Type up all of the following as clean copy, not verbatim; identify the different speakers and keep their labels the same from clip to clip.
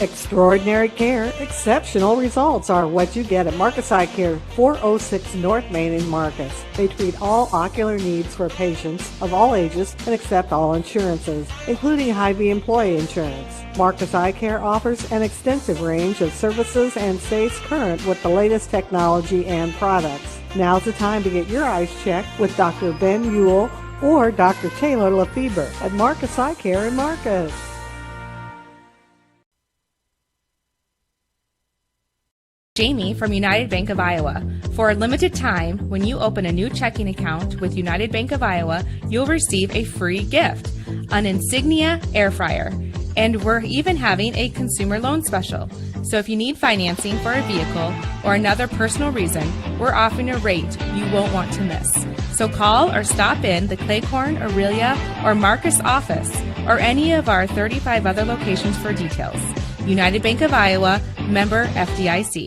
Speaker 1: Extraordinary care, exceptional results are what you get at Marcus Eye Care, 406 North Main in Marcus. They treat all ocular needs for patients of all ages and accept all insurances, including Hy-Vee employee insurance. Marcus Eye Care offers an extensive range of services and stays current with the latest technology and products. Now's the time to get your eyes checked with Dr. Ben Ewell or Dr. Taylor Lefebvre at Marcus Eye Care in Marcus.
Speaker 2: Jamie from United Bank of Iowa. For a limited time, when you open a new checking account with United Bank of Iowa, you'll receive a free gift, an Insignia air fryer. And we're even having a consumer loan special. So if you need financing for a vehicle or another personal reason, we're offering a rate you won't want to miss. So call or stop in the Claycorn, Aurelia, or Marcus office or any of our 35 other locations for details. United Bank of Iowa, member FDIC.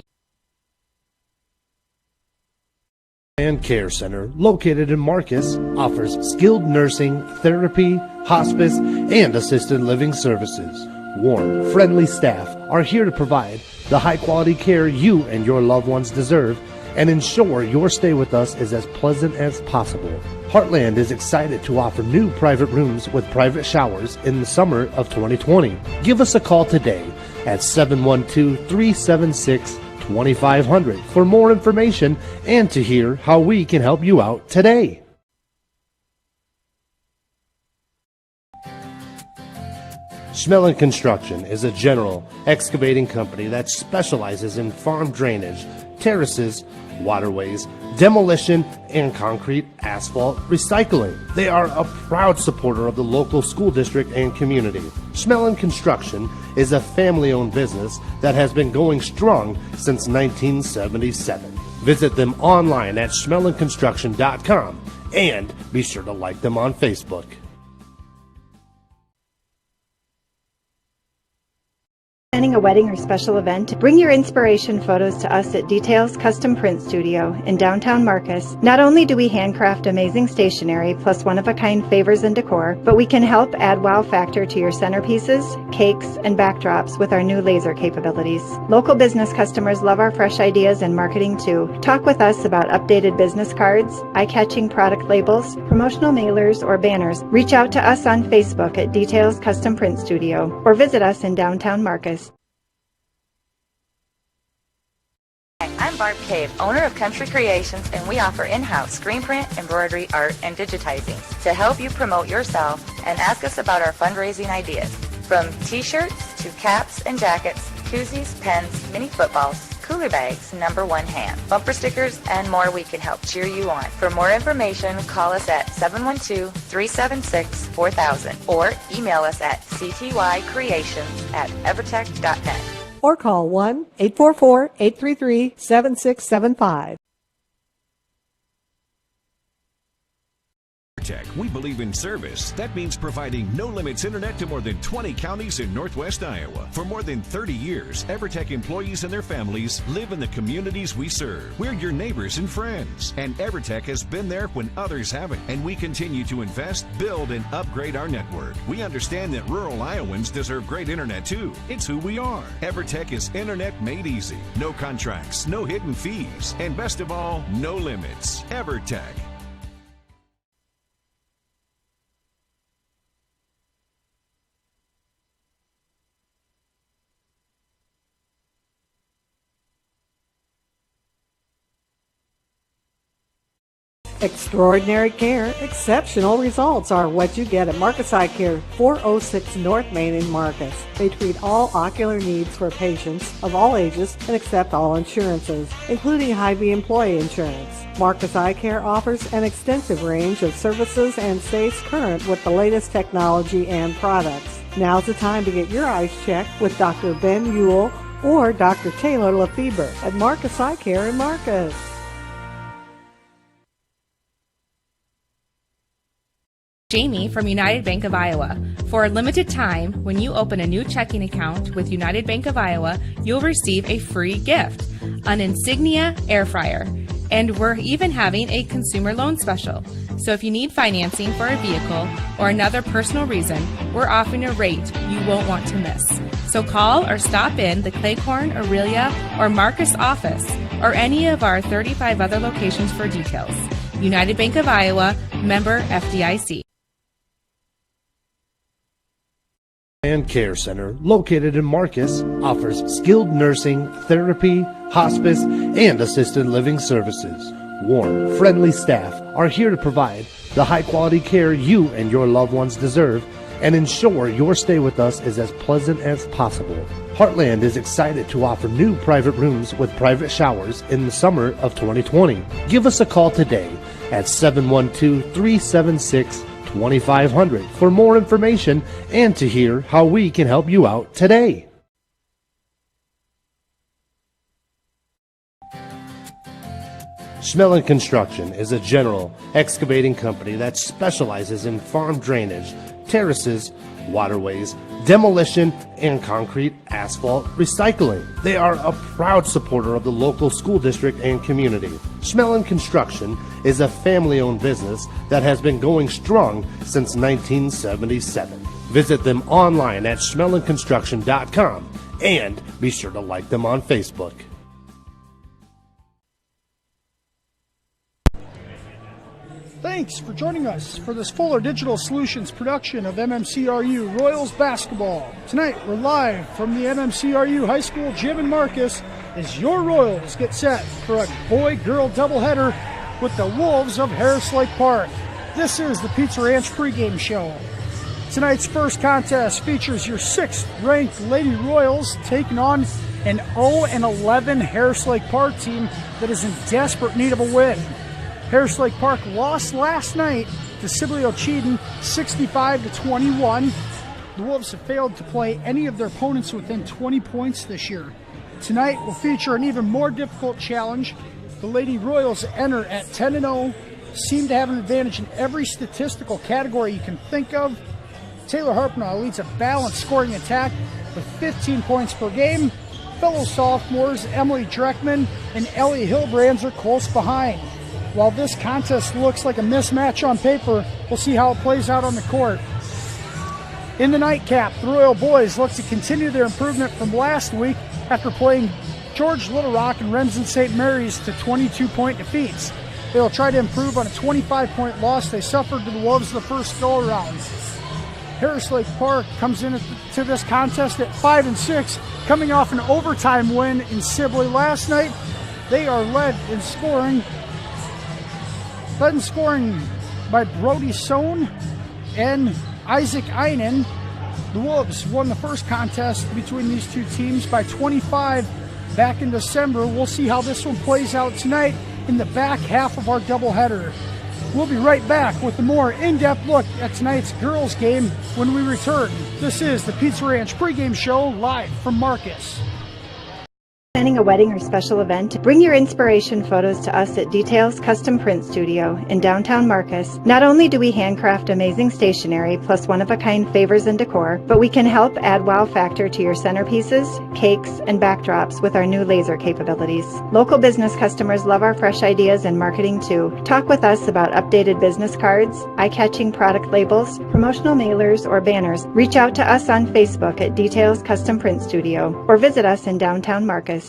Speaker 3: And Care Center, located in Marcus, offers skilled nursing, therapy, hospice, and assisted living services. Warm, friendly staff are here to provide the high-quality care you and your loved ones deserve and ensure your stay with us is as pleasant as possible. Heartland is excited to offer new private rooms with private showers in the summer of 2020. Give us a call today at 712-376-2500 for more information and to hear how we can help you out today. Schmelling Construction is a general excavating company that specializes in farm drainage, terraces, waterways, demolition, and concrete asphalt recycling. They are a proud supporter of the local school district and community. Schmelling Construction is a family-owned business that has been going strong since 1977. Visit them online at schmellingconstruction.com and be sure to like them on Facebook.
Speaker 4: Planning a wedding or special event? Bring your inspiration photos to us at Details Custom Print Studio in downtown Marcus. Not only do we handcraft amazing stationery plus one-of-a-kind favors and decor, but we can help add wow factor to your centerpieces, cakes, and backdrops with our new laser capabilities. Local business customers love our fresh ideas and marketing too. Talk with us about updated business cards, eye-catching product labels, promotional mailers, or banners. Reach out to us on Facebook at Details Custom Print Studio or visit us in downtown Marcus.
Speaker 5: I'm Barb Cave, owner of Country Creations, and we offer in-house screen print, embroidery, art, and digitizing to help you promote yourself and ask us about our fundraising ideas. From t-shirts to caps and jackets, koozies, pens, mini footballs, cooler bags, #1 hand, bumper stickers, and more, we can help cheer you on. For more information, call us at 712-376-4000 or email us at ctycreations@evertech.net.
Speaker 1: Or call 1-844-833-7675.
Speaker 6: We believe in service. That means providing no-limits internet to more than 20 counties in Northwest Iowa. For more than 30 years, EverTech employees and their families live in the communities we serve. We're your neighbors and friends. And EverTech has been there when others haven't. And we continue to invest, build, and upgrade our network. We understand that rural Iowans deserve great internet too. It's who we are. EverTech is internet made easy. No contracts, no hidden fees, and best of all, no limits. EverTech.
Speaker 1: Extraordinary care, exceptional results are what you get at Marcus Eye Care, 406 North Main in Marcus. They treat all ocular needs for patients of all ages and accept all insurances, including Hy-Vee employee insurance. Marcus Eye Care offers an extensive range of services and stays current with the latest technology and products. Now's the time to get your eyes checked with Dr. Ben Ewell or Dr. Taylor Lefebvre at Marcus Eye Care in Marcus.
Speaker 2: Jamie from United Bank of Iowa. For a limited time, when you open a new checking account with United Bank of Iowa, you'll receive a free gift, an Insignia air fryer. And we're even having a consumer loan special. So if you need financing for a vehicle or another personal reason, we're offering a rate you won't want to miss. So call or stop in the Claycorn, Aurelia, or Marcus office or any of our 35 other locations for details. United Bank of Iowa, member FDIC.
Speaker 3: And Care Center, located in Marcus, offers skilled nursing, therapy, hospice, and assisted living services. Warm, friendly staff are here to provide the high-quality care you and your loved ones deserve and ensure your stay with us is as pleasant as possible. Heartland is excited to offer new private rooms with private showers in the summer of 2020. Give us a call today at 712-376-2500 for more information and to hear how we can help you out today. Schmelling Construction is a general excavating company that specializes in farm drainage, terraces, waterways, demolition, and concrete asphalt recycling. They are a proud supporter of the local school district and community. Schmelling Construction is a family-owned business that has been going strong since 1977. Visit them online at schmellingconstruction.com and be sure to like them on Facebook.
Speaker 7: Thanks for joining us for this Fuller Digital Solutions production of MMCRU Royals Basketball. Tonight we're live from the MMCRU High School Gym in Marcus as your Royals get set for a boy-girl doubleheader with the Wolves of Harris Lake Park. This is the Pizza Ranch pregame show. Tonight's first contest features your 6th-ranked Lady Royals taking on an 0-11 Harris Lake Park team that is in desperate need of a win. Harris Lake Park lost last night to Sibley-Ocheden 65-21. The Wolves have failed to play any of their opponents within 20 points this year. Tonight will feature an even more difficult challenge. The Lady Royals enter at 10-0, seem to have an advantage in every statistical category you can think of. Taylor Harpnaugh leads a balanced scoring attack with 15 points per game. Fellow sophomores Emily Dreckman and Ellie Hilbrands are close behind. While this contest looks like a mismatch on paper, we'll see how it plays out on the court. In the nightcap, the Royal Boys look to continue their improvement from last week after playing George Little Rock and Remsen St. Mary's to 22-point defeats. They will try to improve on a 25-point loss they suffered to the Wolves the first go-around. Harris Lake Park comes into this contest at 5-6, coming off an overtime win in Sibley last night. They are led in scoring by Brody Sohn and Isaac Einen. The Wolves won the first contest between these two teams by 25 back in December. We'll see how this one plays out tonight in the back half of our doubleheader. We'll be right back with a more in-depth look at tonight's girls' game when we return. This is the Pizza Ranch pregame show live from Marcus.
Speaker 4: Planning a wedding or special event? Bring your inspiration photos to us at Details Custom Print Studio in downtown Marcus. Not only do we handcraft amazing stationery plus one-of-a-kind favors and decor, but we can help add wow factor to your centerpieces, cakes, and backdrops with our new laser capabilities. Local business customers love our fresh ideas and marketing too. Talk with us about updated business cards, eye-catching product labels, promotional mailers, or banners. Reach out to us on Facebook at Details Custom Print Studio or visit us in downtown Marcus.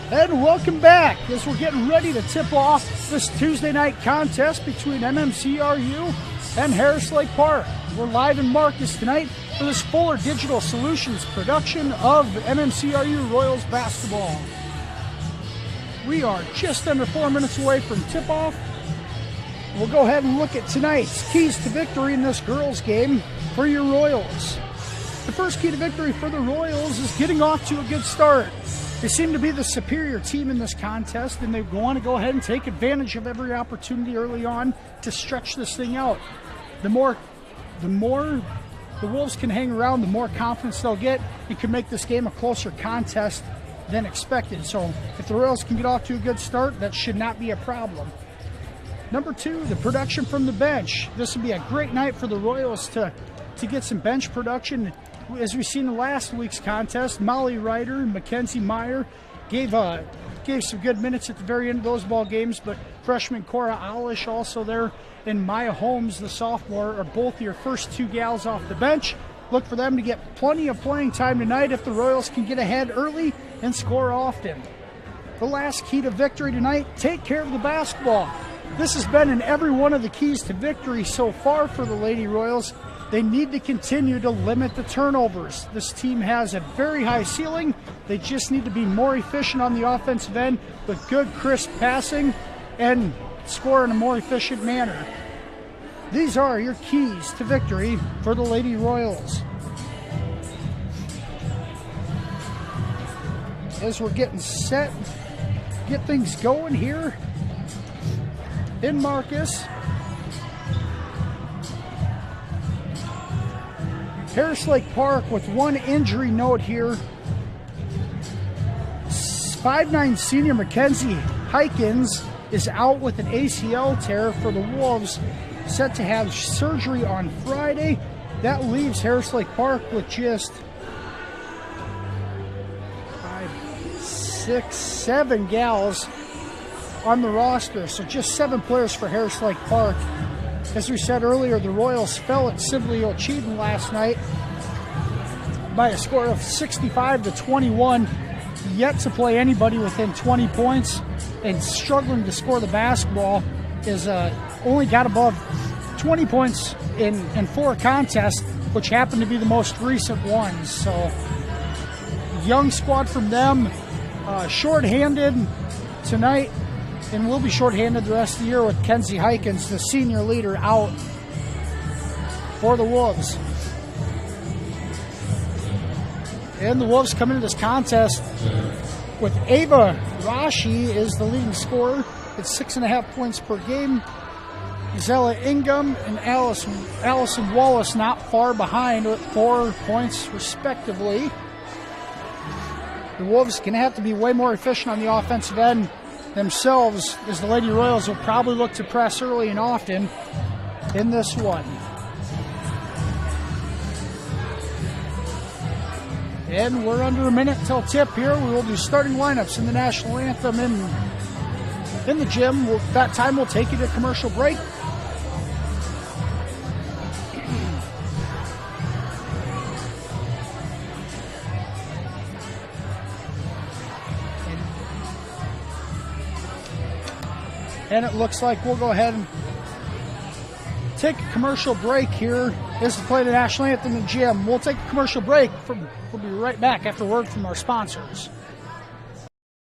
Speaker 7: And welcome back as we're getting ready to tip off this Tuesday night contest between MMCRU and Harris Lake Park. We're live in Marcus tonight for this Fuller Digital Solutions production of MMCRU Royals basketball. We are just under 4 minutes away from tip-off. We'll go ahead and look at tonight's keys to victory in this girls' game for your Royals. The first key to victory for the Royals is getting off to a good start. They seem to be the superior team in this contest, and they want to go ahead and take advantage of every opportunity early on to stretch this thing out. The more the Wolves can hang around, the more confidence they'll get. It can make this game a closer contest than expected. So if the Royals can get off to a good start, that should not be a problem. Number two, the production from the bench. This would be a great night for the Royals to get some bench production. As we've seen in last week's contest, Molly Ryder and Mackenzie Meyer gave some good minutes at the very end of those ball games, but freshman Cora Alish also there, and Maya Holmes, the sophomore, are both your first two gals off the bench. Look for them to get plenty of playing time tonight if the Royals can get ahead early and score often. The last key to victory tonight, take care of the basketball. This has been in every one of the keys to victory so far for the Lady Royals. They need to continue to limit the turnovers. This team has a very high ceiling. They just need to be more efficient on the offensive end with good, crisp passing and score in a more efficient manner. These are your keys to victory for the Lady Royals. As we're getting set, get things going here in Marcus. Harris Lake Park with one injury note here. 5'9" senior Mackenzie Hykins is out with an ACL tear for the Wolves, set to have surgery on Friday. That leaves Harris Lake Park with just 5, 6, 7 gals on the roster. So just 7 players for Harris Lake Park. As we said earlier, the Royals fell at Sibley Ocheden last night by a score of 65-21. Yet to play anybody within 20 points, and struggling to score the basketball. Is only got above 20 points in 4 contests, which happen to be the most recent ones. So young squad from them, shorthanded tonight, and will be shorthanded the rest of the year with Kenzie Hykins, the senior leader, out for the Wolves. And the Wolves come into this contest with Ava Rashi is the leading scorer at 6.5 points per game. Zella Ingham and Allison Wallace not far behind with 4 points respectively. The Wolves going to have to be way more efficient on the offensive end themselves, as the Lady Royals will probably look to press early and often in this one. And we're under a minute till tip here. We will do starting lineups in the national anthem in the gym. That time we'll take you to commercial break. And it looks like we'll go ahead and take a commercial break here as we play the national anthem in the gym. We'll take a commercial break. We'll be right back after word from our sponsors.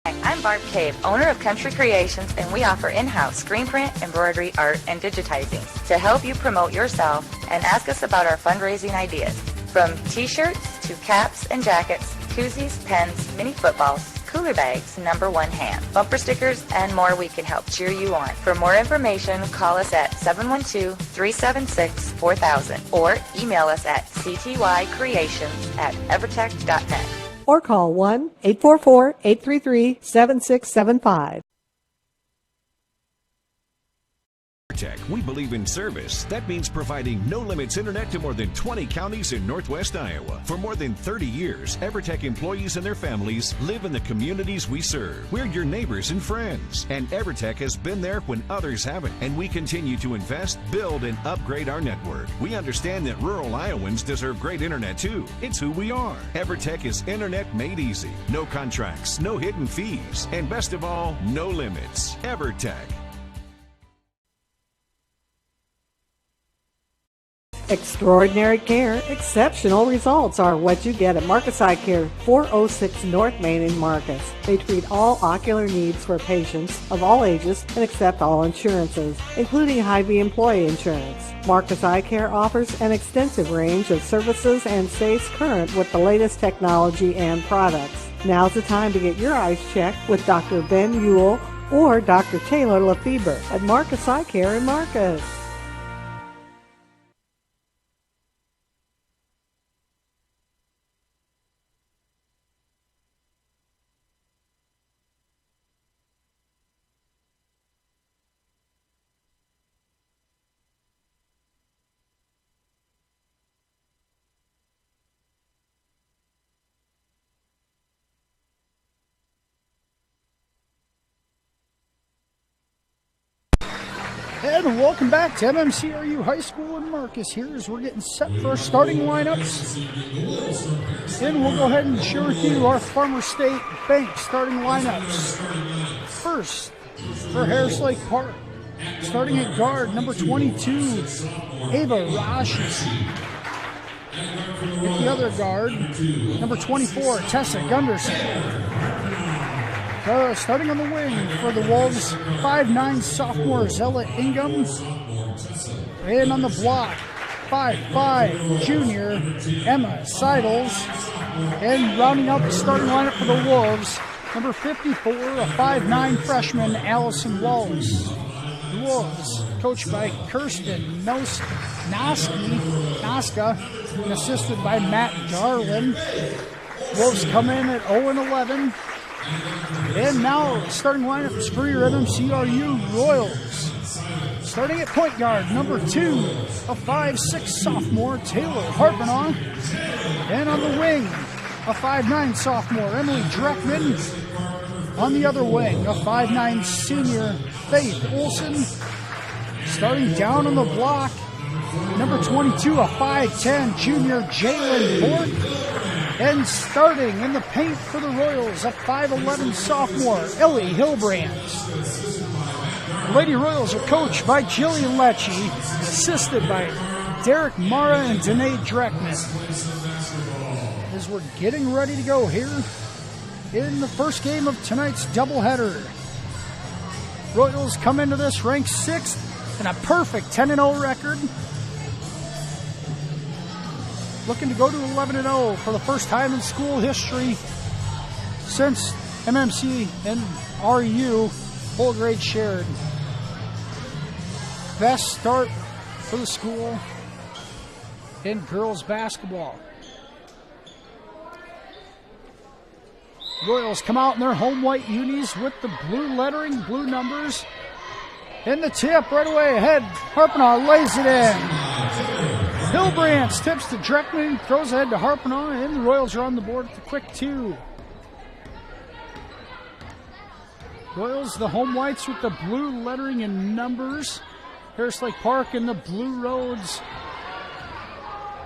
Speaker 5: I'm Barb Cave, owner of Country Creations, and we offer in-house screen print, embroidery, art, and digitizing to help you promote yourself and ask us about our fundraising ideas. From t-shirts to caps and jackets, koozies, pens, mini footballs, cooler bags, number 1 hand, bumper stickers, and more, we can help cheer you on. For more information, call us at 712-376-4000 or email us at ctycreations@evertech.net.
Speaker 1: Or call 1-844-833-7675.
Speaker 6: EverTech, we believe in service. That means providing no-limits internet to more than 20 counties in Northwest Iowa. For more than 30 years, EverTech employees and their families live in the communities we serve. We're your neighbors and friends. And EverTech has been there when others haven't. And we continue to invest, build, and upgrade our network. We understand that rural Iowans deserve great internet too. It's who we are. EverTech is internet made easy. No contracts, no hidden fees, and best of all, no limits. EverTech.
Speaker 1: Extraordinary care, exceptional results are what you get at Marcus Eye Care, 406 North Main in Marcus. They treat all ocular needs for patients of all ages and accept all insurances, including Hy-Vee employee insurance. Marcus Eye Care offers an extensive range of services and stays current with the latest technology and products. Now's the time to get your eyes checked with Dr. Ben Ewell or Dr. Taylor Lefebvre at Marcus Eye Care in Marcus.
Speaker 7: And welcome back to MMCRU High School in Marcus here as we're getting set for our starting lineups. And we'll go ahead and share with you our Farmer State Bank starting lineups. First, for Harris Lake Park, starting at guard, number 22, Ava Rashi. At the other guard, number 24, Tessa Gunderson. Starting on the wing for the Wolves, 5'9" sophomore Zella Ingham. And on the block, 5'5" junior Emma Seidels. And rounding out the starting lineup for the Wolves, number 54, a 5'9" freshman Allison Wallace. The Wolves, coached by Kirsten Noska, and assisted by Matt Garland. Wolves come in at 0-11. And now, starting lineups for your MMCRU Royals. Starting at point guard, number 2, a 5'6" sophomore, Taylor Harpenaugh. And on the wing, a 5'9" sophomore, Emily Dreckman. On the other wing, a 5'9" senior, Faith Olson. Starting down on the block, number 22, a 5'10" junior, Jalen Bork. And starting in the paint for the Royals, a 5'11" sophomore, Ellie Hilbrand. The Lady Royals are coached by Jillian Lecce, assisted by Derek Mara and Danae Dreckman. As we're getting ready to go here in the first game of tonight's doubleheader. Royals come into this ranked 6th and a perfect 10-0 record. Looking to go to 11-0 for the first time in school history since MMC and RU full grade shared. Best start for the school in girls basketball. Royals come out in their home white unis with the blue lettering, blue numbers. And the tip right away ahead. Harpenaugh lays it in. Hilbrands tips to Dreckman, throws ahead to Harpenaugh, and the Royals are on the board with the quick 2. Royals, the home whites with the blue lettering and numbers. Harris Lake Park and the blue roads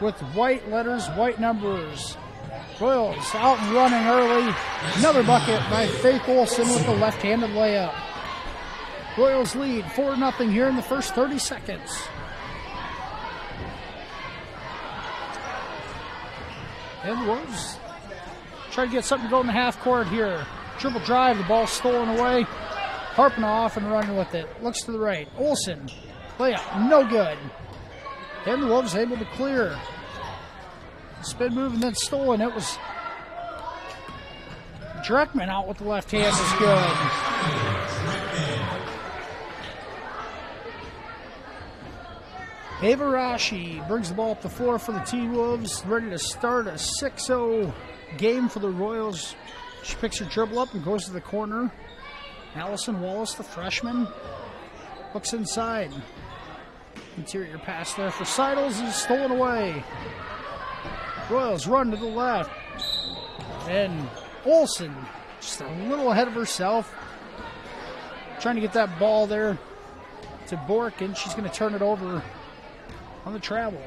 Speaker 7: with white letters, white numbers. Royals out and running early. Another bucket by Faith Olson with the left-handed layup. Royals lead 4-0 here in the first 30 seconds. And the Wolves try to get something going in the half court here. Dribble drive, the ball stolen away. Harpenaugh off and running with it. Looks to the right. Olson, layup, no good. And the Wolves able to clear. Spin move and then stolen. It was Dreckman out with the left hand is good. Ava Rashi brings the ball up the floor for the T-Wolves, ready to start a 6-0 game for the Royals. She picks her dribble up and goes to the corner. Allison Wallace, the freshman, looks inside. Interior pass there for Seidels is stolen away. Royals run to the left. And Olson just a little ahead of herself. Trying to get that ball there to Bork, and she's going to turn it over on the travel.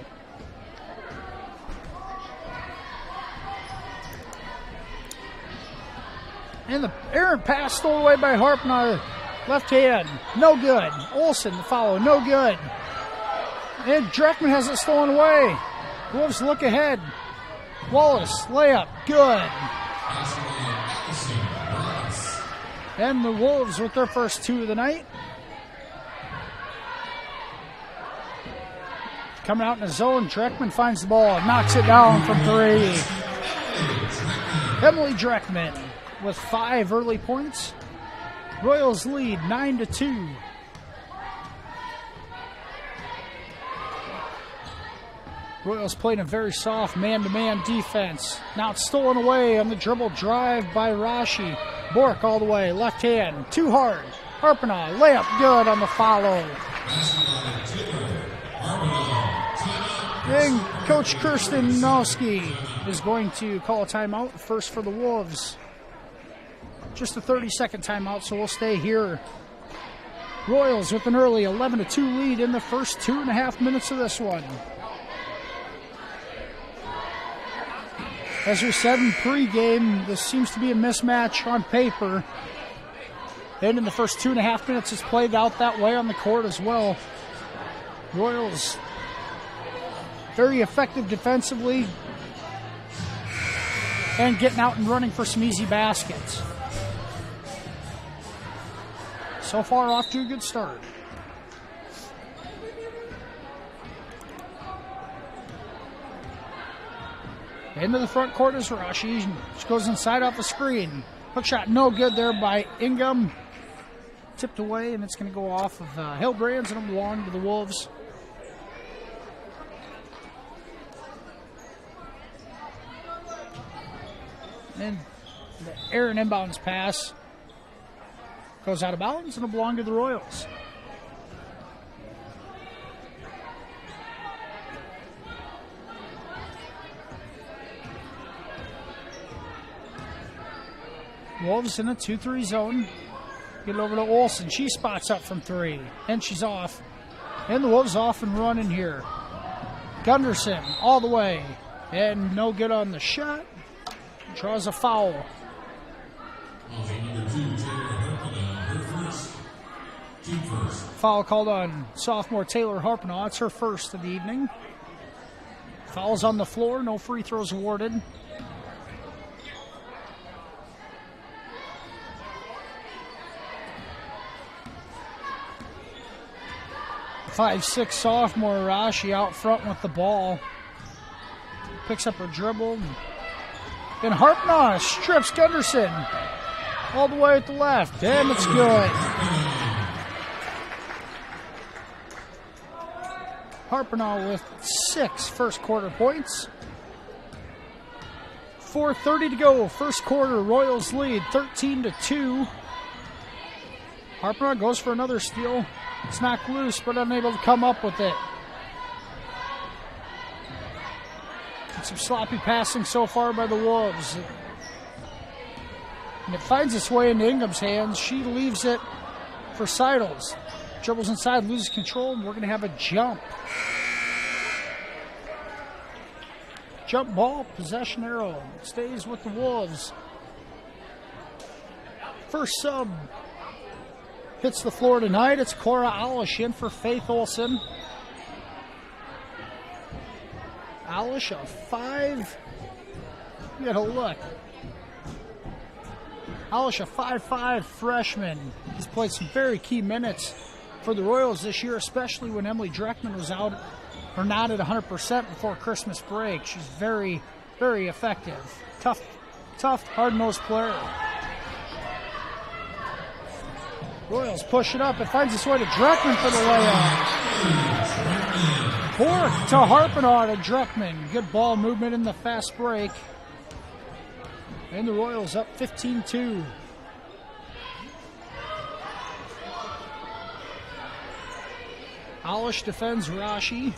Speaker 7: And the errant pass stolen away by Harpenaugh. Left hand, no good. Olson, the follow, no good. And Dreckman has it stolen away. Wolves look ahead. Wallace, layup, good. And the Wolves with their first 2 of the night. Coming out in the zone, Dreckman finds the ball, knocks it down from 3. Emily Dreckman with 5 early points. Royals lead 9-2. Royals playing a very soft man-to-man defense. Now it's stolen away on the dribble drive by Rashi. Bork all the way, left hand, too hard. Harpenaugh, layup good on the follow. And Coach Kirsten Noski is going to call a timeout, first for the Wolves. Just a 30-second timeout, so we'll stay here Royals with an early 11-2 lead in the first 2.5 minutes of this one. As we said in pregame, this seems to be a mismatch on paper. And in the first 2.5 minutes, it's played out that way on the court as well. Royals very effective defensively and getting out and running for some easy baskets. So far, off to a good start. Into the front court is Rashi. She goes inside off the screen. Hook shot no good there by Ingham. Tipped away, and it's going to go off of Hillbrands, and it'll belong to the Wolves. And the Aaron inbounds pass goes out of bounds, and it'll belong to the Royals. Wolves in a 2-3 zone. Get it over to Olsen. She spots up from 3. And she's off. And the Wolves off and running here. Gunderson all the way. And no good on the shot. Draws a foul. Foul called on sophomore Taylor Harpinaugh. It's her first of the evening. Foul's on the floor. No free throws awarded. 5'6" sophomore Arashi out front with the ball. Picks up her dribble. And Harpinaugh strips Gunderson all the way at the left. And it's good. Harpinaugh with 6 first quarter points. 4:30 to go. First quarter, Royals lead 13-2. Harpinaugh goes for another steal. It's knocked loose, but unable to come up with it. And some sloppy passing so far by the Wolves. And it finds its way into Ingham's hands. She leaves it for Seidels. Dribbles inside, loses control, and we're going to have a jump. Jump ball, possession arrow. Stays with the Wolves. First sub hits the floor tonight. It's Cora Alish in for Faith Olson. Alish, a 5. You gotta look. Alish, a 5'5" freshman. He's played some very key minutes for the Royals this year, especially when Emily Dreckman was out or not at 100% before Christmas break. She's very, very effective. Tough, hard-nosed player. Royals push it up. It finds its way to Dreckman for the layup. Bork to Harpinaugh to Dreckman. Good ball movement in the fast break. And the Royals up 15-2. Alish defends Rashi.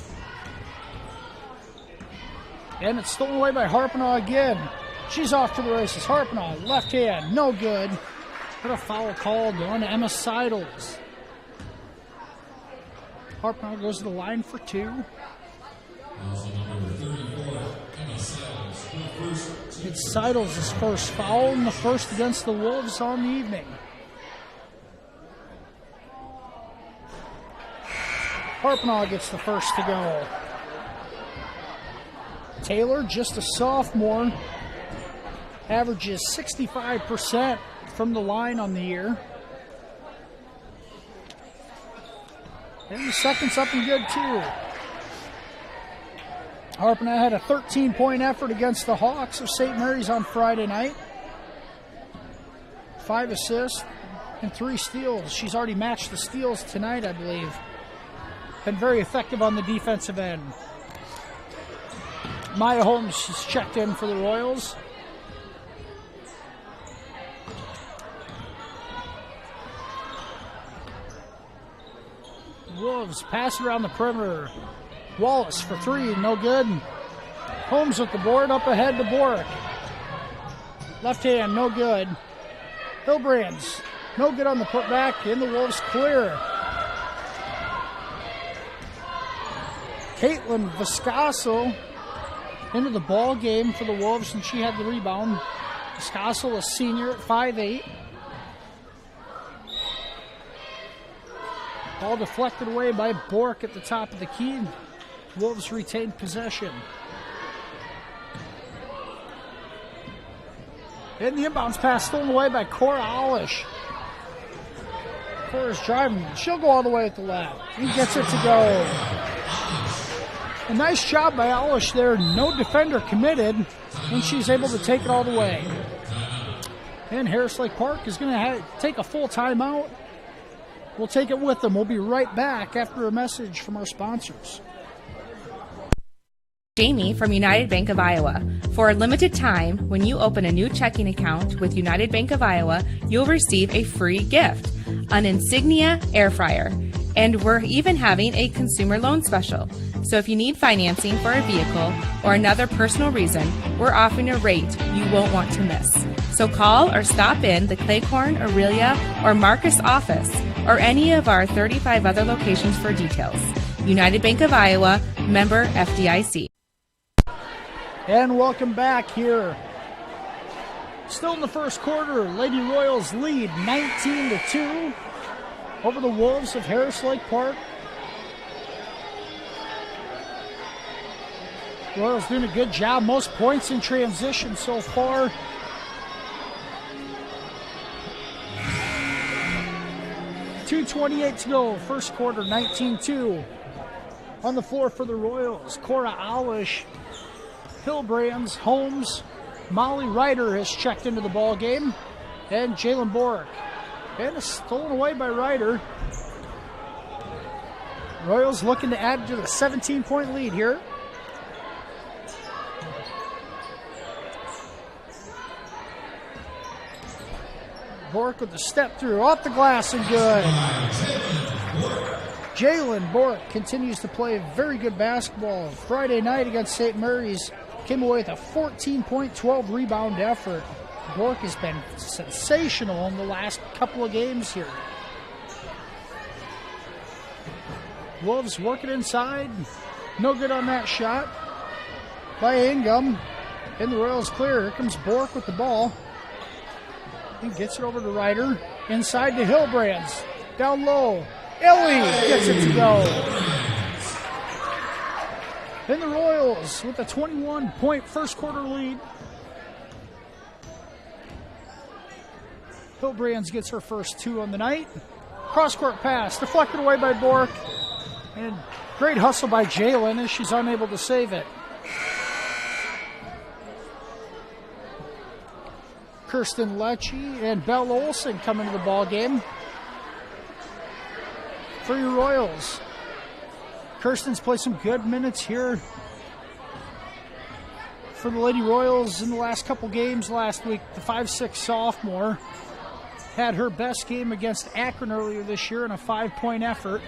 Speaker 7: And it's stolen away by Harpinaugh again. She's off to the races. Harpinaugh, left hand, no good. But a foul called on Emma Seidels. Harpinaugh goes to the line for 2. It's Seidels' first foul and the first against the Wolves on the evening. Harpinaugh gets the first to go. Taylor, just a sophomore, averages 65% from the line on the year. And the second's up and good, too. Harpinaugh had a 13-point effort against the Hawks of St. Mary's on Friday night. 5 assists and 3 steals. She's already matched the steals tonight, I believe. Been very effective on the defensive end. Maya Holmes is checked in for the Royals. Wolves pass around the perimeter. Wallace for 3, no good. Holmes with the board, up ahead to Bork. Left hand, no good. Hillbrands, no good on the putback, and the Wolves clear. Caitlin Viscaso into the ball game for the Wolves, and she had the rebound. Viscaso, a senior at 5'8". Ball deflected away by Bork at the top of the key. Wolves retained possession. And the inbounds pass stolen away by Cora Olish. Cora's driving. She'll go all the way at the left. He gets it to go. A nice job by Olish there. No defender committed, and she's able to take it all the way. And Harris Lake Park is going to take a full timeout. We'll take it with them. We'll be right back after a message from our sponsors.
Speaker 2: Jamie from United Bank of Iowa. For a limited time, when you open a new checking account with United Bank of Iowa, you'll receive a free gift, an Insignia air fryer. And we're even having a consumer loan special. So if you need financing for a vehicle or another personal reason, we're offering a rate you won't want to miss. So call or stop in the Claycorn, Aurelia, or Marcus office or any of our 35 other locations for details. United Bank of Iowa, member FDIC.
Speaker 7: And welcome back here. Still in the first quarter, Lady Royals lead 19-2 over the Wolves of Harris Lake Park. Royals doing a good job. Most points in transition so far. .228 to go. First quarter, 19-2. On the floor for the Royals, Cora Olish, Hillbrands, Holmes, Molly Ryder has checked into the ball game, and Jalen Bork. And it's stolen away by Ryder. Royals looking to add to the 17-point lead here. Bork with the step through, off the glass and good. Jalen Bork continues to play very good basketball. Friday night against St. Mary's, came away with a 14-point, 12-rebound effort. Bork has been sensational in the last couple of games here. Wolves working inside. No good on that shot by Ingham. And the Royals clear. Here comes Bork with the ball. He gets it over to Ryder. Inside to Hillbrands. Down low. Ellie gets it to go. Then the Royals with a 21-point first quarter lead. Hillbrands gets her first two on the night. Cross-court pass, deflected away by Bork. And great hustle by Jalen as she's unable to save it. Kirsten Lecce and Belle Olsen come into the ball game for your Royals. Kirsten's played some good minutes here for the Lady Royals in the last couple games last week. The 5'6" sophomore had her best game against Akron earlier this year in a 5-point effort.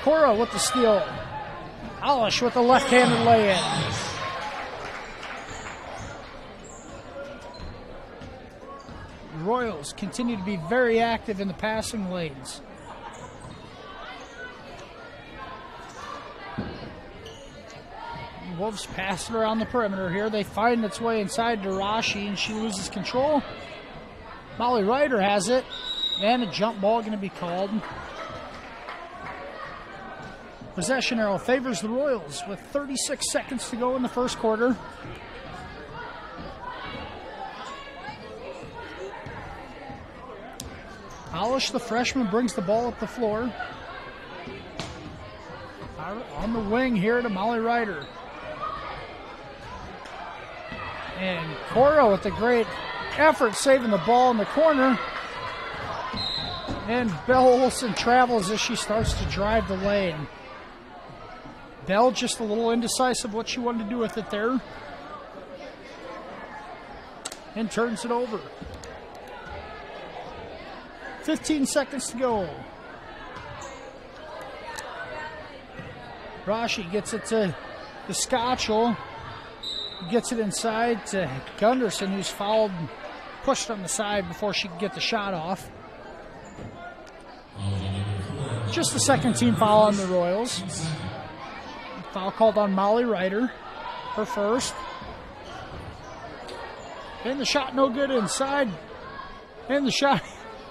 Speaker 7: Cora with the steal. Olish with the left-handed lay-in. Royals continue to be very active in the passing lanes. Wolves pass it around the perimeter here. They find its way inside to Rashi, and she loses control. Molly Ryder has it, and a jump ball going to be called. Possession arrow favors the Royals with 36 seconds to go in the first quarter. Olish, the freshman, brings the ball up the floor. On the wing here to Molly Ryder. And Cora with a great effort saving the ball in the corner. And Belle Olsen travels as she starts to drive the lane. Belle just a little indecisive what she wanted to do with it there. And turns it over. 15 seconds to go. Rashi gets it to the Scotchel. Gets it inside to Gunderson, who's fouled, pushed on the side before she could get the shot off. Just the second team foul on the Royals. Foul called on Molly Ryder, her first. And the shot no good inside. And the shot,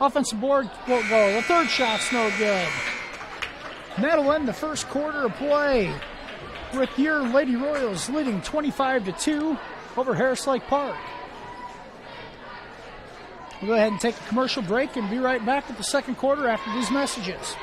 Speaker 7: offensive board won't go. The third shot's no good. And that'll end the first quarter of play with your Lady Royals leading 25-2 over Harris Lake Park. We'll go ahead and take a commercial break and be right back with the second quarter after these messages.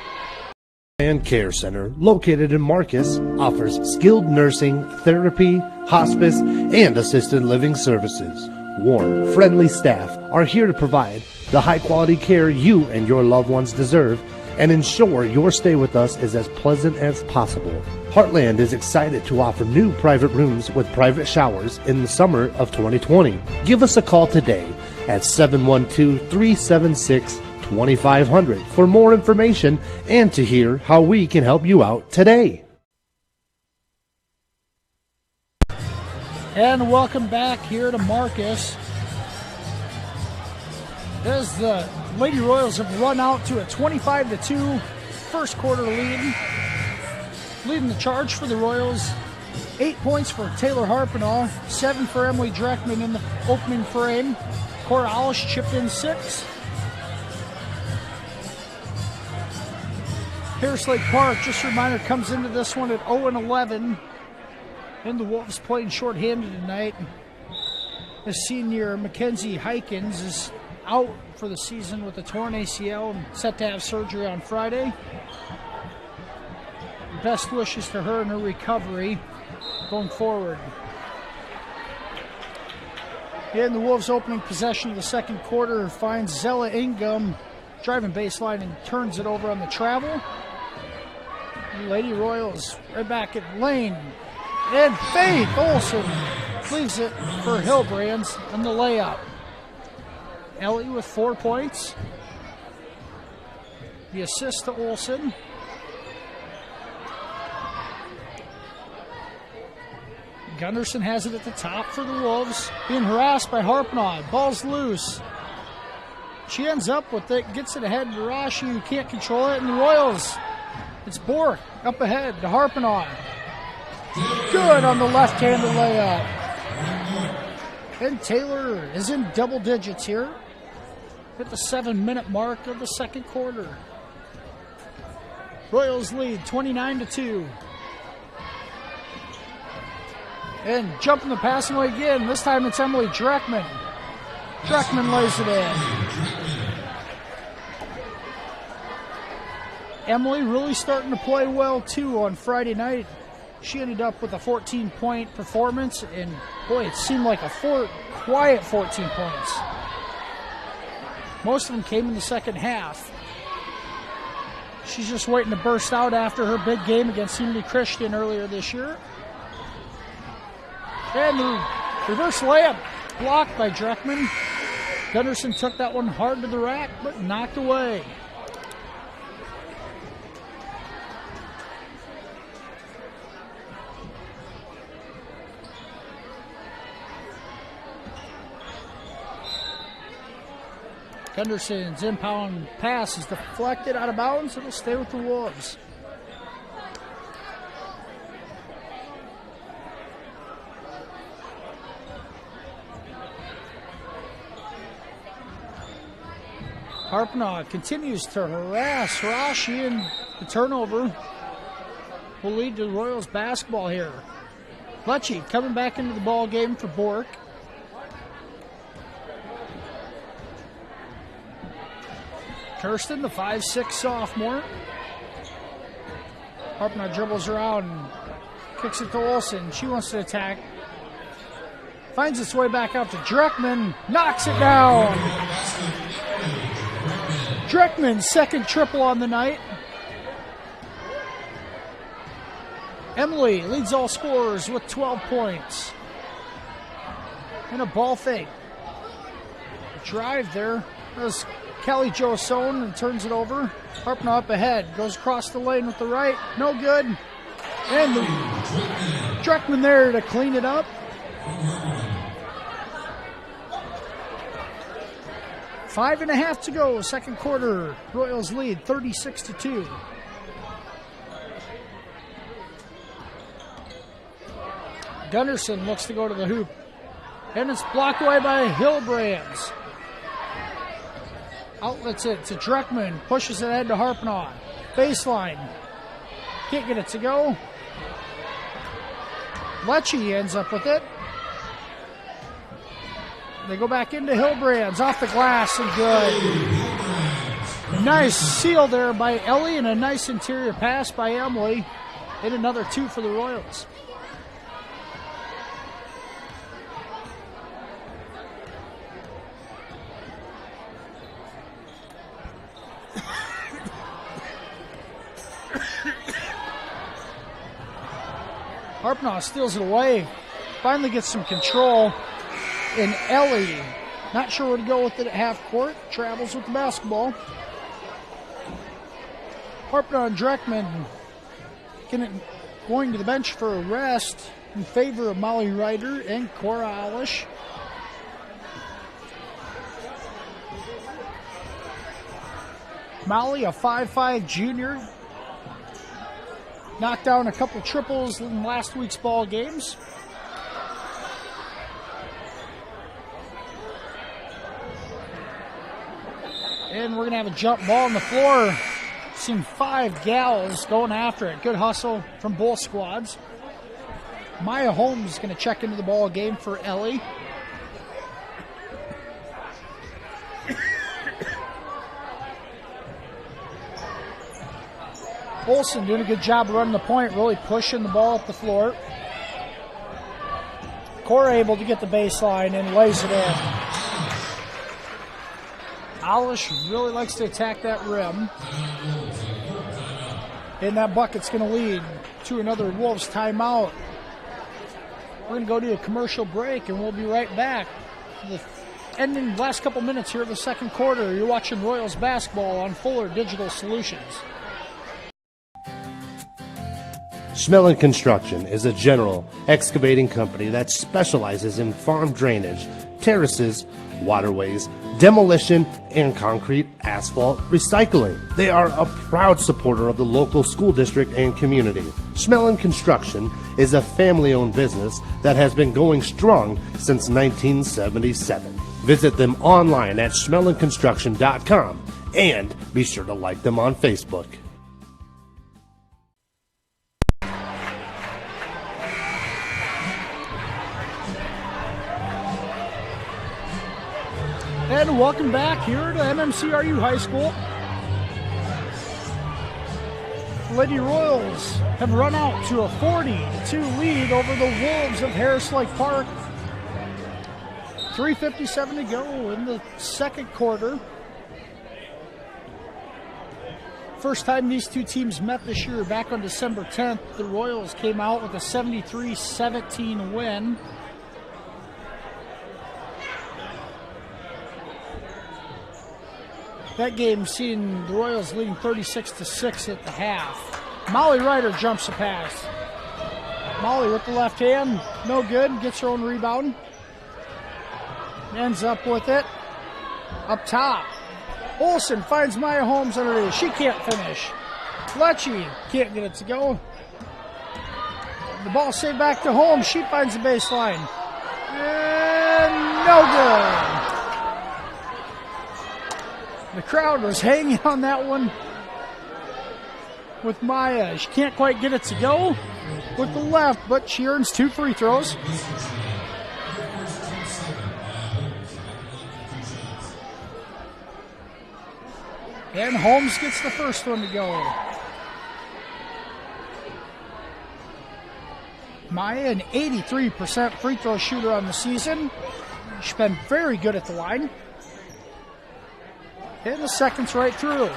Speaker 3: And Care Center, located in Marcus, offers skilled nursing, therapy, hospice, and assisted living services. Warm, friendly staff are here to provide the high-quality care you and your loved ones deserve and ensure your stay with us is as pleasant as possible. Heartland is excited to offer new private rooms with private showers in the summer of 2020. Give us a call today at 712-376-2500 for more information and to hear how we can help you out today.
Speaker 7: And welcome back here to Marcus. As the Lady Royals have run out to a 25-2 first quarter lead. Leading the charge for the Royals, 8 points for Taylor Harpenaugh, 7 for Emily Dreckman in the opening frame. Cora Alish chipped in 6. Harris Lake Park, just a reminder, comes into this one at 0-11. And the Wolves playing shorthanded tonight. The senior Mackenzie Hykins is out for the season with a torn ACL and set to have surgery on Friday. Best wishes to her in her recovery going forward. And the Wolves opening possession of the second quarter finds Zella Ingham driving baseline and turns it over on the travel. Lady Royals right back at lane. And Faith Olsen leaves it for Hillbrands on the layup. Ellie with 4 points. The assist to Olsen. Gunderson has it at the top for the Wolves. Being harassed by Harpenaugh. Ball's loose. She ends up with it, gets it ahead to Rashi, who can't control it, and the Royals. It's Bork up ahead to Harpenaugh. Good on the left-handed layup. And Taylor is in double digits here at the 7-minute mark of the second quarter. Royals lead 29-2. And jumping the passing way again. This time it's Emily Dreckman. Dreckman lays it in. Emily really starting to play well too on Friday night. She ended up with a 14-point performance, and boy, it seemed like a quiet 14 points. Most of them came in the second half. She's just waiting to burst out after her big game against Unity Christian earlier this year. And the reverse layup blocked by Dreckman. Gunderson took that one hard to the rack, but knocked away. Gunderson's inbound pass is deflected out of bounds. It'll stay with the Wolves. Harpenaugh continues to harass Rashi, and the turnover will lead to the Royals basketball here. Malechy coming back into the ball game for Bork. Kirsten, the 5'6" sophomore. Harpenaugh dribbles around and kicks it to Olsen. She wants to attack. Finds its way back out to Dreckman. Knocks it down. Dreckman's second triple on the night. Emily leads all scorers with 12 points. And a ball fake. Drive there. That was Kelly Jo Sohn and turns it over. Harpenaugh up ahead. Goes across the lane with the right. No good. And Dreckman there to clean it up. 5.5 to go. Second quarter. Royals lead 36-2. Gunnarsson looks to go to the hoop. And it's blocked away by Hillbrands. Outlets it to Dreckman. Pushes it ahead to Harpnaugh. Baseline. Can't get it to go. Malechy ends up with it. They go back into Hillbrands. Off the glass and good. Nice seal there by Ellie and a nice interior pass by Emily. And another 2 for the Royals. Harpnaugh steals it away. Finally gets some control. And Ellie, not sure where to go with it at half court, travels with the basketball. Harpnaugh and Dreckman going to the bench for a rest in favor of Molly Ryder and Cora Alish. Molly, a 5'5" junior, knocked down a couple triples in last week's ball games. And we're going to have a jump ball on the floor. Seen 5 gals going after it. Good hustle from both squads. Maya Holmes is going to check into the ball game for Ellie. Olsen doing a good job of running the point, really pushing the ball up the floor. Cora able to get the baseline and lays it in. Alish really likes to attack that rim. And that bucket's going to lead to another Wolves timeout. We're going to go to a commercial break, and we'll be right back. The ending last couple minutes here of the second quarter. You're watching Royals basketball on Fuller Digital Solutions.
Speaker 3: Schmelling Construction is a general excavating company that specializes in farm drainage, terraces, waterways, demolition, and concrete asphalt recycling. They are a proud supporter of the local school district and community. Schmelling Construction is a family-owned business that has been going strong since 1977. Visit them online at schmellingconstruction.com and be sure to like them on Facebook.
Speaker 7: And welcome back here to MMCRU High School. Lady Royals have run out to a 40-2 lead over the Wolves of Harris Lake Park. 3:57 to go in the second quarter. First time these two teams met this year, back on December 10th, the Royals came out with a 73-17 win. That game seeing the Royals leading 36-6 at the half. Molly Ryder jumps the pass. Molly with the left hand, no good, gets her own rebound. Ends up with it. Up top. Olsen finds Maya Holmes underneath. She can't finish. Malechy can't get it to go. The ball saved back to Holmes. She finds the baseline. And no good. The crowd was hanging on that one with Maya. She can't quite get it to go with the left, but she earns 2 free throws. And Holmes gets the first one to go. Maya, an 83% free throw shooter on the season. She's been very good at the line. And the second's right through.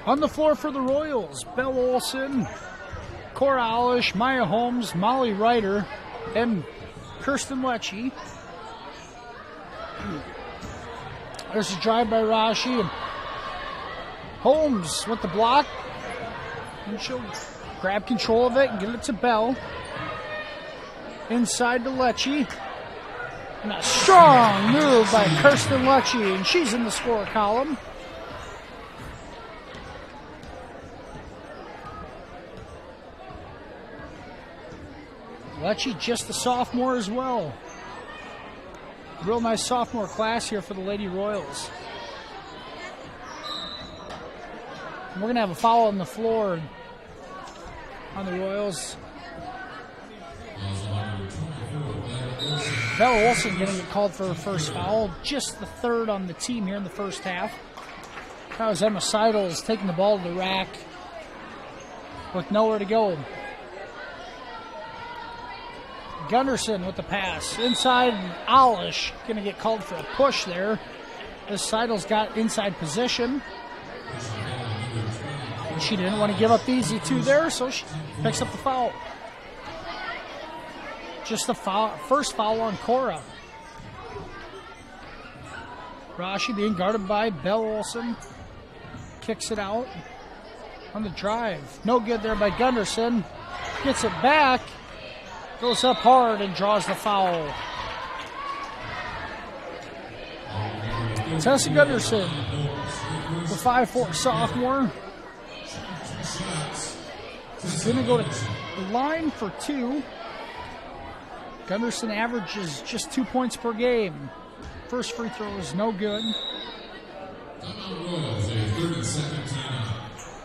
Speaker 7: On the floor for the Royals, Belle Olsen, Cora Alish, Maya Holmes, Molly Ryder, and Kirsten Lecce. There's a drive by Rashi. And Holmes with the block. And she'll grab control of it and get it to Bell. Inside to Lecce. And a strong move by Kirsten Lecce, and she's in the score column. Malechy, just a sophomore as well. Real nice sophomore class here for the Lady Royals. And we're going to have a foul on the floor on the Royals. Bella Wilson going to get called for her first foul. Just the third on the team here in the first half. That was Emma Seidels taking the ball to the rack with nowhere to go. Gunderson with the pass. Inside, Alish going to get called for a push there. As Seidels got inside position. And she didn't want to give up the easy two there, so she picks up the foul. Just the first foul on Cora. Rashi being guarded by Belle Olsen. Kicks it out on the drive. No good there by Gunderson. Gets it back. Goes up hard and draws the foul. Tessa Gunderson, the 5'4" sophomore, is going to go to the line for two. Gunderson averages just 2 points per game. First free throw is no good.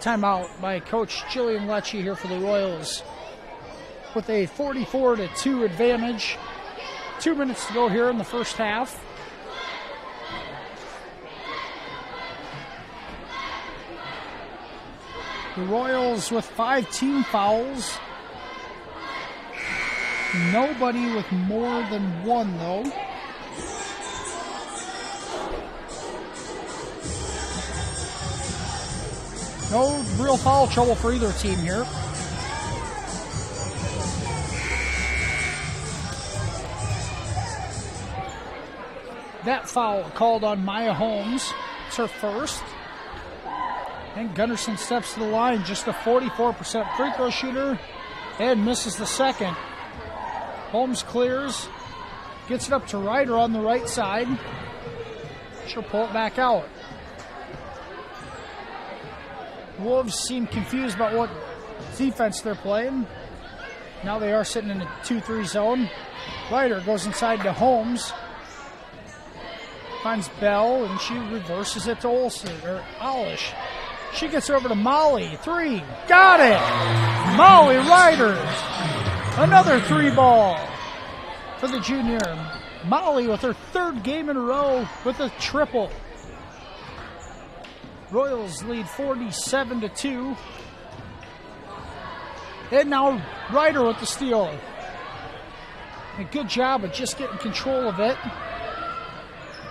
Speaker 7: Timeout by Coach Jillian Lechy here for the Royals with a 44-2 advantage. 2 minutes to go here in the first half. The Royals with 5 team fouls. Nobody with more than one, though. No real foul trouble for either team here. That foul called on Maya Holmes. It's her first. And Gunderson steps to the line, just a 44% free throw shooter, and misses the second. Holmes clears, gets it up to Ryder on the right side. She'll pull it back out. Wolves seem confused about what defense they're playing. Now they are sitting in a 2-3 zone. Ryder goes inside to Holmes. Finds Bell, and she reverses it to Olsen, or Alish. She gets over to Molly. 3. Got it! Molly Ryder. Another 3 ball for the junior. Molly with her 3rd game in a row with a triple. Royals lead 47-2. And now Ryder with the steal. A good job of just getting control of it.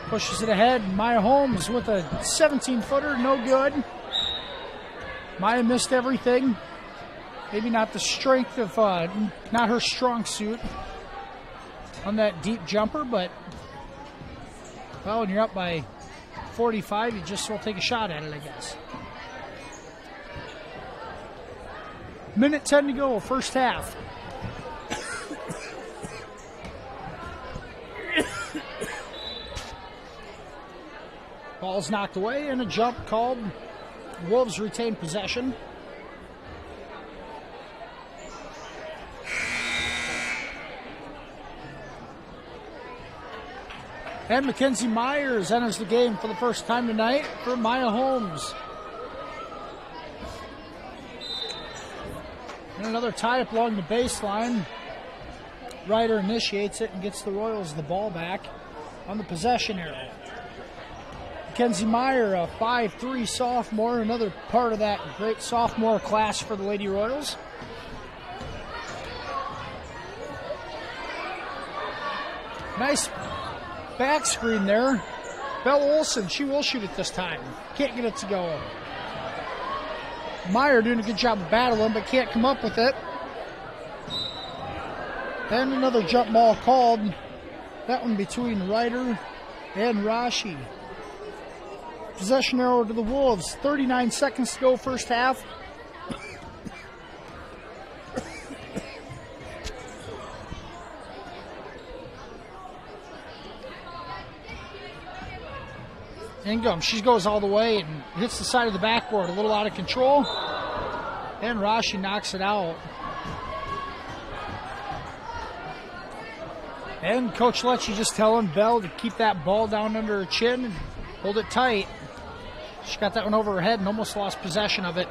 Speaker 7: Pushes it ahead. Maya Holmes with a 17-footer, no good. Maya missed everything. Maybe not the strength of, not her strong suit on that deep jumper, but, well, when you're up by 45, you just will take a shot at it, I guess. Minute 10 to go, first half. Ball's knocked away and a jump called. Wolves retain possession. And Mackenzie Myers enters the game for the first time tonight for Maya Holmes. And another tie-up along the baseline. Ryder initiates it and gets the Royals the ball back on the possession area. Mackenzie Meyer, a 5'3" sophomore, another part of that great sophomore class for the Lady Royals. Nice back screen there. Belle Olsen, she will shoot it this time. Can't get it to go. Meyer doing a good job of battling, but can't come up with it. And another jump ball called. That one between Ryder and Rashi. Possession arrow to the Wolves. 39 seconds to go first half. Ingham, she goes all the way and hits the side of the backboard, a little out of control. And Rashi knocks it out. And Coach Malechy just telling Bell to keep that ball down under her chin and hold it tight. She got that one over her head and almost lost possession of it.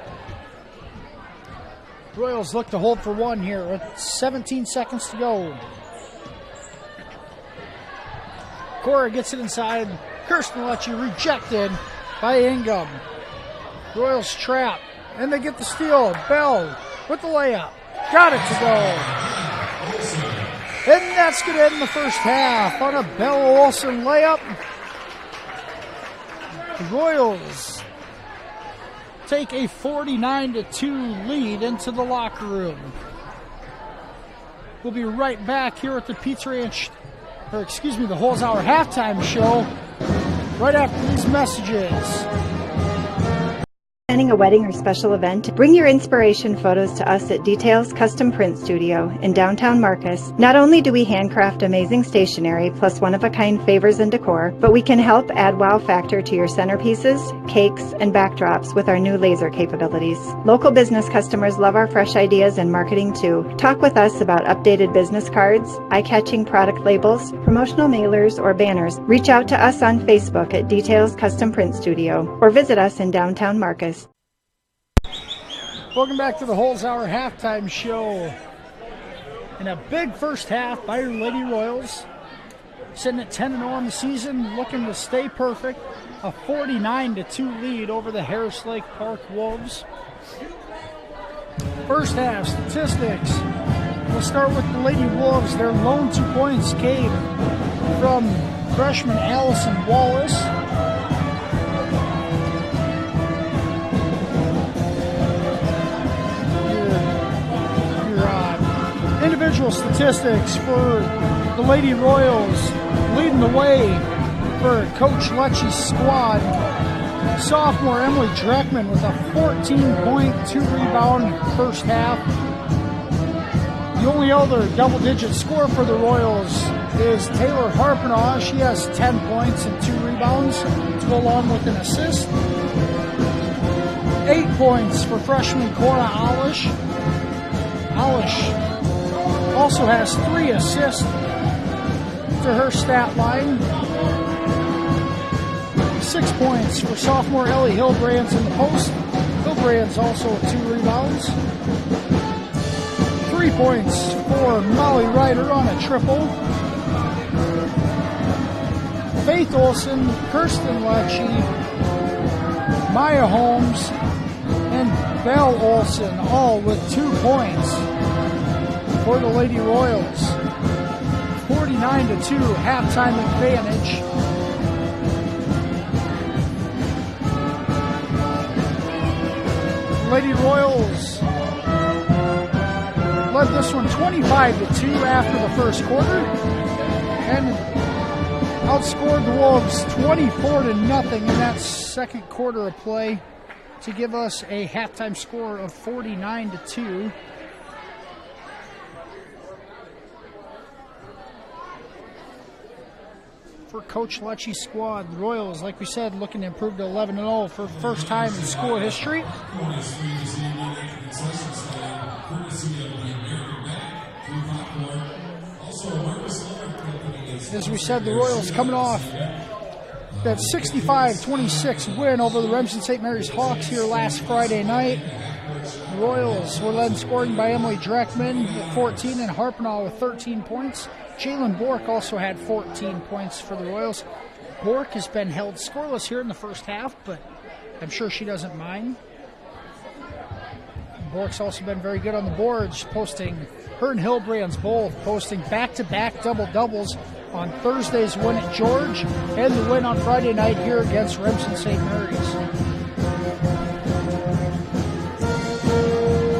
Speaker 7: Royals look to hold for one here with 17 seconds to go. Cora gets it inside. Kirsten Malechy rejected by Ingham. Royals trap, and they get the steal. Bell with the layup. Got it to go. And that's going to end the first half on a Bell Olsen layup. The Royals take a 49-2 lead into the locker room. We'll be right back here at the Pizza Ranch, the Holzhauer halftime show, right after these messages.
Speaker 4: Planning a wedding or special event? Bring your inspiration photos to us at Details Custom Print Studio in downtown Marcus. Not only do we handcraft amazing stationery plus one-of-a-kind favors and decor, but we can help add wow factor to your centerpieces, cakes, and backdrops with our new laser capabilities. Local business customers love our fresh ideas and marketing too. Talk with us about updated business cards, eye-catching product labels, promotional mailers, or banners. Reach out to us on Facebook at Details Custom Print Studio or visit us in downtown Marcus.
Speaker 7: Welcome back to the Holzhauer halftime show. In a big first half by your Lady Royals, sitting at 10-0 on the season, looking to stay perfect. A 49-2 lead over the Harris Lake Park Wolves. First half statistics. We'll start with the Lady Wolves. Their lone 2 points came from freshman Allison Wallace. Individual statistics for the Lady Royals, leading the way for Coach Malechy's squad. Sophomore Emily Dreckman with a 14.2 rebound first half. The only other double-digit scorer for the Royals is Taylor Harpenaugh. She has 10 points and 2 rebounds to go along with an assist. 8 points for freshman Cora Alish. Alish also has 3 assists to her stat line. 6 points for sophomore Ellie Hillbrands in the post. Hillbrands also with 2 rebounds. 3 points for Molly Ryder on a triple. Faith Olson, Kirsten Malechy, Maya Holmes, and Belle Olson all with 2 points for the Lady Royals. 49-2 halftime advantage. Lady Royals led this one 25-2 after the first quarter and outscored the Wolves 24-0 in that second quarter of play to give us a halftime score of 49-2. For Coach Malechy's squad, the Royals, like we said, looking to improve to 11-0 for the first time in school history. As we said, the Royals coming off that 65-26 win over the Remsen St. Mary's Hawks here last Friday night. The Royals were led in scoring by Emily Dreckman with 14 and Harpenaugh with 13 points. Jalen Bork also had 14 points for the Royals. Bork has been held scoreless here in the first half, but I'm sure she doesn't mind. Bork's also been very good on the boards, posting, her and Hillbrands both posting back-to-back double-doubles on Thursday's win at George and the win on Friday night here against Remsen St. Mary's.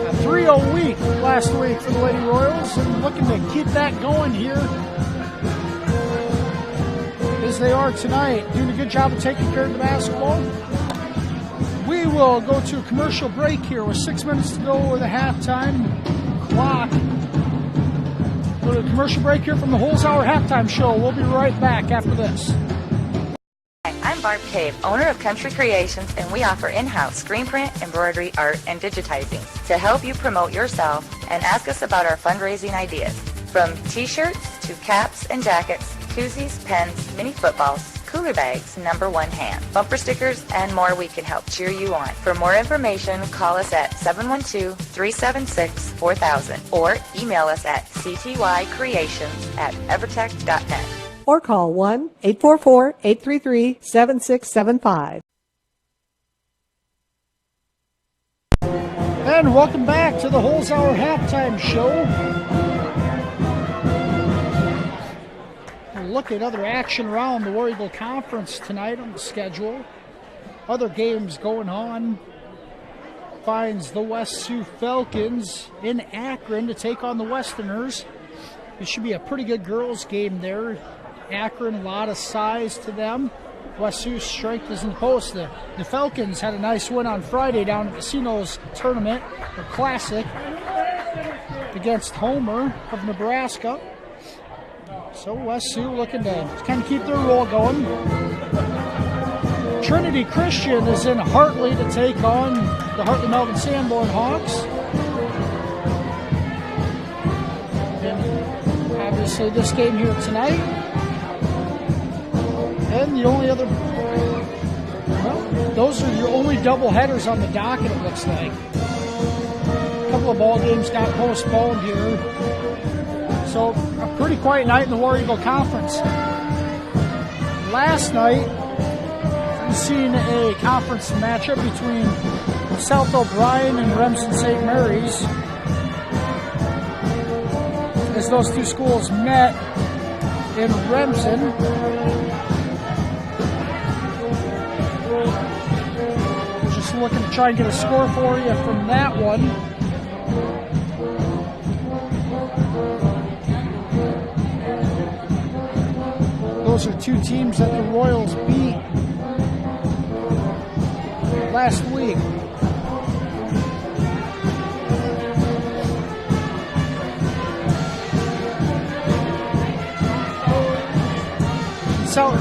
Speaker 7: A 3-0 week last week for the Lady Royals, and looking to keep that going here as they are tonight, doing a good job of taking care of the basketball. We will go to a commercial break here with 6 minutes to go with a halftime clock. Go to a commercial break here from the Holzhauer halftime show. We'll be right back after this.
Speaker 5: Hi, I'm Barb Cave, owner of Country Creations, and we offer in-house screen print, embroidery, art, and digitizing to help you promote yourself and ask us about our fundraising ideas. From t-shirts to caps and jackets, koozies, pens, mini footballs, cooler bags, number one ham, bumper stickers, and more. We can help cheer you on. For more information, call us at 712-376-4000 or email us at ctycreations@evertech.net.
Speaker 1: Or call 1-844-833-7675.
Speaker 7: And welcome back to the Holes Hour halftime show. We'll look at other action around the War Eagle Conference tonight on the schedule. Other games going on. Finds the West Sioux Falcons in Akron to take on the Westerners. It should be a pretty good girls game there. Akron, a lot of size to them. West Sioux's strength is in the post. The Falcons had a nice win on Friday down at the Casinos tournament, or Classic, against Homer of Nebraska. So West Sioux looking to kind of keep their roll going. Trinity Christian is in Hartley to take on the Hartley Melvin Sanborn Hawks. And obviously this game here tonight. And the only other, well, those are your only double headers on the docket, it looks like. A couple of ball games got postponed here. So a pretty quiet night in the War Eagle Conference. Last night, we've seen a conference matchup between South O'Brien and Remsen St. Mary's. As those two schools met in Remsen. Just looking to try and get a score for you from that one. Those are two teams that the Royals beat last week.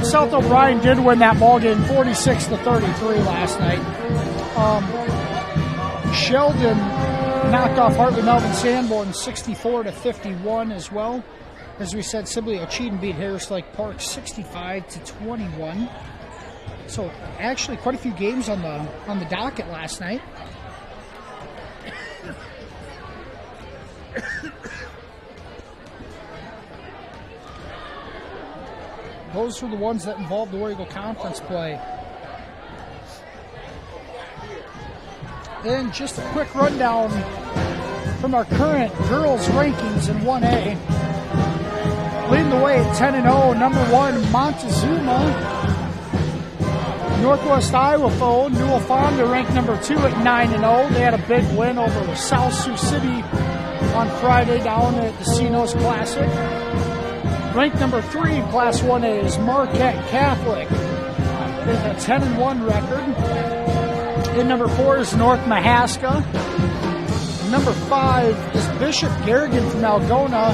Speaker 7: South O'Brien did win that ball game 46-33 last night. Sheldon knocked off Hartley Melvin Sanborn 64-51 as well. As we said, Sibley Ocheyedan beat Harris Lake Park 65-21. So actually quite a few games on the docket last night. Those were the ones that involved the War Eagle Conference play. And just a quick rundown from our current girls rankings in 1A. Leading the way at 10-0, number 1, Montezuma. Northwest Iowa foe, Newell Fonda, ranked number 2 at 9-0. They had a big win over South Sioux City on Friday down at the Casinos Classic. Ranked number 3 in Class 1A is Marquette Catholic with a 10-1 record. And number 4 is North Mahaska. Number 5 is Bishop Garrigan from Algona.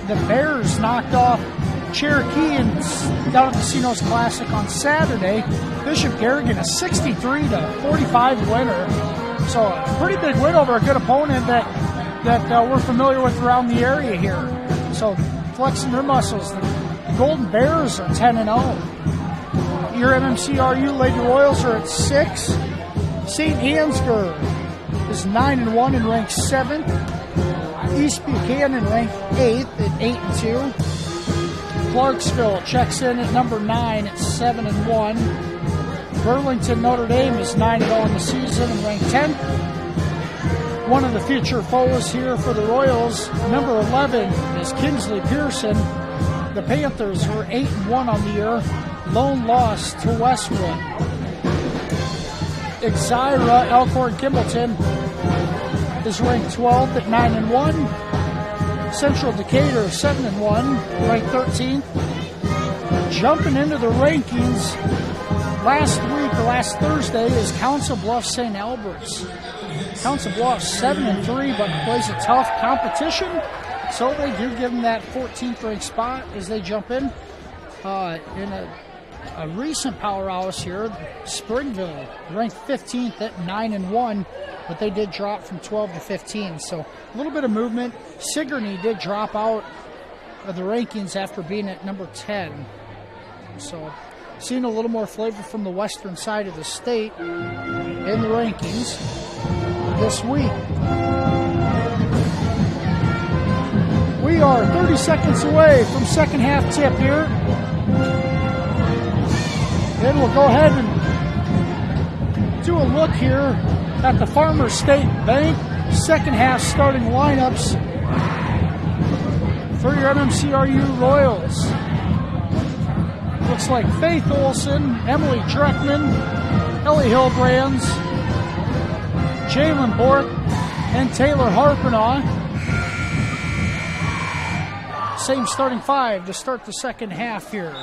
Speaker 7: The Bears knocked off Cherokee down at the Casinos Classic on Saturday. Bishop Garrigan, a 63-45 winner. So a pretty big win over a good opponent that we're familiar with around the area here. So flexing their muscles. The Golden Bears are 10-0. Your MMCRU Lady Royals are at 6. St. Ansgar is 9-1 and ranked 7th. East Buchanan ranked 8th at 8-2. Clarksville checks in at number 9 at 7-1. Burlington Notre Dame is 9-0 in the season and ranked 10th. One of the future foes here for the Royals, number 11, is Kinsley Pearson. The Panthers were 8-1 on the year. Lone loss to Westwood. Exira Elkhorn Kimballton is ranked 12th at 9-1. Central Decatur 7-1, ranked 13th. Jumping into the rankings last Thursday is Council Bluffs St. Albert's. Council Bluffs 7-3, but plays a tough competition, so they do give them that 14th ranked spot as they jump in. In a recent powerhouse here, Springville ranked 15th at 9-1, but they did drop from 12 to 15, so a little bit of movement. Sigourney did drop out of the rankings after being at number 10. So seeing a little more flavor from the western side of the state in the rankings this week. We are 30 seconds away from second half tip here. Then we'll go ahead and do a look here at the Farmers State Bank second half starting lineups for your MMCRU Royals. Looks like Faith Olson, Emily Dreckman, Ellie Hillbrands, Jalen Bork, and Taylor Harpenaugh. Same starting five to start the second half here.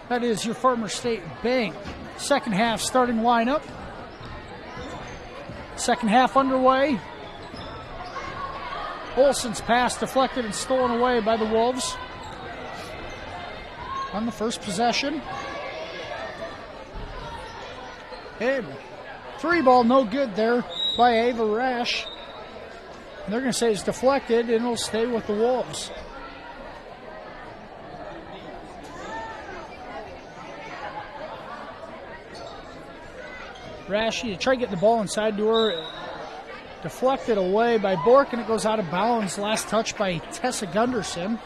Speaker 7: That is your Farmers State Bank second half starting lineup. Second half underway. Olson's pass deflected and stolen away by the Wolves on the first possession. And three ball no good there by Ava Rash. And they're going to say it's deflected and it'll stay with the Wolves. Rashi to try to get the ball inside to her. Deflected away by Bork, and it goes out of bounds. Last touch by Tessa Gunderson.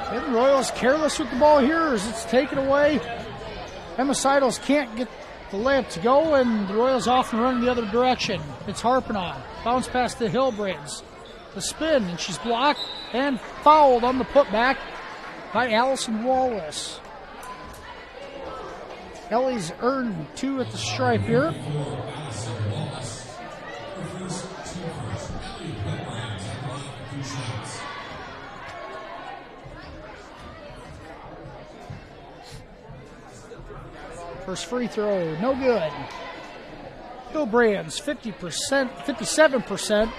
Speaker 7: And the Royals careless with the ball here as it's taken away. Emma Seidels can't get the layup to go, and the Royals off and running the other direction. It's Harpenaugh. Bounce pass to Hillbrands. The spin, and she's blocked and fouled on the putback by Allison Wallace. Ellie's earned 2 at the stripe here. First free throw, no good. Hillbrands, 50%, 57%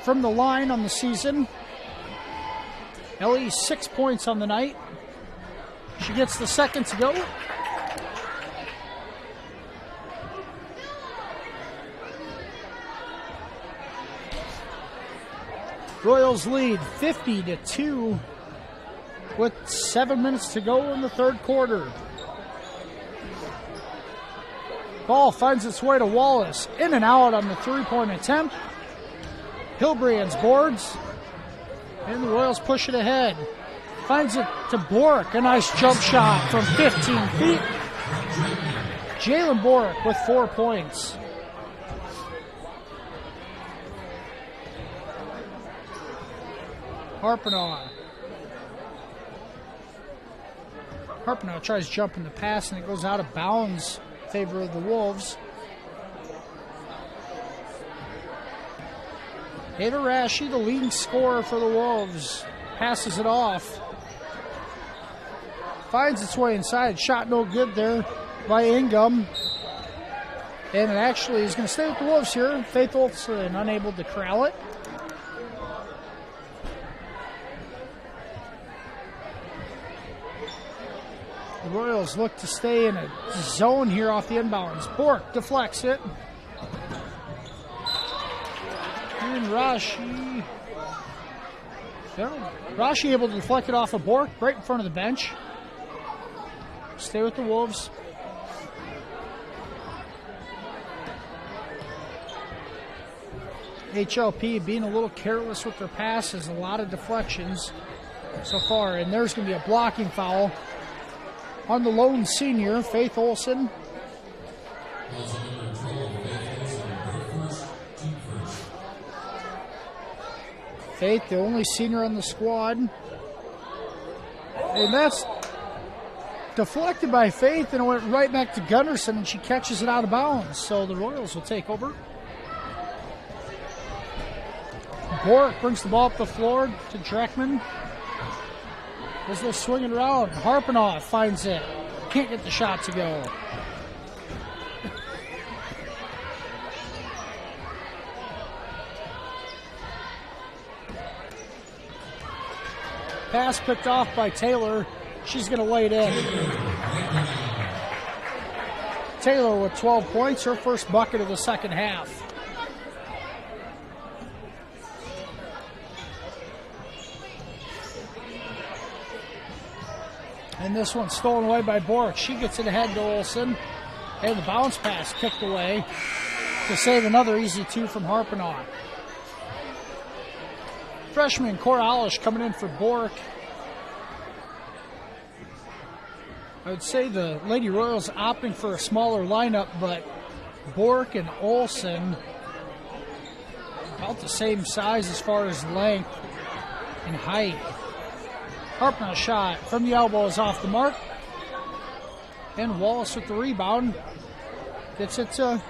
Speaker 7: from the line on the season. Ellie, 6 points on the night. She gets the second to go. Royals lead 50-2 with 7 minutes to go in the third quarter. Ball finds its way to Wallace. In and out on the three-point attempt. Hillbrands boards. And the Royals push it ahead. Finds it to Bork. A nice jump shot from 15 feet. Jalen Bork with 4 points. Harpenaugh tries jumping the pass, and it goes out of bounds in favor of the Wolves. Ava Rashi, the leading scorer for the Wolves, passes it off. Finds its way inside. Shot no good there by Ingham. And it actually is going to stay with the Wolves here. Faith Olson unable to corral it. The Royals look to stay in a zone here off the inbounds. Bork deflects it. And Rashi able to deflect it off of Bork right in front of the bench. Stay with the Wolves. HLP being a little careless with their passes. A lot of deflections so far. And there's going to be a blocking foul on the lone senior, Faith Olson. Faith, the only senior on the squad. And that's deflected by Faith, and it went right back to Gunderson, and she catches it out of bounds. So the Royals will take over. Bork brings the ball up the floor to Dreckman. As they're swinging around, Harpenaugh finds it. Can't get the shot to go. Pass picked off by Taylor. She's going to lay it in. Taylor with 12 points, her first bucket of the second half. And this one's stolen away by Bork. She gets it ahead to Olsen. And the bounce pass kicked away to save another easy two from Harpanaugh. Freshman Cora Alish coming in for Bork. I would say the Lady Royals opting for a smaller lineup, but Bork and Olsen about the same size as far as length and height. Harpanaugh shot from the elbow is off the mark. And Wallace with the rebound. Gets it to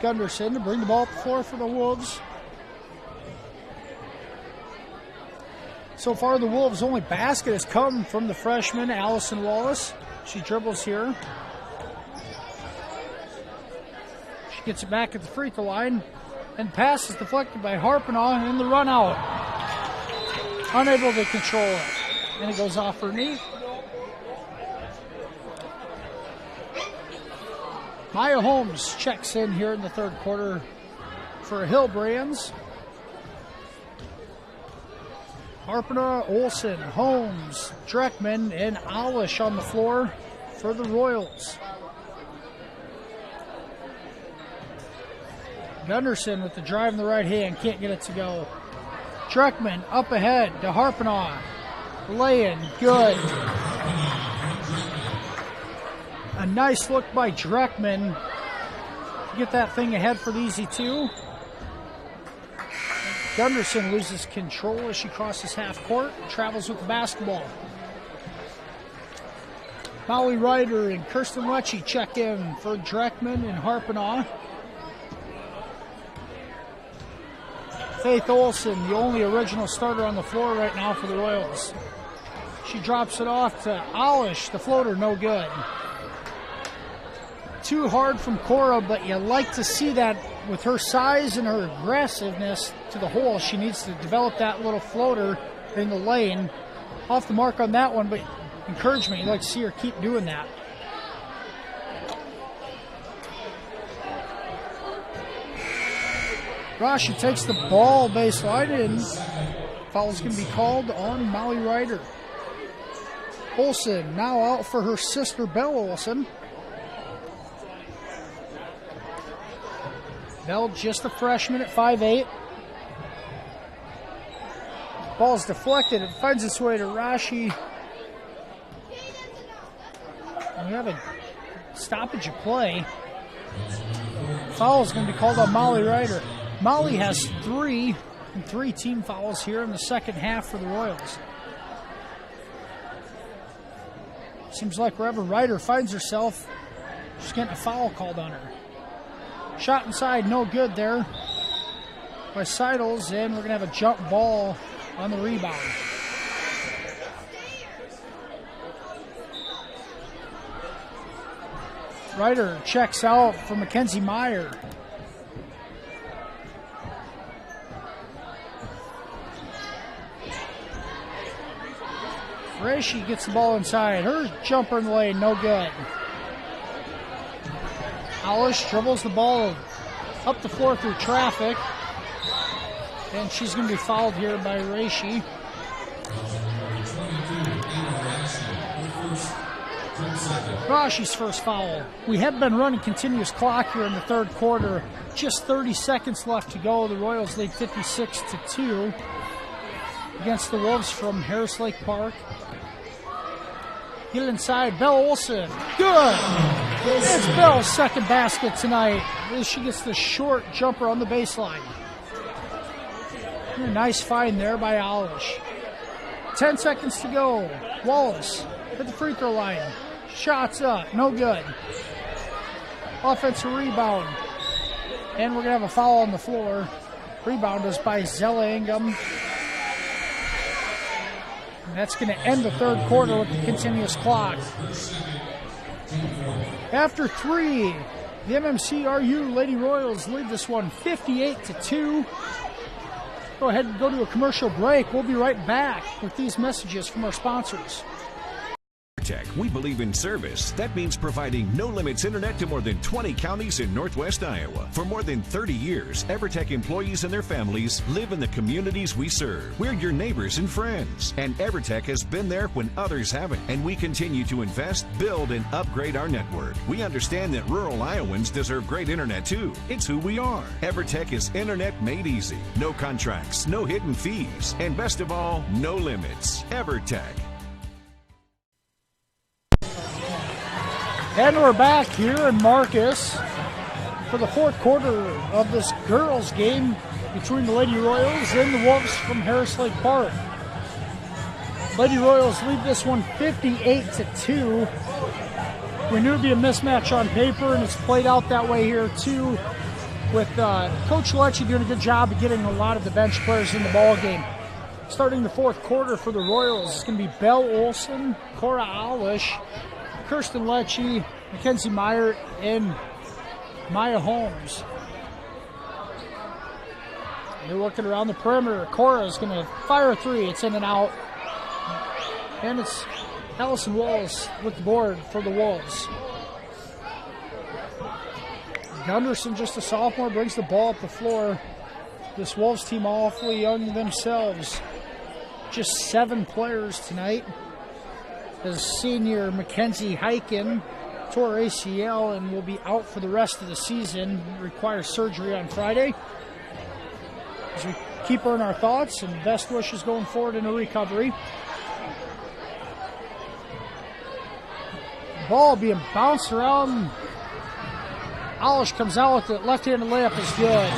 Speaker 7: Gunderson to bring the ball up the floor for the Wolves. So far, the Wolves' only basket has come from the freshman, Allison Wallace. She dribbles here. She gets it back at the free throw line. And pass is deflected by Harpanaugh in the run out. Unable to control it. And it goes off her knee. Maya Holmes checks in here in the third quarter for Hillbrands. Harpanaugh, Olsen, Holmes, Dreckman, and Alish on the floor for the Royals. Gunderson with the drive in the right hand, can't get it to go. Dreckman up ahead to Harpanaugh. Lay-in, good. A nice look by Dreckman to get that thing ahead for the easy two. Gunderson loses control as she crosses half court, travels with the basketball. Molly Ryder and Kirsten Lecce check in for Dreckman and Harpanaugh. Faith Olsen, the only original starter on the floor right now for the Royals. She drops it off to Alish, the floater, no good. Too hard from Cora, but you like to see that with her size and her aggressiveness to the hole. She needs to develop that little floater in the lane. Off the mark on that one, but encouragement. You'd like to see her keep doing that. Rashi takes the ball baseline, and foul's going to be called on Molly Ryder. Olsen now out for her sister Belle Olsen. Bell just a freshman at 5'8". Ball's deflected. It finds its way to Rashi. And we have a stoppage of play. Foul is going to be called on Molly Ryder. Molly has three team fouls here in the second half for the Royals. Seems like wherever Ryder finds herself, she's getting a foul called on her. Shot inside, no good there by Seidels, and we're going to have a jump ball on the rebound. Ryder checks out for Mackenzie Meyer. Reishi gets the ball inside. Her jumper in the lane, no good. Alish dribbles the ball up the floor through traffic. And she's going to be fouled here by Reishi. Rashi's first foul. We have been running continuous clock here in the third quarter. Just 30 seconds left to go. The Royals lead 56-2 against the Wolves from Harris Lake Park. Get it inside. Belle Olsen. Good. It's Belle's second basket tonight. She gets the short jumper on the baseline. Nice find there by Alish. 10 seconds to go. Wallace at the free throw line. Shots up. No good. Offensive rebound. And we're going to have a foul on the floor. Rebound is by Zella Ingham. And that's going to end the third quarter with the continuous clock. After three, the MMCRU Lady Royals lead this one 58-2. Go ahead and go to a commercial break. We'll be right back with these messages from our sponsors.
Speaker 6: EverTech, we believe in service. That means providing no-limits internet to more than 20 counties in Northwest Iowa. For more than 30 years, EverTech employees and their families live in the communities we serve. We're your neighbors and friends. And EverTech has been there when others haven't. And we continue to invest, build, and upgrade our network. We understand that rural Iowans deserve great internet too. It's who we are. EverTech is internet made easy. No contracts, no hidden fees, and best of all, no limits. EverTech.
Speaker 7: And we're back here in Marcus for the fourth quarter of this girls' game between the Lady Royals and the Wolves from Harris Lake Park. Lady Royals lead this one 58-2. We knew it'd be a mismatch on paper, and it's played out that way here too, with Coach Malechy doing a good job of getting a lot of the bench players in the ball game. Starting the fourth quarter for the Royals, it's going to be Belle Olson, Cora Alish, Kirsten Lecce, Mackenzie Meyer, and Maya Holmes. They're working around the perimeter. Cora is going to fire a three. It's in and out. And it's Allison Walls with the board for the Wolves. Gunderson, just a sophomore, brings the ball up the floor. This Wolves team awfully young themselves. Just 7 players tonight. As senior Mackenzie Heiken tore ACL and will be out for the rest of the season. Requires surgery on Friday. As we keep her in our thoughts and best wishes going forward in her recovery. Ball being bounced around. Alish comes out with the left-handed layup is good.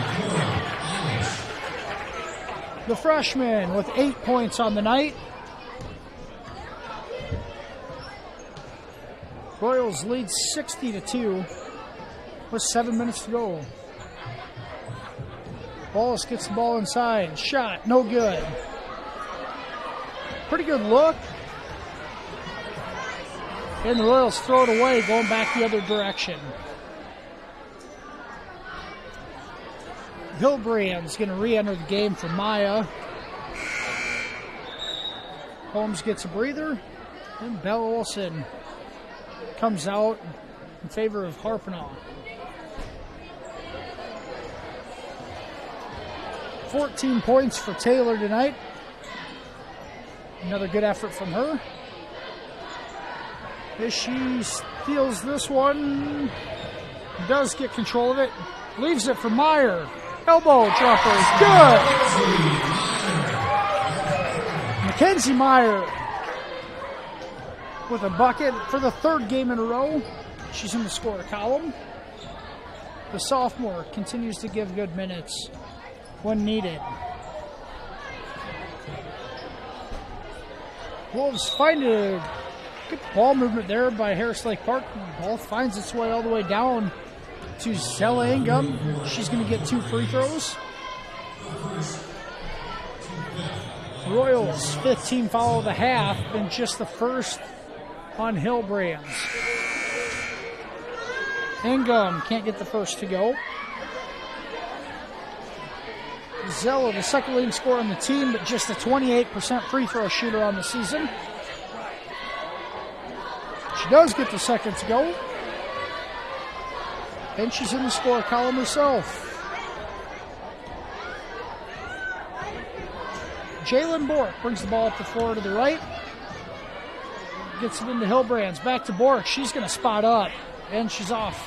Speaker 7: The freshman with 8 points on the night. Royals lead 60-2 with 7 minutes to go. Wallace gets the ball inside. Shot, no good. Pretty good look. And the Royals throw it away, going back the other direction. Hillbrand's going to re-enter the game for Maya. Holmes gets a breather. And Belle Olson comes out in favor of Harpinall. 14 points for Taylor tonight. Another good effort from her. As she steals this one, does get control of it, leaves it for Meyer. Elbow jumper is good. Mackenzie Meyer with a bucket for the 3rd game in a row. She's in the score column. The sophomore continues to give good minutes when needed. Wolves find a good ball movement there by Harris Lake Park. The ball finds its way all the way down to Zella Ingham. She's going to get 2 free throws. Royals, 15 foul of the half, and just the first on Hillbrands. Ingham can't get the first to go. Zella, the second leading scorer on the team, but just a 28% free throw shooter on the season. She does get the second to go. And she's in the score column herself. Jalen Bork brings the ball up the floor to the right. Gets it into Hillbrands. Back to Bork. She's going to spot up. And she's off.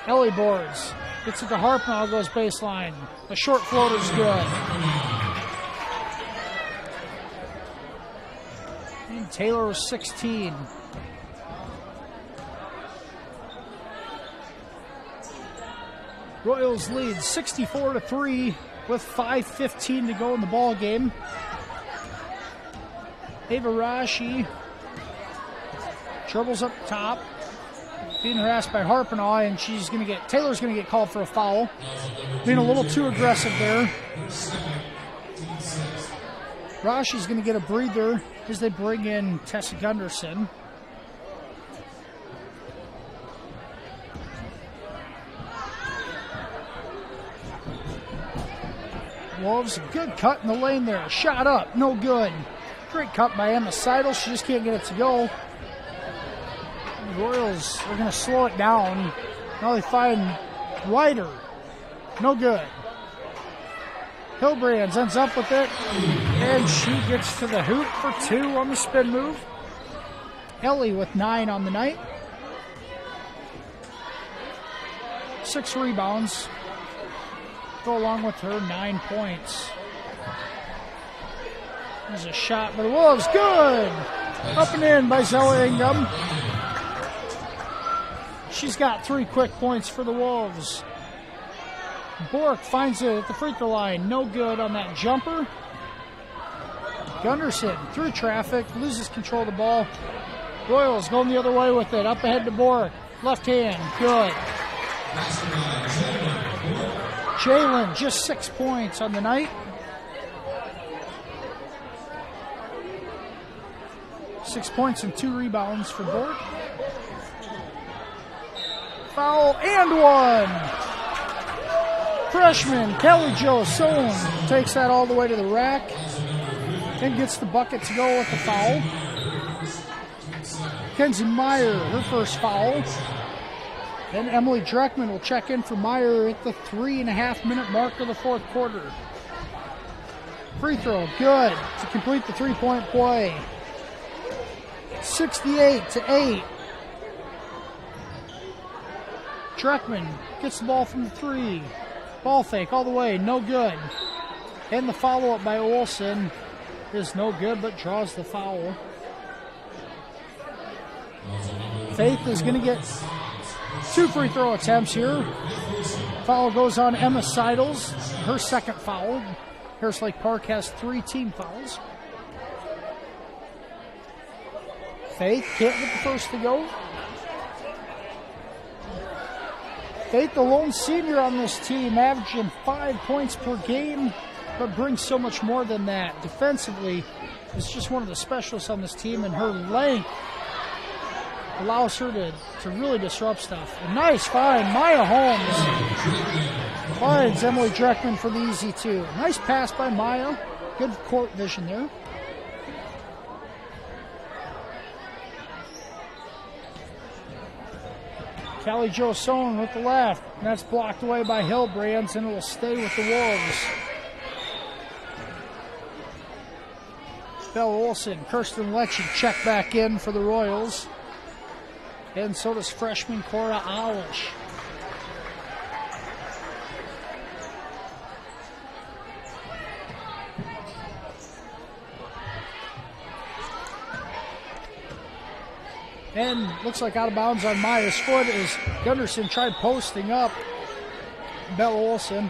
Speaker 7: Ellie boards. Gets it to Harpinall, goes baseline. The short floater's good. And Taylor was 16. Royals lead 64-3 with 5:15 to go in the ball game. Ava Rashi dribbles up top, being harassed by Harpinall, and Taylor's going to get called for a foul. Being a little too aggressive there. Rashi's going to get a breather as they bring in Tessa Gunderson. Wolves, a good cut in the lane there. Shot up, no good. Great cut by Emma Seidel. She just can't get it to go. The Royals are going to slow it down. Now they find Ryder. No good. Hillbrands ends up with it, and she gets to the hoop for 2 on the spin move. Ellie with 9 on the night. 6 rebounds. Go along with her 9 points. There's a shot by the Wolves. Good! Up and in by Zella Ingham. She's got 3 quick points for the Wolves. Bork finds it at the free throw line. No good on that jumper. Gunderson through traffic, loses control of the ball. Royals going the other way with it. Up ahead to Bork. Left hand, good. Jalen, just 6 points on the night. 6 points and 2 rebounds for Bork. Foul and 1. Freshman Kelly Jo Sohn takes that all the way to the rack and gets the bucket to go with the foul. Kenzie Meyer, her first foul. Then Emily Dreckman will check in for Meyer at the 3.5-minute mark of the 4th quarter. Free throw, good to complete the 3-point play. 68-8. Dreckman gets the ball from the 3. Ball fake all the way, no good. And the follow-up by Olsen is no good, but draws the foul. Faith is going to get 2 free throw attempts here. Foul goes on Emma Seidels, her second foul. Harris Lake Park has 3 team fouls. Faith can't get the first to go. Faith, the lone senior on this team, averaging 5 points per game, but brings so much more than that. Defensively, is just one of the specialists on this team, and her length allows her to really disrupt stuff. A nice find. Maya Holmes finds Emily Dreckman for the easy 2. Nice pass by Maya. Good court vision there. Callie Jo Sohn with the left. And that's blocked away by Hillbrands, and it will stay with the Wolves. Bella Olsen, Kirsten Lechy check back in for the Royals. And so does freshman Cora Alish. And looks like out of bounds on Maya's foot as Gunderson tried posting up Bella Olsen.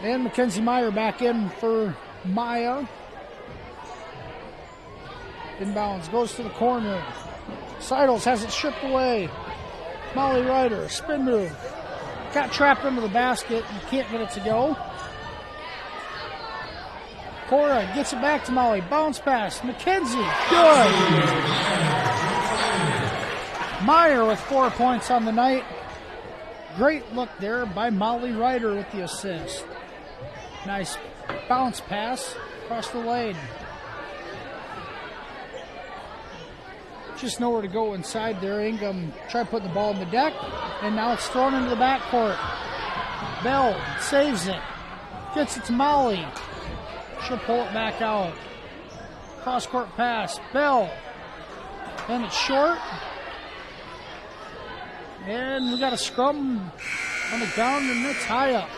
Speaker 7: And Mackenzie Meyer back in for Maya. Inbounds, goes to the corner. Seidels has it stripped away. Molly Ryder, spin move. Got trapped under the basket and can't get it to go. Cora gets it back to Molly. Bounce pass. Mackenzie. Good. Meyer with 4 points on the night. Great look there by Molly Ryder with the assist. Nice bounce pass across the lane. Just nowhere to go inside there. Ingham tried putting the ball in the deck, and now it's thrown into the backcourt. Bell saves it. Gets it to Molly. She'll pull it back out. Cross-court pass. Bell. And it's short. And we got a scrum on the ground, and it's high up.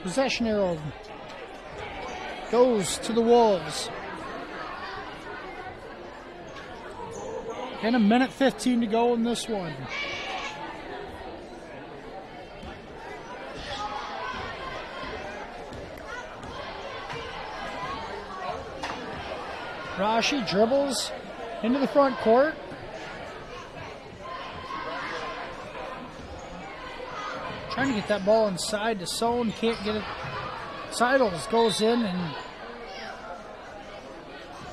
Speaker 7: Possession arrow goes to the Wolves. And 1:15 to go in this one. Rashi dribbles into the front court. Trying to get that ball inside to Sohn, can't get it. Seidels goes in and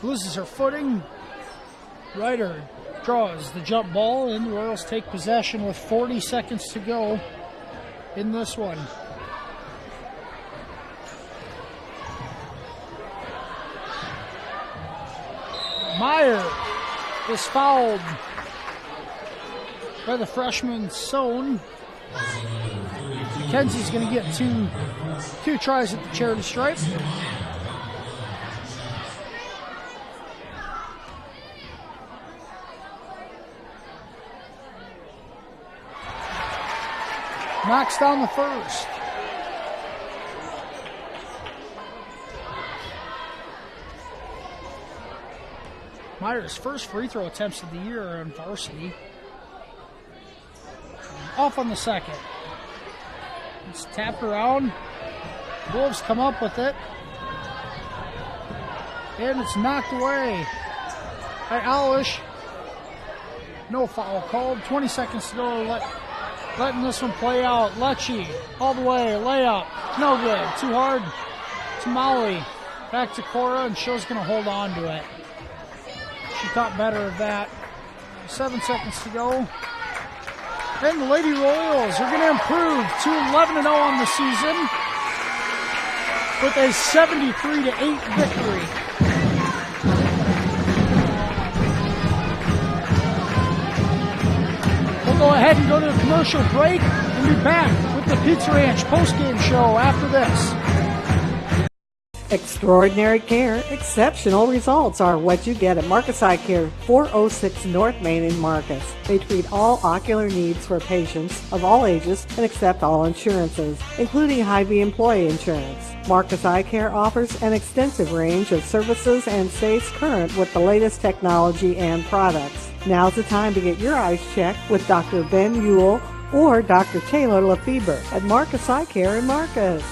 Speaker 7: loses her footing. Ryder draws the jump ball, and the Royals take possession with 40 seconds to go in this one. Meyer is fouled by the freshman Sohn. McKenzie's going to get two tries at the charity stripe. Knocks down the first. Meyer's first free throw attempts of the year on varsity. Off on the second. It's tapped around. Wolves come up with it. And it's knocked away by Alish. No foul called. 20 seconds to go. Letting this one play out. Malechy all the way. Layup. No good. Too hard to Molly. Back to Cora, and Show's going to hold on to it. She thought better of that. 7 seconds to go. And the Lady Royals are going to improve to 11-0 on the season with a 73-8 victory. We'll go ahead and go to the commercial break and be back with the Pizza Ranch postgame show after this.
Speaker 1: Extraordinary care, exceptional results are what you get at Marcus Eye Care, 406 North Main in Marcus. They treat all ocular needs for patients of all ages and accept all insurances, including Hy-Vee employee insurance. Marcus Eye Care offers an extensive range of services and stays current with the latest technology and products. Now's the time to get your eyes checked with Dr. Ben Ewell or Dr. Taylor Lefebvre at Marcus Eye Care in Marcus.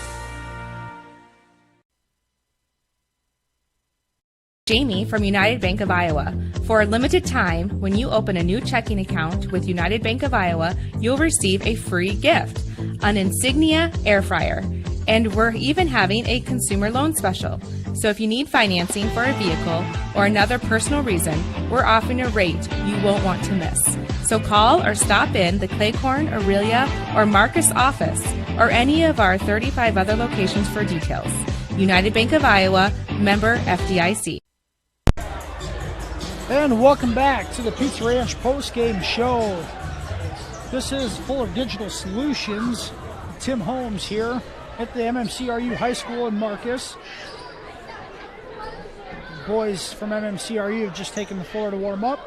Speaker 2: Jamie from United Bank of Iowa. For a limited time, when you open a new checking account with United Bank of Iowa, you'll receive a free gift, an Insignia air fryer. And we're even having a consumer loan special. So if you need financing for a vehicle or another personal reason, we're offering a rate you won't want to miss. So call or stop in the Claycorn, Aurelia, or Marcus office or any of our 35 other locations for details. United Bank of Iowa, member FDIC.
Speaker 7: And welcome back to the Pizza Ranch postgame show. This is Fuller Digital Solutions. Tim Holmes here at the MMCRU High School in Marcus. The boys from MMCRU have just taken the floor to warm up.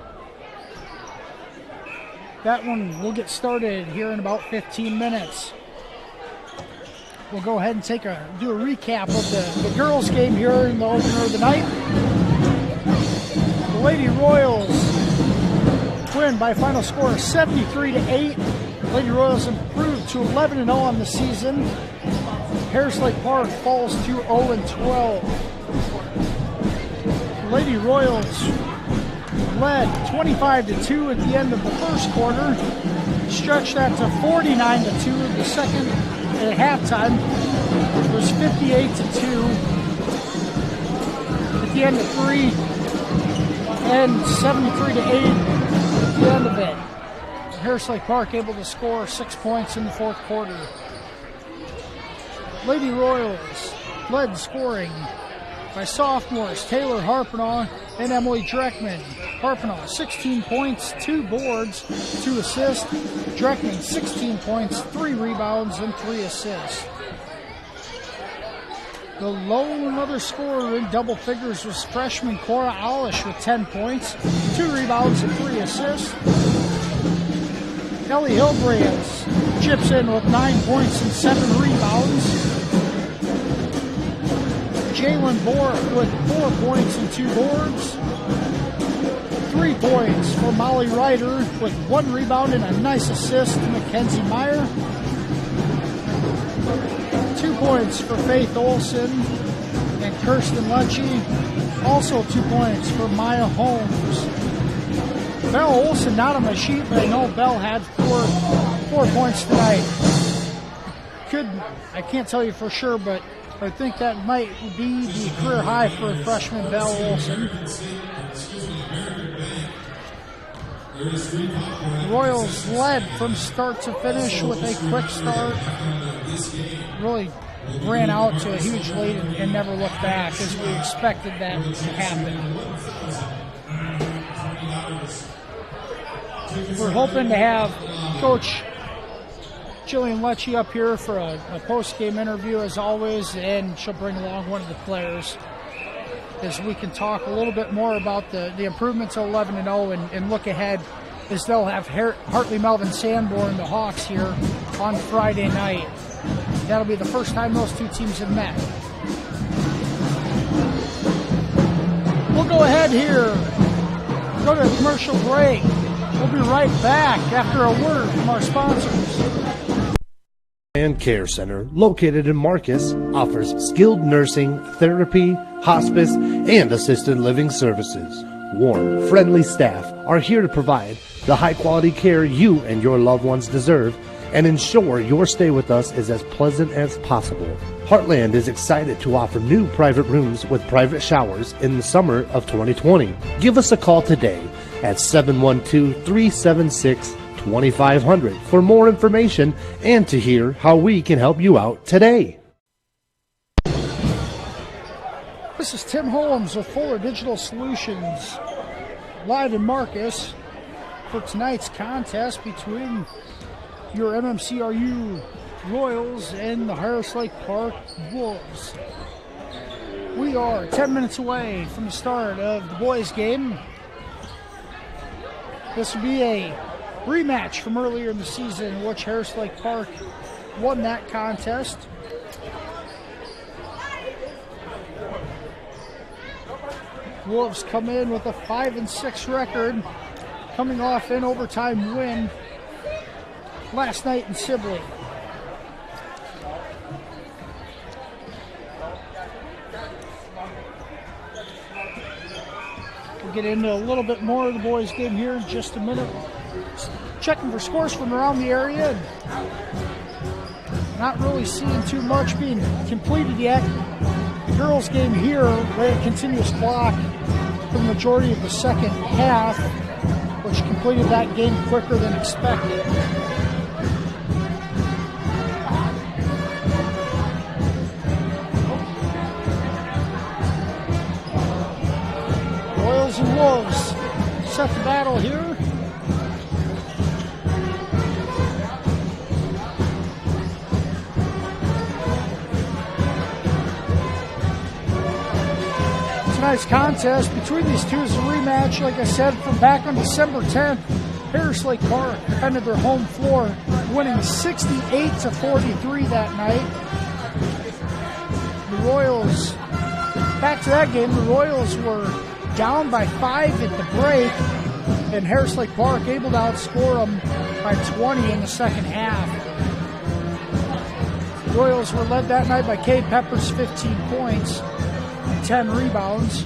Speaker 7: That one will get started here in about 15 minutes. We'll go ahead and do a recap of the girls' game here in the opener of the night. The Lady Royals win by a final score of 73-8. Lady Royals improved to 11-0 on the season. Harris Lake Park falls to 0-12. The Lady Royals led 25-2 at the end of the first quarter. Stretched that to 49-2 in the second. At halftime, it was 58-2 at the end of 3 and 73-8 at the end of it. Harris Lake Park able to score 6 points in the fourth quarter. Lady Royals led scoring by sophomores Taylor Harpenaugh and Emily Dreckman. Harpenaugh 16 points, 2 boards, 2 assists. Dreckman 16 points, 3 rebounds, and 3 assists. The lone other scorer in double figures was freshman Cora Alish with 10 points, 2 rebounds, and 3 assists. Ellie Hilbrands chips in with 9 points and 7 rebounds. Jalen Bork with 4 points and 2 boards. 3 points for Molly Ryder with 1 rebound and a nice assist to Mackenzie Meyer. 2 points for Faith Olson and Kirsten Lecce. Also 2 points for Maya Holmes. Belle Olson not on my sheet, but I know Belle had 4 points tonight. I can't tell you for sure, but I think that might be the career high for freshman Belle Olson. The Royals led from start to finish with a quick start. Really ran out to a huge lead and never looked back as we expected that to happen. We're hoping to have Coach Jillian Malechy up here for a post-game interview as always, and she'll bring along one of the players as we can talk a little bit more about the improvements of 11-0 and look ahead as they'll have Hartley Melvin Sanborn, the Hawks, here on Friday night. That'll be the first time those two teams have met. We'll go ahead here, go to a commercial break. We'll be right back after a word from our sponsors.
Speaker 3: And Care Center, located in Marcus, offers skilled nursing, therapy, hospice, and assisted living services. Warm, friendly staff are here to provide the high-quality care you and your loved ones deserve and ensure your stay with us is as pleasant as possible. Heartland is excited to offer new private rooms with private showers in the summer of 2020. Give us a call today at 712-376-2500 for more information and to hear how we can help you out today.
Speaker 7: This is Tim Holmes with Fuller Digital Solutions, live in Marcus for tonight's contest between your MMCRU Royals and the Harris Lake Park Wolves. We are 10 minutes away from the start of the boys' game. This will be a rematch from earlier in the season in which Harris Lake Park won that contest. Wolves come in with a 5-6 record, coming off an overtime win last night in Sibley. We'll get into a little bit more of the boys' game here in just a minute. Checking for scores from around the area. Not really seeing too much being completed yet. The girls' game here ran a continuous clock for the majority of the second half, which completed that game quicker than expected. Royals and Wolves set the battle here. Tonight's contest between these two is a rematch, like I said, from back on December 10th. Harris Lake Park defended their home floor, winning 68-43 that night. The Royals, back to that game, the Royals were down by 5 at the break, and Harris Lake Park able to outscore them by 20 in the second half. The Royals were led that night by Kay Peppers, 15 points. 10 rebounds.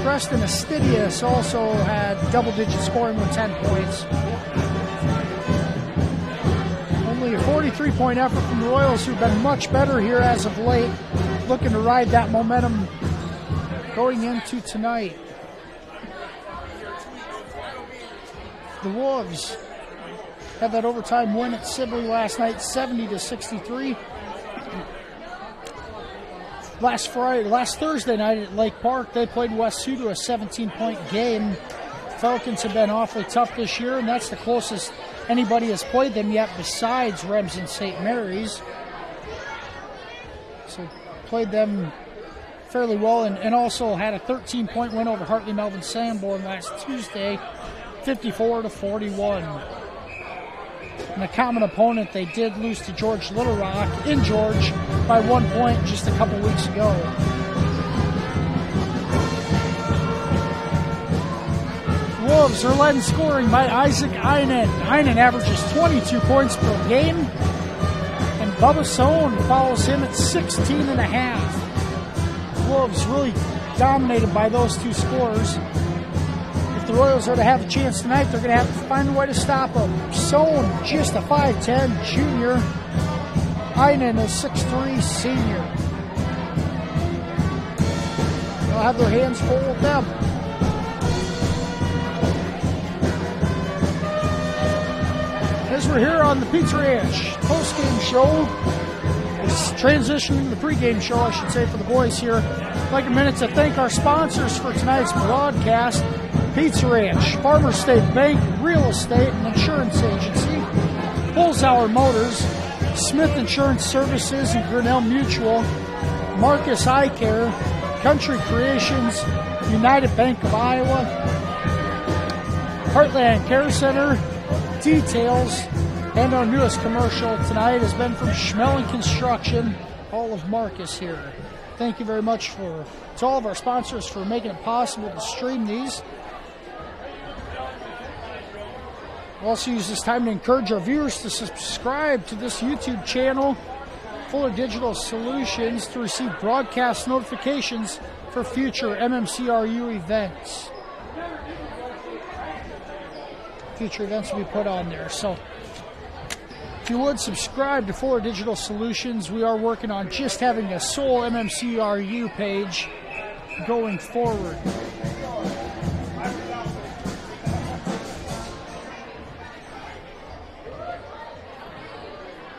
Speaker 7: Preston Astidius also had double-digit scoring with 10 points. Only a 43-point effort from the Royals, who've been much better here as of late, looking to ride that momentum going into tonight. The Wolves had that overtime win at Sibley last night, 70-63. Last Thursday night at Lake Park, they played Westsudo a 17-point game. Falcons have been awfully tough this year, and that's the closest anybody has played them yet besides Remsen St. Mary's. So played them fairly well, and also had a 13-point win over Hartley Melvin Sanborn last Tuesday, 54-41. And a common opponent, they did lose to George Little Rock in George by 1 point just a couple weeks ago. Wolves are led in scoring by Isaac Einen. Einen averages 22 points per game, and Bubba Sohn follows him at 16.5. Wolves really dominated by those two scorers. If the Royals are to have a chance tonight, they're going to have to find a way to stop them. Sohn, just a 5'10 junior. Einen, a 6'3 senior. They'll have their hands full with them. As we're here on the Pizza Ranch post-game show, it's transitioning to the pregame show, I should say, for the boys here. I'd like a minute to thank our sponsors for tonight's broadcast. Pizza Ranch, Farmer State Bank, Real Estate and Insurance Agency, Holzhauer Motors, Smith Insurance Services and Grinnell Mutual, Marcus Eye Care, Country Creations, United Bank of Iowa, Heartland Care Center, Details, and our newest commercial tonight has been from Schmelling Construction, all of Marcus here. Thank you very much to all of our sponsors for making it possible to stream these. We'll also use this time to encourage our viewers to subscribe to this YouTube channel, Fuller Digital Solutions, to receive broadcast notifications for future MMCRU events. Future events will be put on there. So if you would subscribe to Fuller Digital Solutions, we are working on just having a sole MMCRU page going forward.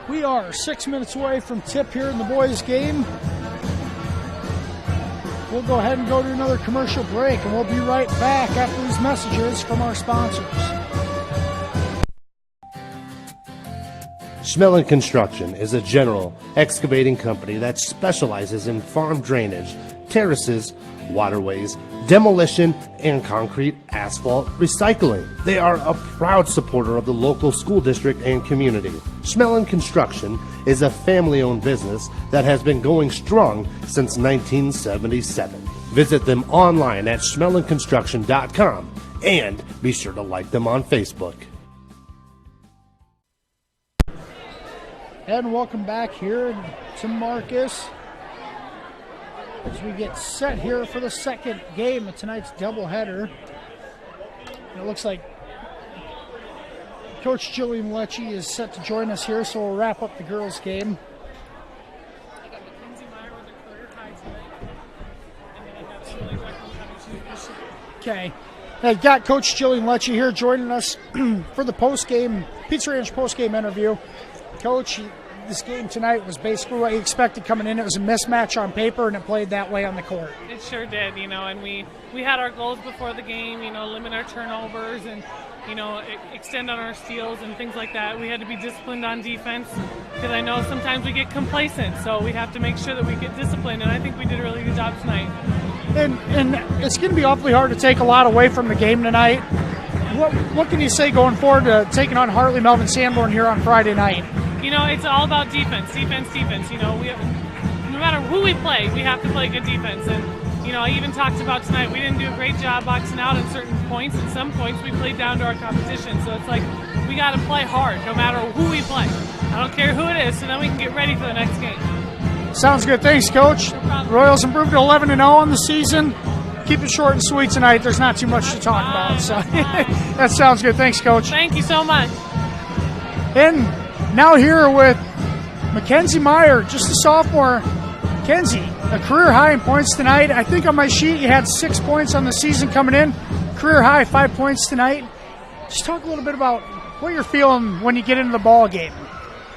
Speaker 7: We are 6 minutes away from tip here in the boys' game. We'll go ahead and go to another commercial break, and we'll be right back after these messages from our sponsors.
Speaker 3: Schmelling Construction is a general excavating company that specializes in farm drainage, terraces, waterways, demolition, and concrete asphalt recycling. They are a proud supporter of the local school district and community. Schmelling Construction is a family-owned business that has been going strong since 1977. Visit them online at schmellingconstruction.com and be sure to like them on Facebook.
Speaker 7: And welcome back here to Marcus as we get set here for the second game of tonight's doubleheader. It looks like Coach Jillian Malechy is set to join us here, so we'll wrap up the girls' game. Okay, I got Coach Jillian Malechy here joining us for the post-game, Pizza Ranch post-game interview. Coach, this game tonight was basically what you expected coming in. It was a mismatch on paper, and it played that way on the court.
Speaker 8: It sure did, and we had our goals before the game, limit our turnovers and, extend on our steals and things like that. We had to be disciplined on defense because I know sometimes we get complacent, so we have to make sure that we get disciplined, and I think we did a really good job tonight.
Speaker 7: And it's going to be awfully hard to take a lot away from the game tonight. What can you say going forward to taking on Hartley Melvin Sanborn here on Friday night?
Speaker 8: It's all about defense. We no matter who we play, we have to play good defense. And, I even talked about tonight, we didn't do a great job boxing out at certain points. At some points, we played down to our competition. So it's like we got to play hard no matter who we play. I don't care who it is, so then we can get ready for the next game.
Speaker 7: Sounds good. Thanks, Coach.
Speaker 8: No
Speaker 7: Royals improved to 11-0 on the season. Keep it short and sweet tonight. There's not too much to talk about. So that sounds good. Thanks, Coach.
Speaker 8: Thank you so much.
Speaker 7: And now here with Mackenzie Meyer, just a sophomore. Mackenzie, a career high in points tonight. I think on my sheet you had 6 points on the season coming in. Career high, 5 points tonight. Just talk a little bit about what you're feeling when you get into the ball game.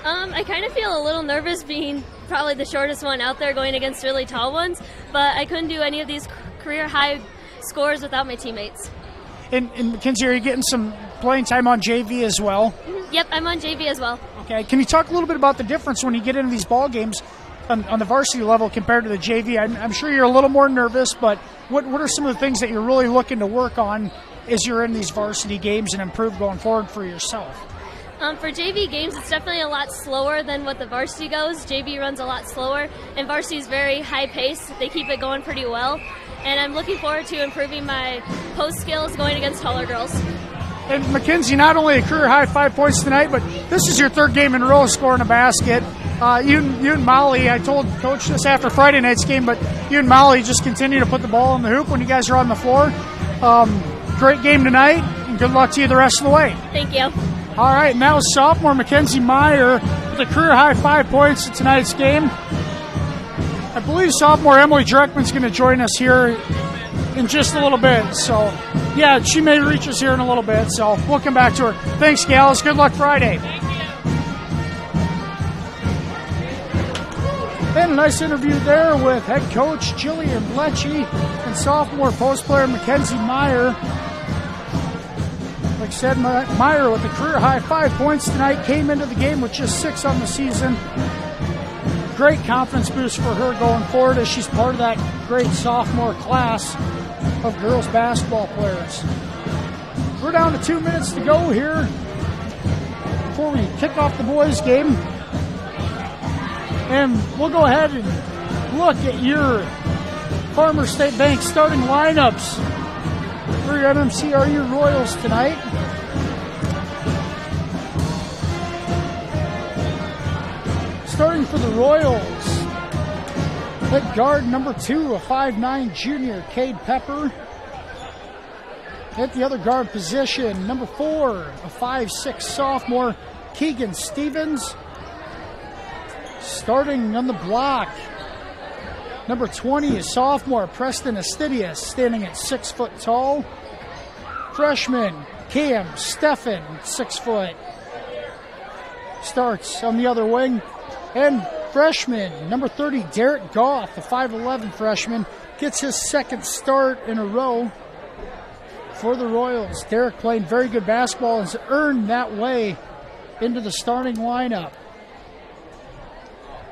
Speaker 9: I kind of feel a little nervous being probably the shortest one out there going against really tall ones, but I couldn't do any of these career high scores without my teammates.
Speaker 7: And Mackenzie, are you getting some playing time on JV as well?
Speaker 9: Yep, I'm on JV as well.
Speaker 7: Okay, can you talk a little bit about the difference when you get into these ball games on the varsity level compared to the JV? I'm sure you're a little more nervous, but what are some of the things that you're really looking to work on as you're in these varsity games and improve going forward for yourself?
Speaker 9: For JV games, it's definitely a lot slower than what the varsity goes. JV runs a lot slower, and varsity is very high pace. They keep it going pretty well, and I'm looking forward to improving my post skills going against taller girls.
Speaker 7: And Mackenzie, not only a career high 5 points tonight, but this is your third game in a row scoring a basket. You and Molly, I told Coach this after Friday night's game, but you and Molly just continue to put the ball in the hoop when you guys are on the floor. Great game tonight, and good luck to you the rest of the way.
Speaker 9: Thank you.
Speaker 7: All right, now sophomore Mackenzie Meyer with a career high 5 points in tonight's game. I believe sophomore Emily Dreckman's going to join us here in just a little bit. So, yeah, she may reach us here in a little bit, so we'll come back to her. Thanks, gals. Good luck Friday.
Speaker 8: Thank you.
Speaker 7: And a nice interview there with head coach Jillian Malechy and sophomore post player Mackenzie Meyer. Like I said, Meyer with a career-high 5 points tonight, came into the game with just 6 on the season. Great confidence boost for her going forward as she's part of that great sophomore class of girls basketball players. We're down to 2 minutes to go here before we kick off the boys' game. And we'll go ahead and look at your Farmers State Bank starting lineups for your MMCRU Royals tonight. Starting for the Royals, at guard number 2, a 5'9" junior, Cade Pepper. At the other guard position, number 4, a 5'6" sophomore, Keegan Stevens. Starting on the block, number 20 is sophomore Preston Astidius, standing at 6 foot tall. Freshman Cam Steffen, 6 foot, starts on the other wing. And freshman number 30 Derek Goff, the 5'11" freshman, gets his second start in a row for the Royals. Derek playing very good basketball and has earned that way into the starting lineup.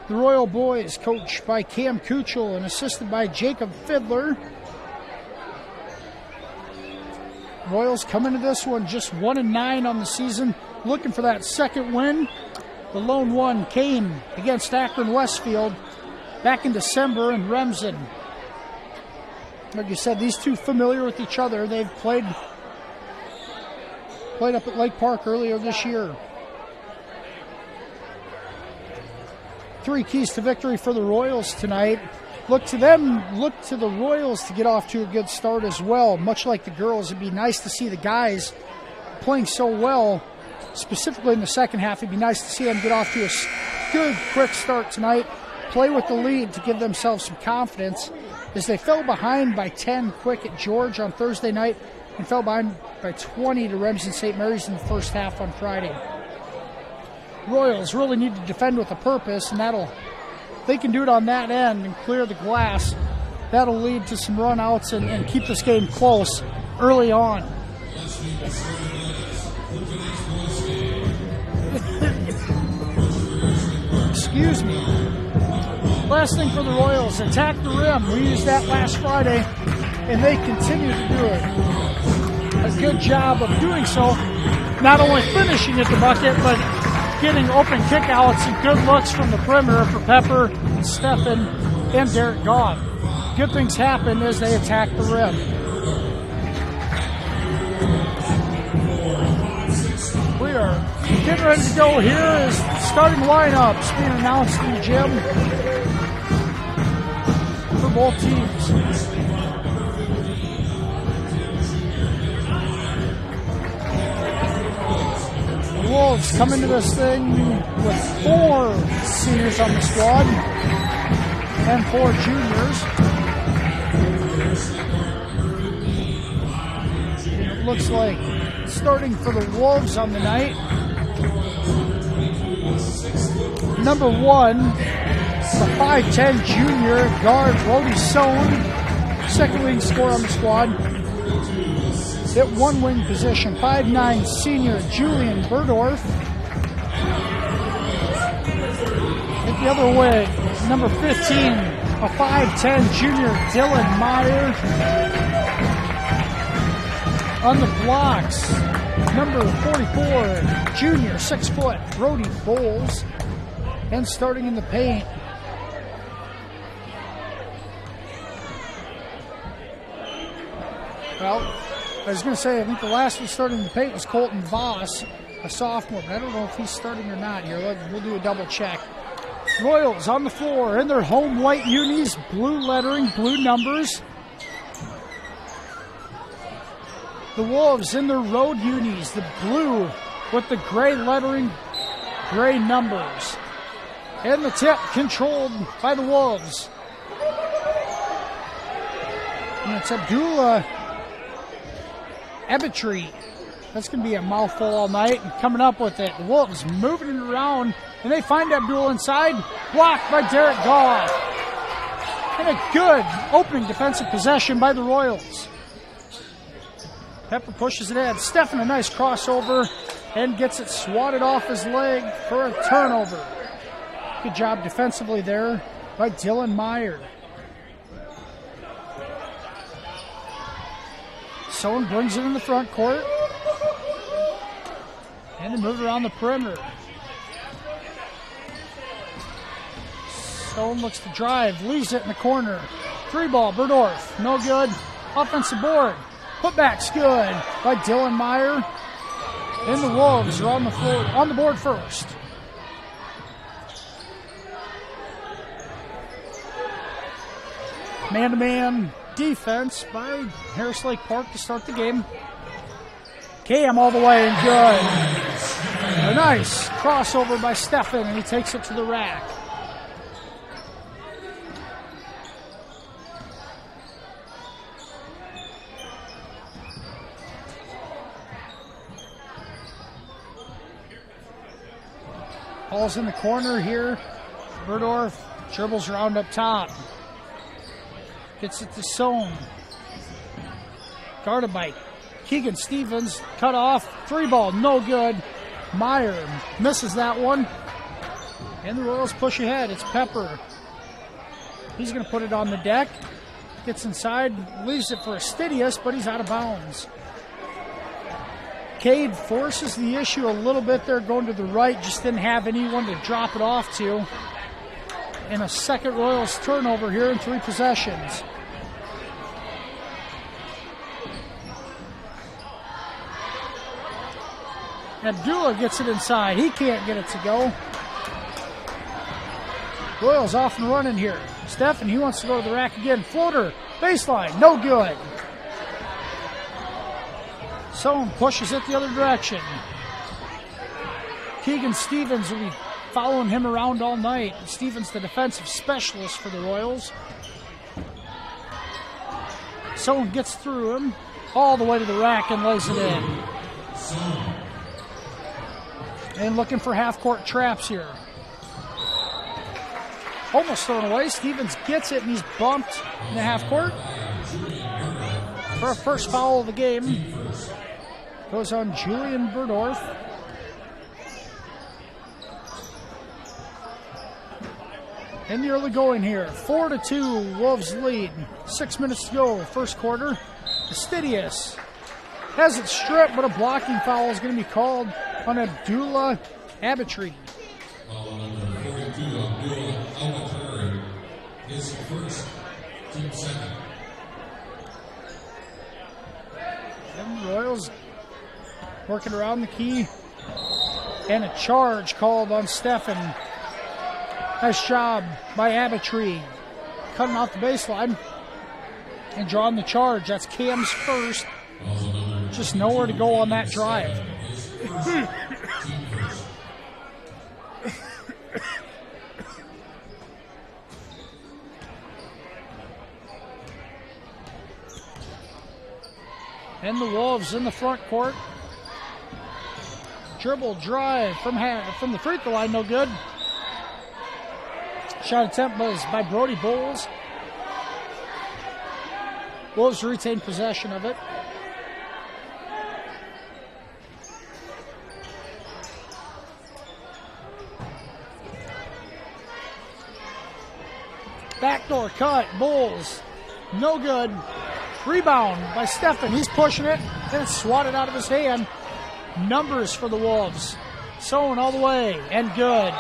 Speaker 7: The Royal boys, coached by Cam Kuchel and assisted by Jacob Fiddler. Royals come into this one just 1-9 on the season, looking for that second win. The lone one came against Akron Westfield back in December in Remsen. Like you said, these two familiar with each other. They've played up at Lake Park earlier this year. 3 keys to victory for the Royals tonight. Look to the Royals to get off to a good start as well. Much like the girls, it'd be nice to see the guys playing so well, specifically in the second half. It'd be nice to see them get off to a good, quick start tonight, play with the lead to give themselves some confidence, as they fell behind by 10 quick at George on Thursday night and fell behind by 20 to Remsen St. Mary's in the first half on Friday. Royals really need to defend with a purpose, and they can do it on that end and clear the glass. That'll lead to some run-outs and keep this game close early on. Excuse me. Last thing for the Royals, attack the rim. We used that last Friday, and they continue to do it. A good job of doing so, not only finishing at the bucket, but getting open kickouts and good looks from the perimeter for Pepper, Steffen, and Derek Goff. Good things happen as they attack the rim. We are getting ready to go here as starting lineups being announced in the gym for both teams. Wolves come into this thing with 4 seniors on the squad and 4 juniors. It looks like starting for the Wolves on the night, number 1, the 5'10" junior guard Brody Sohn, second leading scorer on the squad. At one wing position, 5'9" senior Julian Berdorf. At the other way, number 15, a 5'10" junior Dylan Meyer. On the blocks, number 44, junior 6 foot Brody Bowles. And starting in the paint, well, I was going to say, I think the last one starting in the paint was Colton Voss, a sophomore, but I don't know if he's starting or not here. We'll do a double check. Royals on the floor in their home white unis, blue lettering, blue numbers. The Wolves in their road unis, the blue with the gray lettering, gray numbers. And the tip controlled by the Wolves. And it's Abdullah Ebitry. That's going to be a mouthful all night. And coming up with it, the Wolves moving it around, and they find Abdul inside, blocked by Derek Goff. And a good opening defensive possession by the Royals. Pepper pushes it in. Stefan, a nice crossover, and gets it swatted off his leg for a turnover. Good job defensively there by Dylan Meyer. Sohn brings it in the front court. And they move it around the perimeter. Sohn looks to drive, leaves it in the corner. 3-ball, Berdorf, no good. Offensive board. Putback's good by Dylan Meyer. And the Wolves are on the floor, on the board first. Man-to-man defense by Harris Lake Park to start the game. Cam all the way and good. A nice crossover by Stefan, and he takes it to the rack. Ball's in the corner here. Berdorf dribbles around up top. Gets it to Sohn. Guarded by Keegan Stevens. Cut off. 3-ball, no good. Meyer misses that one. And the Royals push ahead. It's Pepper. He's going to put it on the deck. Gets inside. Leaves it for Astidius, but he's out of bounds. Cade forces the issue a little bit there, going to the right. Just didn't have anyone to drop it off to. And a second Royals turnover here in 3 possessions. Abdullah gets it inside. He can't get it to go. Royals off and running here. Stefan, he wants to go to the rack again. Floater, baseline, no good. Sohn pushes it the other direction. Keegan Stevens will be following him around all night. Stevens, the defensive specialist for the Royals. Sohn gets through him all the way to the rack and lays it in. And looking for half-court traps here. Almost thrown away. Stevens gets it, and he's bumped in the half-court. For a first foul of the game. Goes on Julian Berdorf. In the early going here. 4-2, Wolves lead. 6 minutes to go, first quarter. Astidius has it stripped, but a blocking foul is going to be called on Abdullah Abatri.
Speaker 10: His first, team second.
Speaker 7: And the Royals working around the key. And a charge called on Stefan. Nice job by Abatri. Cutting off the baseline and drawing the charge. That's Cam's first. Just nowhere to go on that drive. And the Wolves in the front court. Dribble drive from the free throw line, no good. Shot attempt was by Brody Bowles. Wolves retain possession of it. Backdoor cut, Bowles, no good. Rebound by Stefan, he's pushing it, and it's swatted out of his hand. Numbers for the Wolves. Sohn all the way, and good.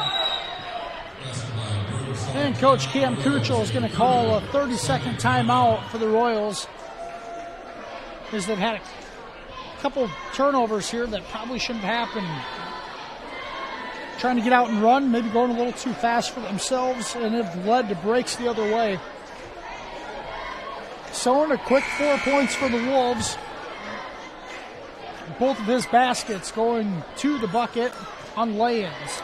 Speaker 7: And Coach Cam Kuchel is going to call a 30-second timeout for the Royals, as they've had a couple turnovers here that probably shouldn't happen. Trying to get out and run, maybe going a little too fast for themselves, and have led to breaks the other way. Sohn, a quick 4 points for the Wolves. Both of his baskets going to the bucket on lay-ins.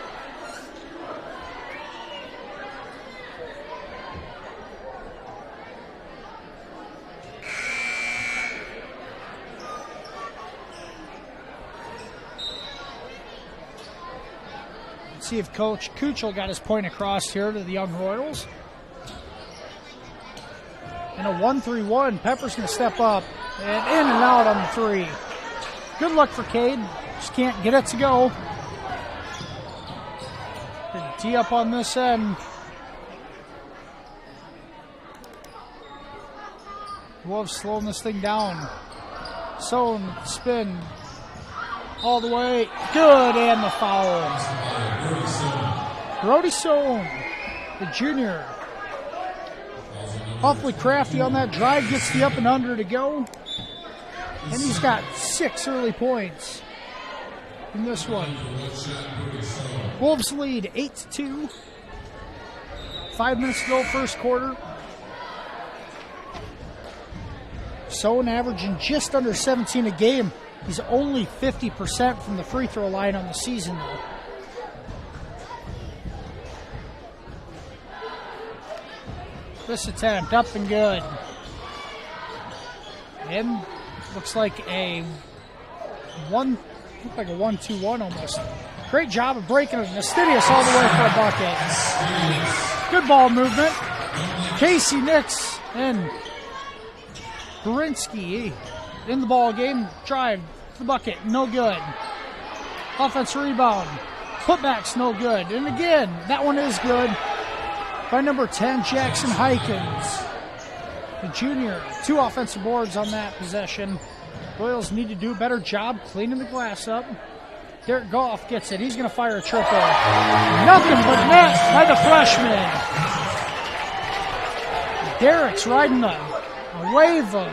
Speaker 7: See if Coach Kuchel got his point across here to the young Royals. And a 1-3-1. Pepper's going to step up and in and out on the three. Good luck for Cade. Just can't get it to go. Good tee up on this end. Wolves slowing this thing down. Sohn, spin. All the way. Good, and the foul. Brody Sohn, the junior. Awfully crafty on that drive. Gets the up and under to go. And he's got 6 early points in this one. Wolves lead 8-2. 5 minutes to go, first quarter. Sohn averaging just under 17 a game. He's only 50% from the free throw line on the season, though. This attempt up and good. And looks like a 1-2-1 almost. Great job of breaking it. Nastidius all the way for a bucket. Good ball movement. Casey Nix and Berinsky in the ball game. Drive to the bucket, no good. Offensive rebound. Putback's no good. And again, that one is good by number 10, Jackson Hykins, the junior. 2 offensive boards on that possession. Royals need to do a better job cleaning the glass up. Derek Goff gets it. He's going to fire a triple. Nothing but net by the freshman. Derek's riding a wave of,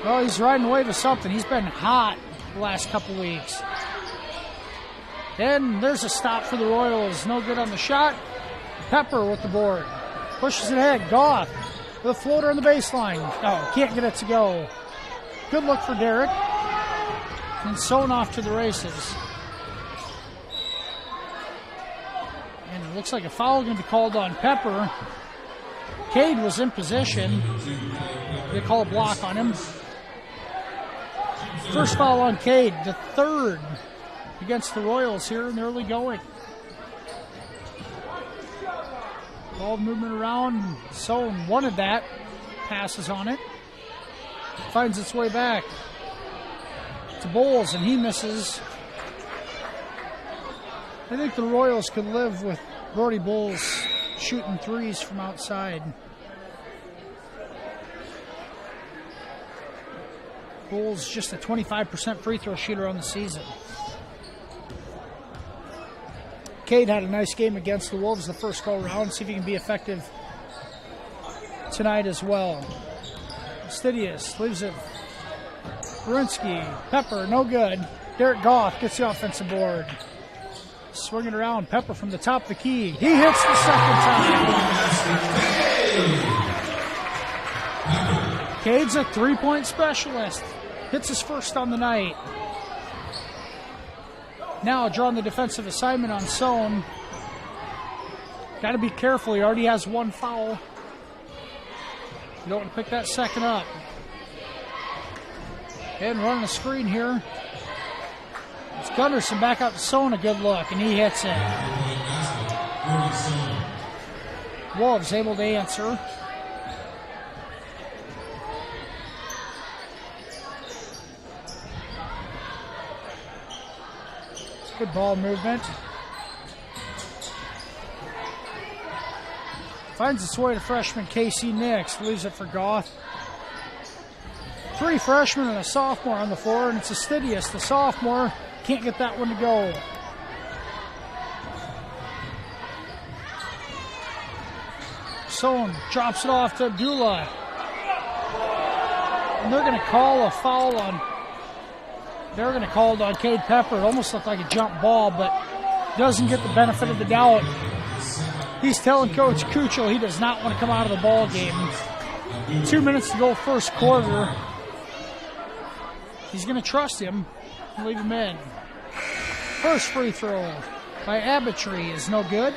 Speaker 7: well, he's riding a wave of something. He's been hot the last couple weeks. Then there's a stop for the Royals. No good on the shot. Pepper with the board. Pushes it ahead. Goff with a floater on the baseline. Oh, can't get it to go. Good look for Derek. And Sohn off to the races. And it looks like a foul going to be called on Pepper. Cade was in position. They call a block on him. First foul on Cade, the 3rd against the Royals here in the early going. Ball movement around. Sohn wanted that. Passes on it. Finds its way back to Bowles, and he misses. I think the Royals could live with Brody Bowles shooting threes from outside. Bowles just a 25% free throw shooter on the season. Cade had a nice game against the Wolves the first go around. See if he can be effective tonight as well. Stidius leaves it. Berinsky, Pepper, no good. Derek Goff gets the offensive board. Swinging around, Pepper from the top of the key. He hits the second time. Cade's a 3-point specialist. Hits his first on the night. Now drawing the defensive assignment on Sohn. Got to be careful. He already has 1 foul. You don't want to pick that second up. And running a screen here. It's Gunderson back out to Sohn. A good look, and he hits it. Wolves able to answer. Good ball movement. Finds its way to freshman Casey Nix. Leaves it for Goff. 3 freshmen and a sophomore on the floor, and it's Astidius, the sophomore. Can't get that one to go. Sohn drops it off to Abdullah. And they're going to call a foul on... They're going to call it on Cade Pepper. It almost looked like a jump ball, but doesn't get the benefit of the doubt. He's telling Coach Kuchel he does not want to come out of the ball game. 2 minutes to go first quarter. He's going to trust him and leave him in. First free throw by Abatry is no good.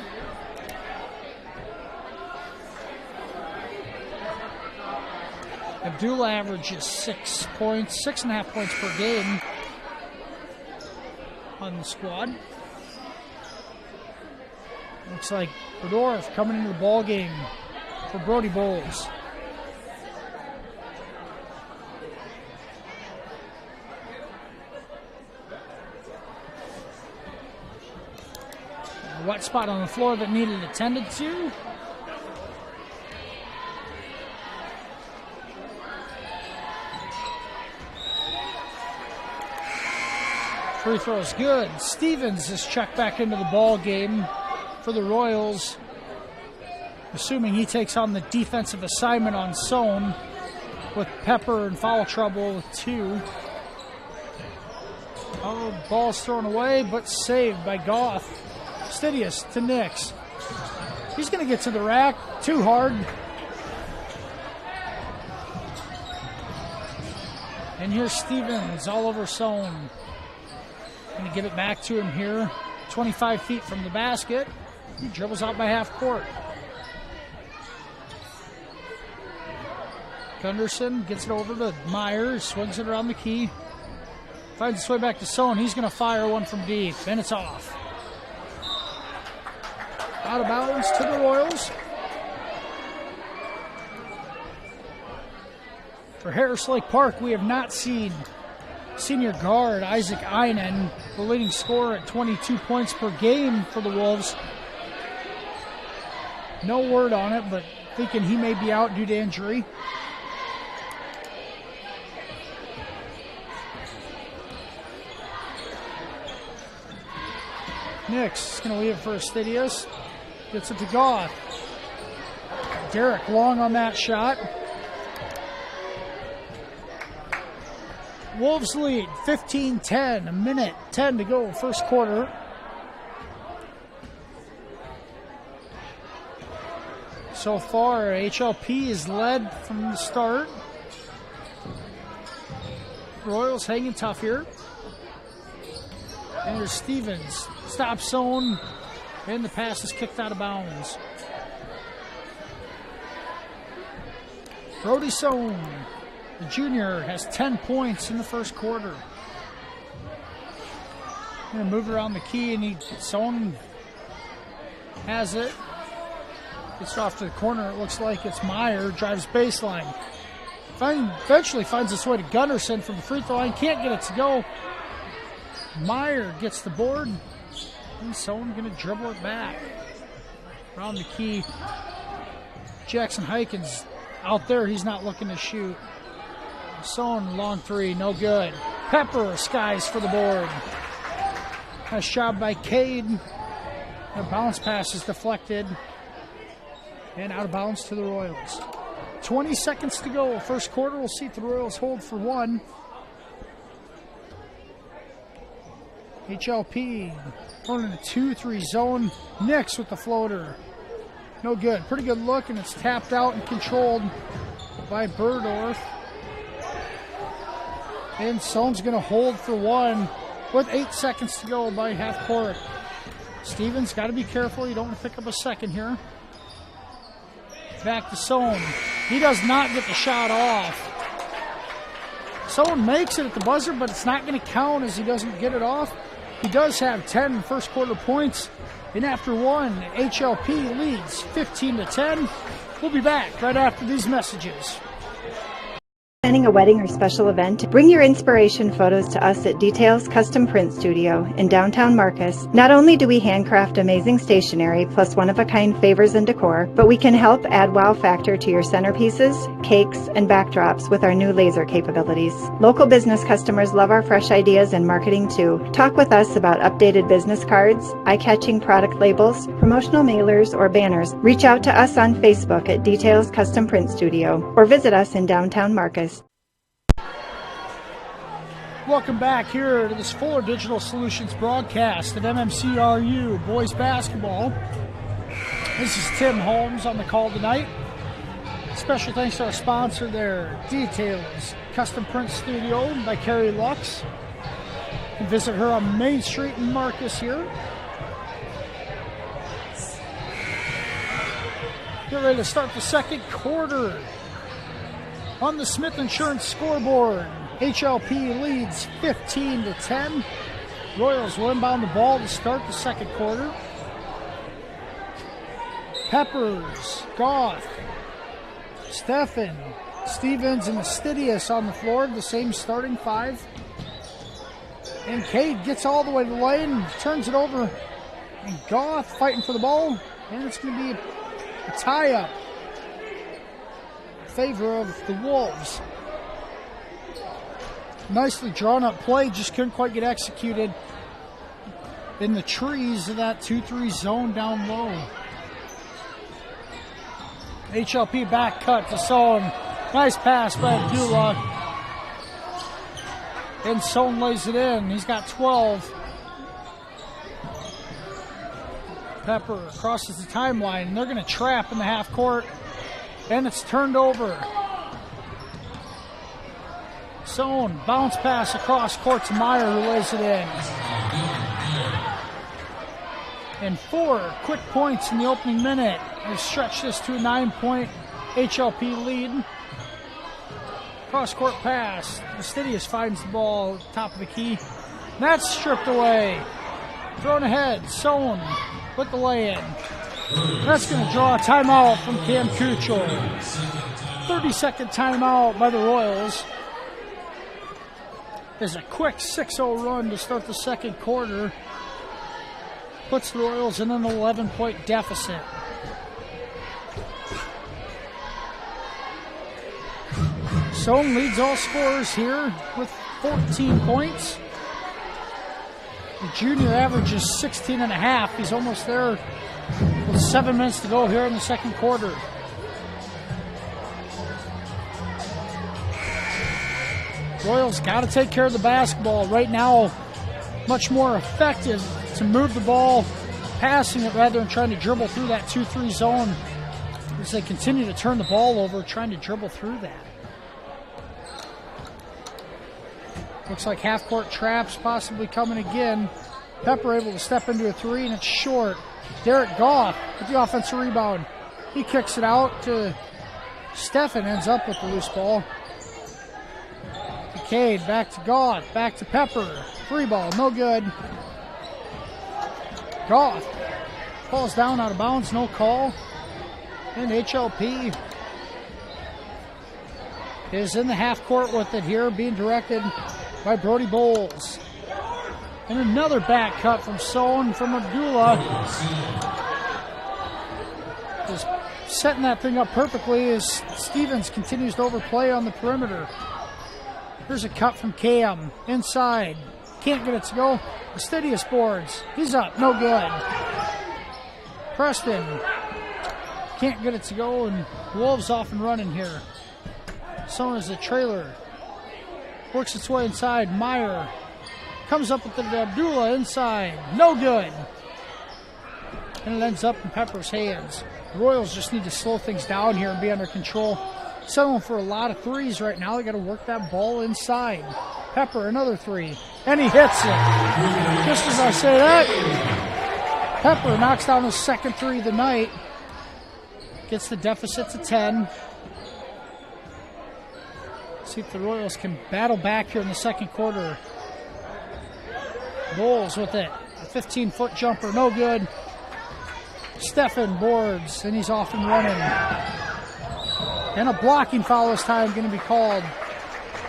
Speaker 7: Abdullah averages 6 points, 6.5 points per game on the squad. Looks like Bedorf coming into the ball game for Brody Bowles. wet spot on the floor that needed attended to. Free throw is good. Stevens is checked back into the ball game for the Royals, assuming he takes on the defensive assignment on Sohn with Pepper in foul trouble with 2. Oh, ball's thrown away, but saved by Goff. Stidius to Nix. He's going to get to the rack. Too hard. And here's Stevens all over Sohn. Going to give it back to him here. 25 feet from the basket. He dribbles out by half court. Gunderson gets it over to Myers. Swings it around the key. Finds its way back to Sohn. He's going to fire one from deep. And it's off. Out of bounds to the Royals. For Harris Lake Park, we have not seen senior guard Isaac Einen, the leading scorer at 22 points per game for the Wolves. No word on it, but thinking he may be out due to injury. Nix is going to leave it for Stidius. Gets it to Goff. Derek long on that shot. Wolves lead 15-10, a minute 10 to go, first quarter. So far, HLP is led from the start. Royals hanging tough here. And there's Stevens. Stop zone, and the pass is kicked out of bounds. Brody Sohn, the junior, has 10 points in the first quarter. Going to move around the key, and Sohn has it. Gets off to the corner. It looks like it's Meyer. Drives baseline. Eventually finds its way to Gunderson from the free throw line. Can't get it to go. Meyer gets the board. And Sohn going to dribble it back. Around the key. Jackson Hikins out there. He's not looking to shoot. Sohn, long three. No good. Pepper skies for the board. Nice job by Cade. The bounce pass is deflected. And out of bounds to the Royals. 20 seconds to go. First quarter. We'll see if the Royals hold for one. HLP going in a 2-3 zone. Nix with the floater. No good. Pretty good look, and it's tapped out and controlled by Burdorf. And Sohn's going to hold for one with 8 seconds to go by half court. Stevens got to be careful. You don't want to pick up a second here. Back to Sohn. He does not get the shot off. Sohn makes it at the buzzer, but it's not going to count as he doesn't get it off. He does have 10 first quarter points. And after one, HLP leads 15-10. We'll be back right after these messages.
Speaker 4: Planning a wedding or special event? Bring your inspiration photos to us at Details Custom Print Studio in downtown Marcus. Not only do we handcraft amazing stationery plus one-of-a-kind favors and decor, but we can help add wow factor to your centerpieces, cakes, and backdrops with our new laser capabilities. Local business customers love our fresh ideas and marketing too. Talk with us about updated business cards, eye-catching product labels, promotional mailers, or banners. Reach out to us on Facebook at Details Custom Print Studio or visit us in downtown Marcus.
Speaker 7: Welcome back here to this Fuller Digital Solutions broadcast of MMCRU boys basketball. This is Tim Holmes on the call tonight. Special thanks to our sponsor there, Details Custom Print Studio by Carrie Lux. You can visit her on Main Street in Marcus here. Get ready to start the second quarter. On the Smith Insurance scoreboard, HLP leads 15-10. Royals will inbound the ball to start the second quarter. Peppers, Goff, Steffen, Stevens, and Stidius on the floor, the same starting five. And Cade gets all the way to the lane, turns it over And Goff fighting for the ball. And it's going to be a tie-up in favor of the Wolves. Nicely drawn up play, just couldn't quite get executed in the trees of that 2-3 zone down low. HLP back cut to Sohn. Nice pass by Abdullah. And Sohn lays it in. He's got 12. Pepper crosses the timeline, and they're going to trap in the half court. And it's turned over. Sohn, bounce pass across court to Meyer, who lays it in. And 4 quick points in the opening minute. They've stretched this to a 9-point HLP lead. Cross-court pass. Fastidious finds the ball top of the key. That's stripped away. Thrown ahead. Sohn with the lay-in. That's going to draw a timeout from Cam Kuchel. 30-second timeout by the Royals. There's a quick 6-0 run to start the second quarter. Puts the Royals in an 11-point deficit. Sohn leads all scorers here with 14 points. The junior averages 16.5. He's almost there with 7 minutes to go here in the second quarter. Royals got to take care of the basketball. Right now, much more effective to move the ball, passing it rather than trying to dribble through that 2-3 zone as they continue to turn the ball over, trying to dribble through that. Looks like half-court traps possibly coming again. Pepper able to step into a 3, and it's short. Derek Goff with the offensive rebound. He kicks it out to Steffen, ends up with the loose ball. Cade back to Goff, back to Pepper. 3 ball, no good. Goff falls down out of bounds, no call. And HLP is in the half court with it here, being directed by Brody Bowles. And another back cut from Sohn from Abdullah. Just setting that thing up perfectly as Stevens continues to overplay on the perimeter. Here's a cut from Cam, inside. Can't get it to go. Fastidious boards. He's up, no good. Preston can't get it to go, and Wolves off and running here. Sohn is a trailer. Works its way inside. Meyer comes up with the Abdullah inside. No good. And it ends up in Pepper's hands. The Royals just need to slow things down here and be under control. Settling for a lot of threes right now. They got to work that ball inside. Pepper, another 3. And he hits it. Just as I say that, Pepper knocks down his second 3 of the night. Gets the deficit to 10. See if the Royals can battle back here in the second quarter. Bowles with it. A 15-foot jumper, no good. Steffen boards, and he's off and running. And a blocking foul this time going to be called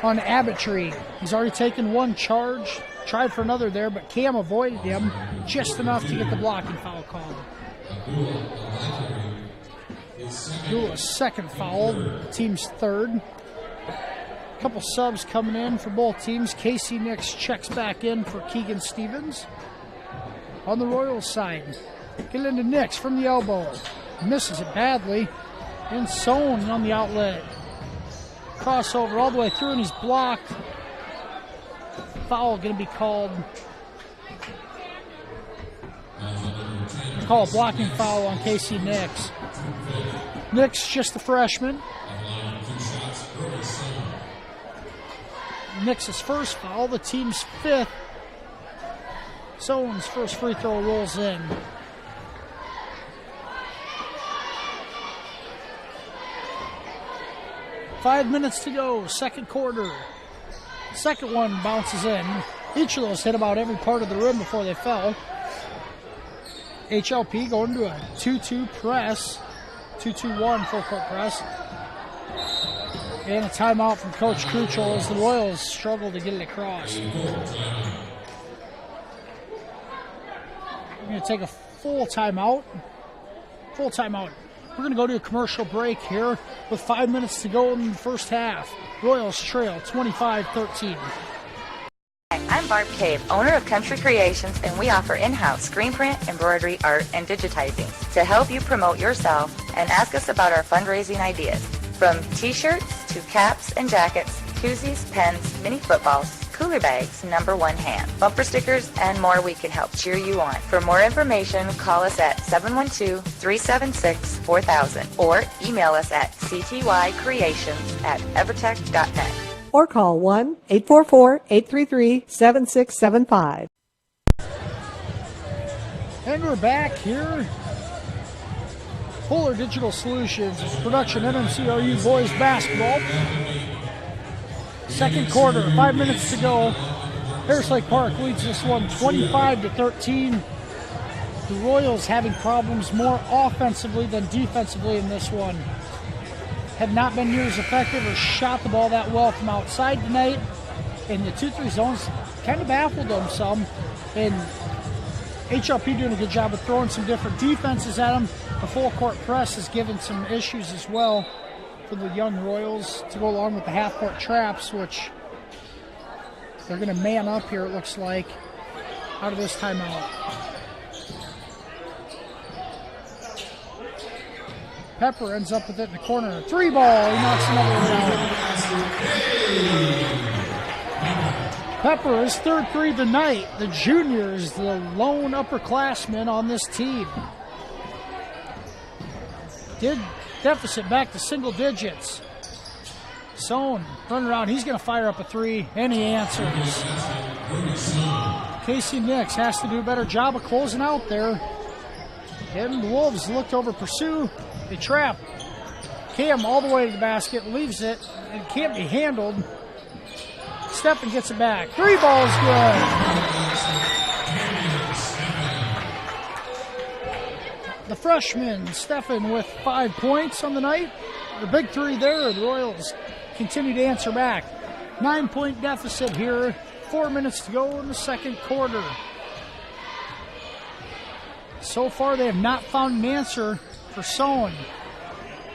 Speaker 7: on Abbottry. He's already taken 1 charge. Tried for another there, but Cam avoided him just enough to get the blocking foul called. Abdullah's second foul, team's third. A couple subs coming in for both teams. Casey Nix checks back in for Keegan Stevens. On the Royals side, get into Nix from the elbow. Misses it badly. And Sohn on the outlet. Crossover all the way through, and he's blocked. Foul going to be called. They call a blocking foul on Casey Nix. Nix just a freshman. Nix's first foul, the team's 5th. Sohn's first free throw rolls in. Five minutes to go, second quarter. Second one bounces in. Each of those hit about every part of the rim before they fell. HLP going to a 2-2 press. 2-2-1 full court press. And a timeout from Coach Kuchel as the Royals struggle to get it across. going to take a full timeout. Full timeout. We're going to go to a commercial break here with 5 minutes to go in the first half. Royals trail 25-13.
Speaker 5: I'm Barb Cave, owner of Country Creations, and we offer in-house screen print, embroidery, art, and digitizing to help you promote yourself and ask us about our fundraising ideas. From t-shirts to caps and jackets, koozies, pens, mini footballs, cooler bags, number one hand, bumper stickers, and more, we can help cheer you on. For more information, call us at 712-376-4000 or email us at ctycreations@evertech.net.
Speaker 1: Or call 1-844-833-7675.
Speaker 7: And we're back here. Fuller Digital Solutions is production MMCRU boys basketball. Second quarter, 5 minutes to go. Harris Lake Park leads this one 25-13. The Royals having problems more offensively than defensively in this one. Have not been near as effective or shot the ball that well from outside tonight. And the 2-3 zones kind of baffled them some. And HLP doing a good job of throwing some different defenses at them. The full court press has given some issues as well for the young Royals to go along with the half court traps, which they're going to man up here, it looks like, out of this timeout. Pepper ends up with it in the corner. Three ball, he knocks another one out. Pepper, his third three of the night. The junior is the lone upperclassman on this team. Did deficit back to single digits. Sohn running around, he's going to fire up a three, and he answers. Casey Nix has to do a better job of closing out there. And the Wolves looked over pursuit. They trap Cam all the way to the basket, leaves it, and can't be handled. Stephen gets it back. Three ball is good. The freshman, Stephen, with 5 points on the night. The big three there. The Royals continue to answer back. 9-point deficit here. 4 minutes to go in the second quarter. So far, they have not found an answer for Sohn.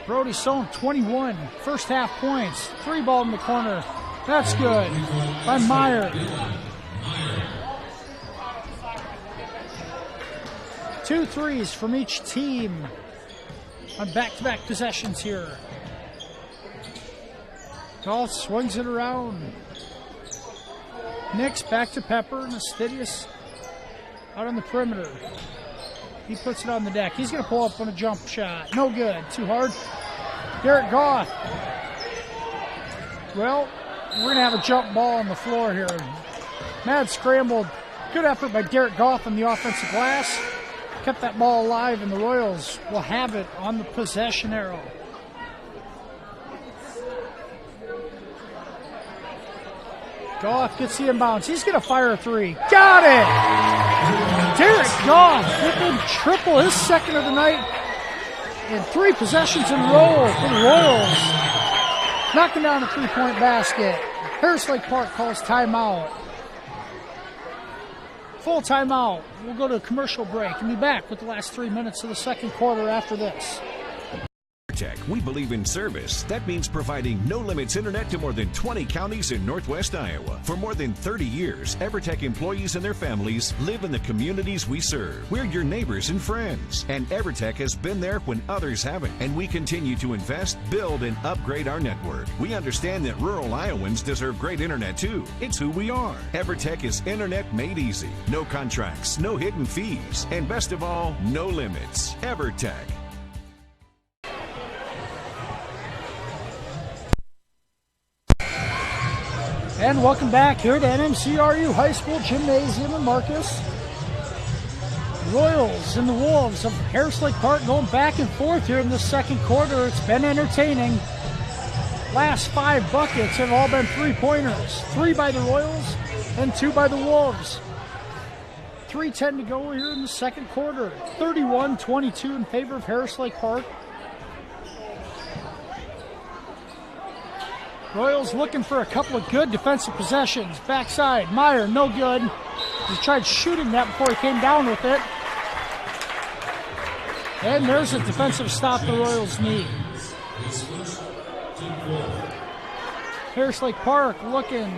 Speaker 7: Brody Sohn, 21. First half points. Three ball in the corner. That's good. By Meyer. 2 threes from each team on back-to-back possessions here. Golf swings it around. Nix back to Pepper. Nastidius out on the perimeter. He puts it on the deck. He's going to pull up on a jump shot. No good. Too hard. Garrett Goff. Well, we're going to have a jump ball on the floor here. Mad scrambled. Good effort by Garrett Goff on the offensive glass. Kept that ball alive, and the Royals will have it on the possession arrow. Goff gets the inbounds. He's going to fire a three. Got it! Derek Goff with a triple, his second of the night, and 3 possessions in a row for the Royals. Knocking down a 3-point basket. Harris Lake Park calls timeout. Full timeout. We'll go to a commercial break and be back with the last 3 minutes of the second quarter after this.
Speaker 6: EverTech, we believe in service. That means providing no-limits internet to more than 20 counties in Northwest Iowa. For more than 30 years, EverTech employees and their families live in the communities we serve. We're your neighbors and friends, and EverTech has been there when others haven't, and we continue to invest, build, and upgrade our network. We understand that rural Iowans deserve great internet too. It's who we are. EverTech is internet made easy. No contracts, no hidden fees, and best of all, no limits. EverTech.
Speaker 7: And welcome back here to MMCRU High School Gymnasium in Marcus. Royals and the Wolves of Harris Lake Park going back and forth here in the second quarter. It's been entertaining. Last 5 buckets have all been 3-pointers. 3 by the Royals and 2 by the Wolves. 3:10 to go here in the second quarter. 31-22 in favor of Harris Lake Park. Royals looking for a couple of good defensive possessions. Backside, Meyer, no good. He tried shooting that before he came down with it. And there's a defensive stop the Royals need. Harris Lake Park looking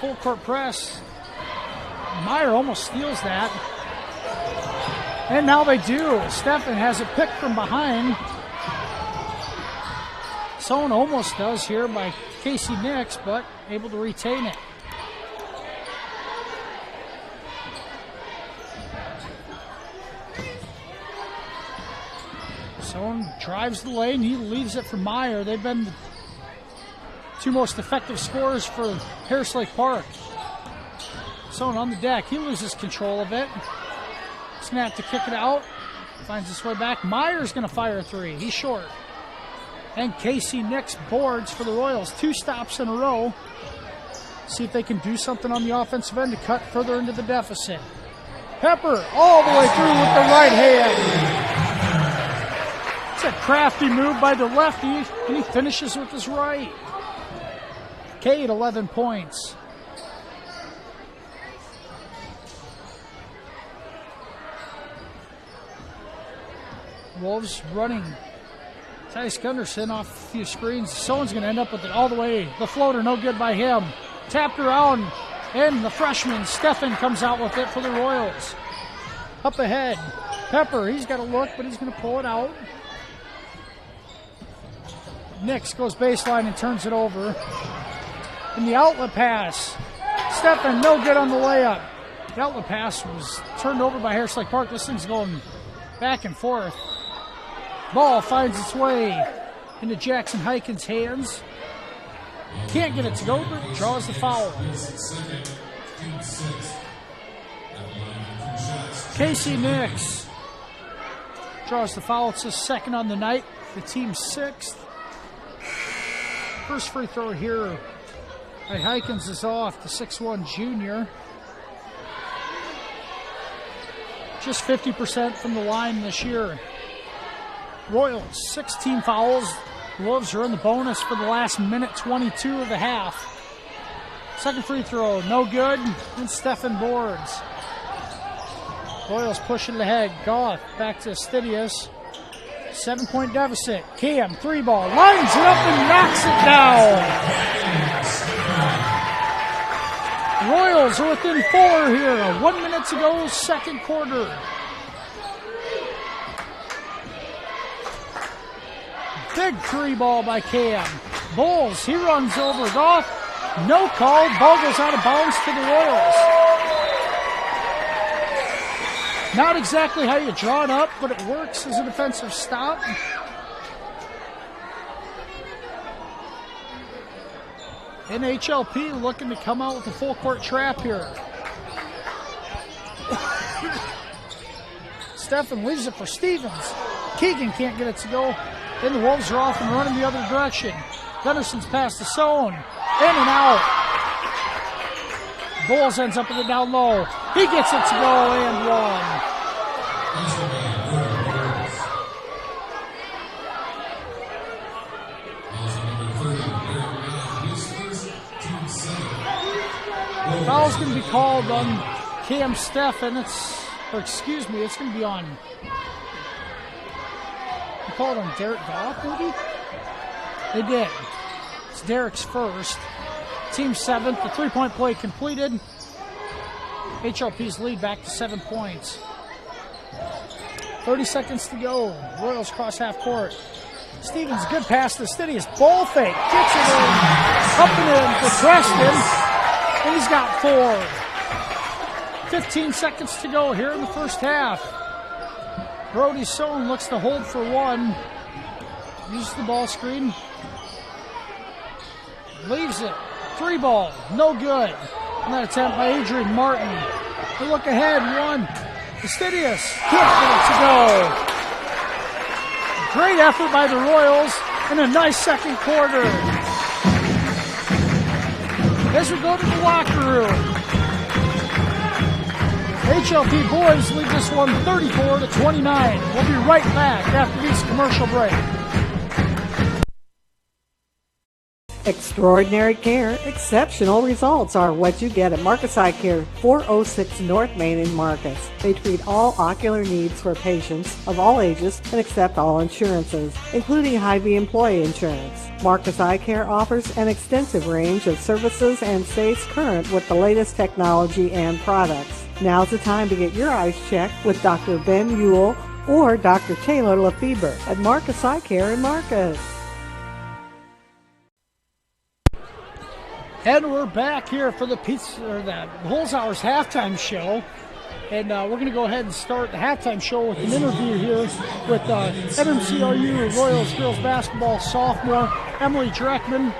Speaker 7: full court press. Meyer almost steals that. And now they do. Steffen has it picked from behind. Sohn almost does here by Casey Nix, but able to retain it. Sohn drives the lane. He leaves it for Meyer. They've been the two most effective scorers for Harris Lake Park. Sohn on the deck. He loses control of it. He's going to have to kick it out. Finds his way back. Meyer's going to fire a three. He's short. And Casey Nix boards for the Royals. 2 stops in a row. See if they can do something on the offensive end to cut further into the deficit. Pepper all the way through with the right hand. It's a crafty move by the lefty, and he finishes with his right. Cade, 11 points. Wolves running. Tice Gunderson off a few screens. Someone's going to end up with it all the way. The floater, no good by him. Tapped around, and the freshman, Steffen, comes out with it for the Royals. Up ahead, Pepper, he's got a look, but he's going to pull it out. Nix goes baseline and turns it over. And the outlet pass. Steffen, no good on the layup. The outlet pass was turned over by Harris Lake Park. This thing's going back and forth. Ball finds its way into Jackson Heiken's hands. Can't get it to go, but draws the foul. Casey Nix draws the foul. It's his second on the night. The team's 6th. First free throw here by Heikens is off, the 6'1 junior. Just 50% from the line this year. Royals, 16 fouls. Wolves are in the bonus for the last minute 22 of the half. Second free throw, no good, and Steffen boards. Royals pushing it ahead. Goff back to Stidius. 7-point deficit. Cam, 3-ball, lines it up and knocks it down. Royals are within 4 here. 1 minute to go, second quarter. Big 3-ball by Cam. Bowles, he runs over Goff. No call. Ball goes out of bounds to the Royals. Not exactly how you draw it up, but it works as a defensive stop. NHLP looking to come out with a full court trap here. Steffen leaves it for Stevens. Keegan can't get it to go. Then the Wolves are off and running the other direction. Gunderson's pass to Sohn. In and out. Bowles ends up with it down low. He gets it to go and one. Foul's going to be called on Cam Steffen. It's going to be on. They called on Derek Goff, maybe? They did. It's Derek's first. Team 7th. The 3-point play completed. HLP's lead back to 7 points. 30 seconds to go. Royals cross half court. Stevens, good pass to Stidius. Ball fake. Gets it in. Up and in for Preston. And he's got 4. 15 seconds to go here in the first half. Brody Sohn looks to hold for 1. Uses the ball screen. Leaves it. 3-ball. No good. And that attempt by Adrian Martin. They look ahead. 1. Stidius can't get it to go. Great effort by the Royals in a nice second quarter. As we go to the locker room, HLP boys lead this one 34-29. We'll be right back after this commercial break.
Speaker 1: Extraordinary care, exceptional results are what you get at Marcus Eye Care, 406 North Main in Marcus. They treat all ocular needs for patients of all ages and accept all insurances, including Hy-Vee employee insurance. Marcus Eye Care offers an extensive range of services and stays current with the latest technology and products. Now's the time to get your eyes checked with Dr. Ben Ewell or Dr. Taylor Lefebvre at Marcus Eye Care in Marcus.
Speaker 7: And we're back here for the Holes Hours halftime show. And we're going to go ahead and start the halftime show with an interview here with MMCRU Royals girls basketball sophomore Emily Dreckman.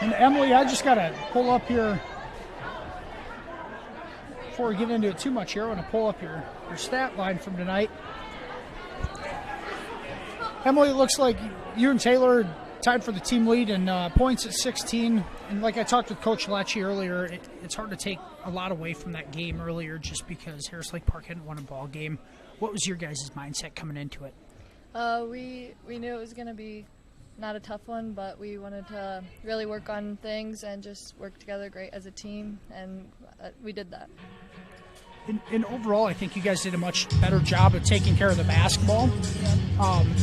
Speaker 7: And Emily, I just got to pull up here, before we get into it too much here, I want to pull up your stat line from tonight. Emily, it looks like you and Taylor tied for the team lead in points at 16. And like I talked with Coach Malechy earlier, it's hard to take a lot away from that game earlier just because Harris Lake Park hadn't won a ball game. What was your guys' mindset coming into it?
Speaker 11: We knew it was going to be not a tough one, but we wanted to really work on things and just work together great as a team, and we did that.
Speaker 7: And overall, I think you guys did a much better job of taking care of the basketball.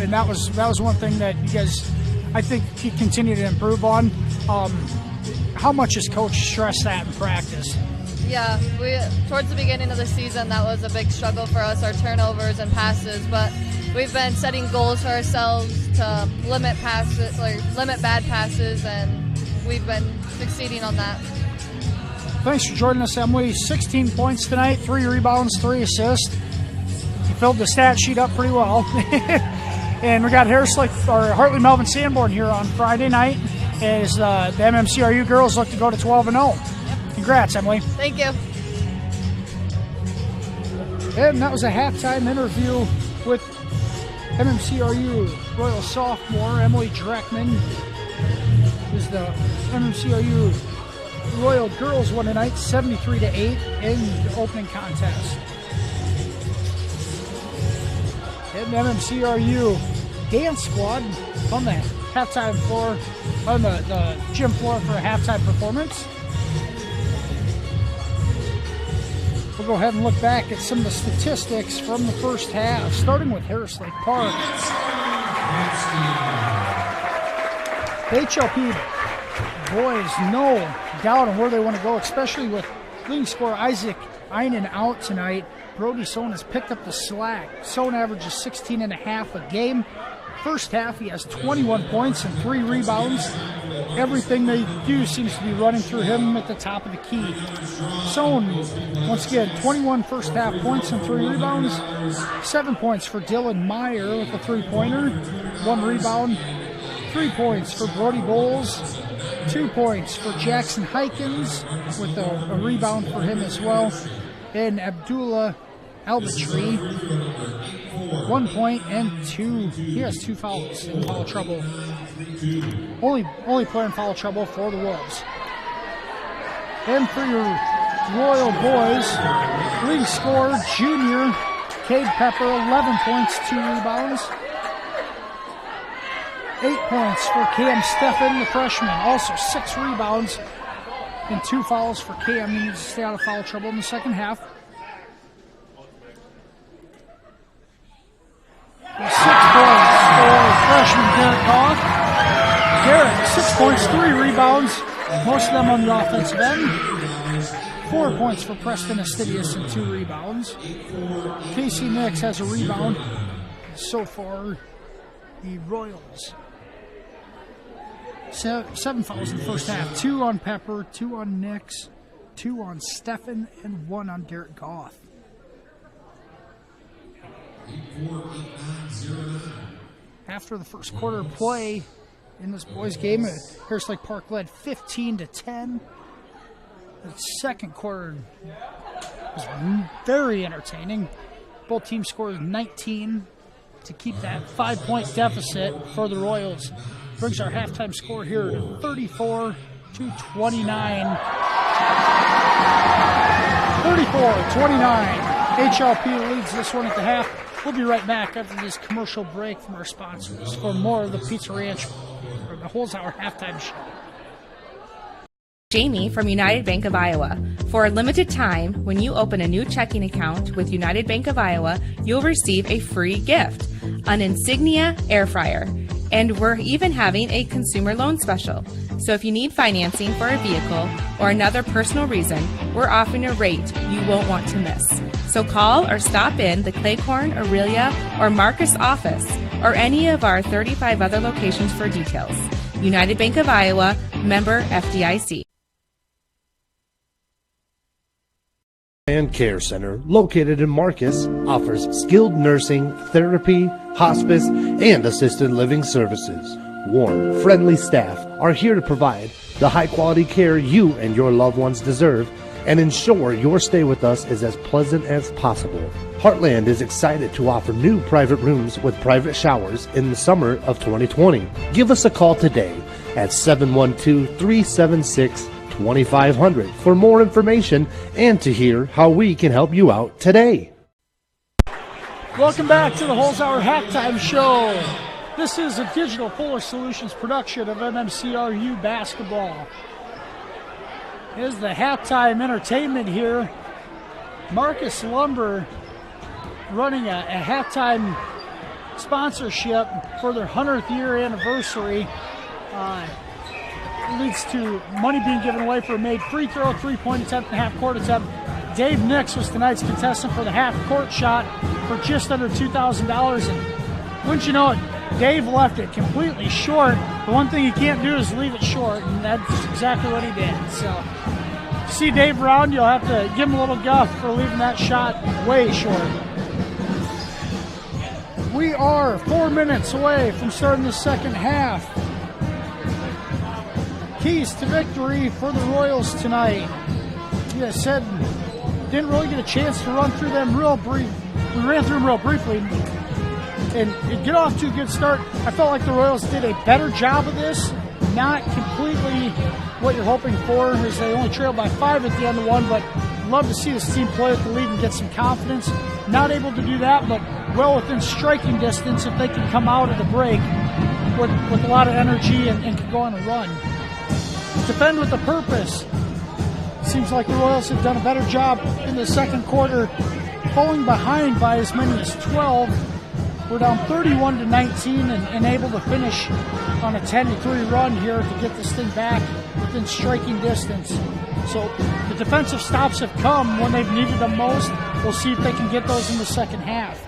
Speaker 7: And that was one thing that you guys, I think, you continue to improve on. How much has Coach stressed that in practice?
Speaker 11: Yeah, towards the beginning of the season, that was a big struggle for us, our turnovers and passes. But we've been setting goals for ourselves to limit passes, limit bad passes, and we've been succeeding on that.
Speaker 7: Thanks for joining us, Emily. 16 points tonight, 3 rebounds, 3 assists. You filled the stat sheet up pretty well. And we got Hartley Melvin Sanborn here on Friday night as the MMCRU girls look to go to 12-0. Congrats, Emily.
Speaker 11: Thank you.
Speaker 7: And that was a halftime interview with MMCRU Royal sophomore Emily Dreckman. Is the MMCRU Royal girls won tonight 73-8 in the opening contest. And MMCRU dance squad on the halftime floor, on the gym floor for a halftime performance. We'll go ahead and look back at some of the statistics from the first half, starting with Harris Lake Park. The HLP boys no doubt on where they want to go, especially with leading scorer Isaac Einen out tonight. Brody Sohn has picked up the slack. Sohn averages 16.5 a game. First half, he has 21 points and 3 rebounds. Everything they do seems to be running through him at the top of the key. Sohn, once again, 21 first half points and 3 rebounds. 7 points for Dylan Meyer with a 3-pointer. 1 rebound. 3 points for Brody Bowles. 2 points for Jackson Hykins with a rebound for him as well. And Abdullah Albatry, 1 point and 2. He has 2 fouls in foul trouble. Only player in foul trouble for the Wolves. And for your Royal boys, leading scorer, junior Cade Pepper, 11 points, 2 rebounds. 8 points for Cam Steffen, the freshman. Also 6 rebounds and 2 fouls for Cam. He needs to stay out of foul trouble in the second half. 6 points for freshman Derek Goff. Derek, 6 points, 3 rebounds, most of them on the offensive end. 4 points for Preston Astidius and 2 rebounds. Casey Nix has a rebound. So far, the Royals. 7 fouls in the first half. 2 on Pepper, 2 on Nix, 2 on Steffen, and 1 on Derek Goff. After the first quarter of play in this boys' game, Harris Lake Park led 15-10. The second quarter was very entertaining. Both teams scored 19 to keep that 5-point deficit for the Royals. Brings our halftime score here to 34-29. 34-29. HLP leads this one at the half. We'll be right back after this commercial break from our sponsors for more of the Pizza Ranch the Holes Hour halftime show.
Speaker 2: Jamie from United Bank of Iowa. For a limited time, when you open a new checking account with United Bank of Iowa, you'll receive a free gift, an Insignia air fryer. And we're even having a consumer loan special. So if you need financing for a vehicle or another personal reason, we're offering a rate you won't want to miss. So call or stop in the Claycorn, Aurelia, or Marcus office, or any of our 35 other locations for details. United Bank of Iowa, member FDIC.
Speaker 3: And Care Center, located in Marcus, offers skilled nursing, therapy, hospice, and assisted living services. Warm, friendly staff are here to provide the high-quality care you and your loved ones deserve and ensure your stay with us is as pleasant as possible. Heartland is excited to offer new private rooms with private showers in the summer of 2020. Give us a call today at 712-376-2500 for more information and to hear how we can help you out today.
Speaker 7: Welcome back to the Holes Hour halftime show. This is a Digital Fuller Solutions production of MMCRU basketball. Here's the halftime entertainment here. Marcus Lumber running a halftime sponsorship for their 100th year anniversary. Leads to money being given away for a made free throw, 3-point attempt, and half-court attempt. Dave Nix was tonight's contestant for the half-court shot for just under $2,000. And wouldn't you know it, Dave left it completely short. The one thing he can't do is leave it short, and that's exactly what he did. So, if you see Dave around, you'll have to give him a little guff for leaving that shot way short. We are 4 minutes away from starting the second half. Keys to victory for the Royals tonight. Yeah, said didn't really get a chance to run through them real brief. We ran through them real briefly and get off to a good start. I felt like the Royals did a better job of this. Not completely what you're hoping for, as they only trailed by 5 at the end of one, but love to see this team play with the lead and get some confidence. Not able to do that, but well within striking distance if they can come out of the break with a lot of energy and can go on a run. Defend with a purpose. Seems like the Royals have done a better job in the second quarter, falling behind by as many as 12. We're down 31-19 and able to finish on a 10-3 run here to get this thing back within striking distance. So the defensive stops have come when they've needed them most. We'll see if they can get those in the second half.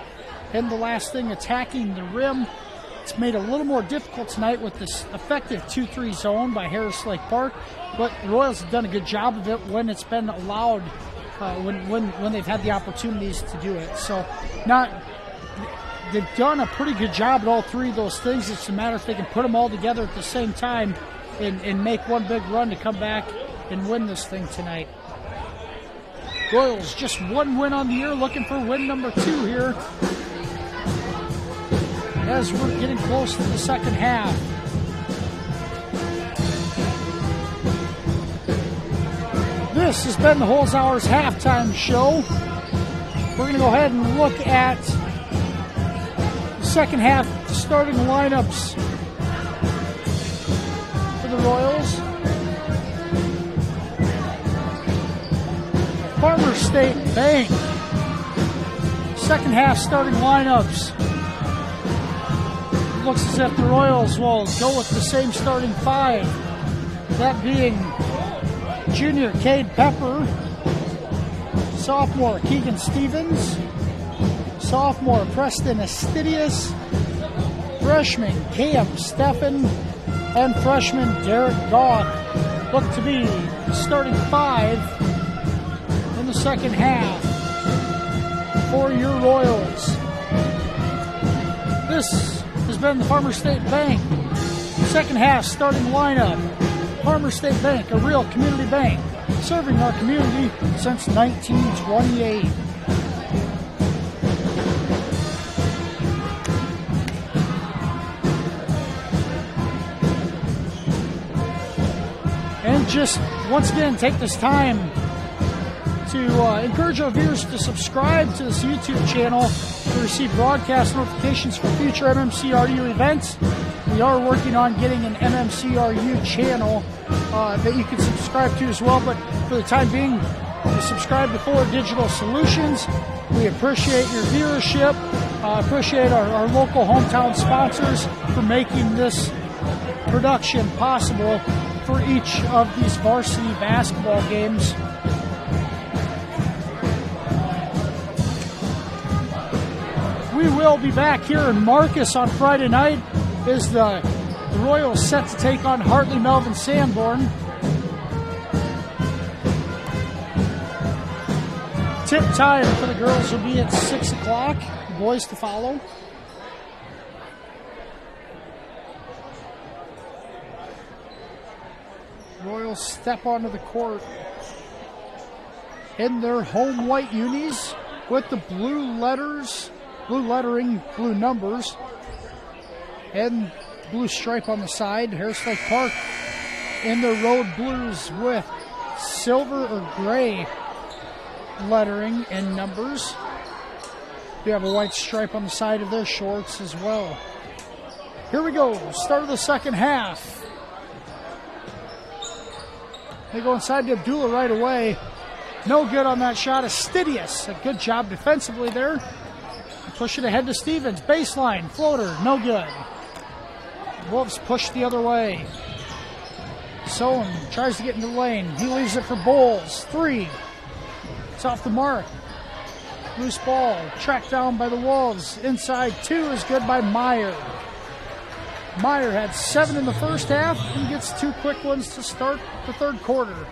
Speaker 7: And the last thing, attacking the rim. It's made a little more difficult tonight with this effective 2-3 zone by Harris Lake Park, but the Royals have done a good job of it when it's been allowed, when they've had the opportunities to do it. So they've done a pretty good job at all three of those things. It's a matter if they can put them all together at the same time and make one big run to come back and win this thing tonight. Royals just one win on the year, looking for win number 2 here as we're getting close to the second half. This has been the Holes Hours halftime show. We're going to go ahead and look at the second half starting lineups for the Royals. Farmers State Bank. Second half starting lineups. Looks as if the Royals will go with the same starting 5. That being junior Cade Pepper, sophomore Keegan Stevens, sophomore Preston Astidius, freshman Cam Steffen, and freshman Derek Goff look to be starting 5 in the second half for your Royals. This has been the Farmers State Bank second half starting lineup. Farmers State Bank, a real community bank, serving our community since 1928. And just once again take this time to encourage our viewers to subscribe to this YouTube channel. to receive broadcast notifications for future MMCRU events. We are working on getting an MMCRU channel that you can subscribe to as well, but for the time being, you subscribe to Fuller Digital Solutions. We appreciate your viewership, appreciate our local hometown sponsors for making this production possible for each of these varsity basketball games. We will be back here in Marcus on Friday night as the Royals set to take on Hartley Melvin Sanborn. Tip time for the girls will be at 6 o'clock. The boys to follow. Royals step onto the court in their home white unis with the blue letters, blue lettering, blue numbers, and blue stripe on the side. Harris Lake Park in their road blues with silver or gray lettering and numbers. They have a white stripe on the side of their shorts as well. Here we go, start of the second half. They go inside to Abdullah right away. No good on that shot. Astidius, a good job defensively there. Push it ahead to Stevens. Baseline, floater, no good. Wolves push the other way. Sohn tries to get into the lane. He leaves it for Bowles. 3. It's off the mark. Loose ball, tracked down by the Wolves. Inside 2 is good by Meyer. Meyer had 7 in the first half and gets 2 quick ones to start the third quarter.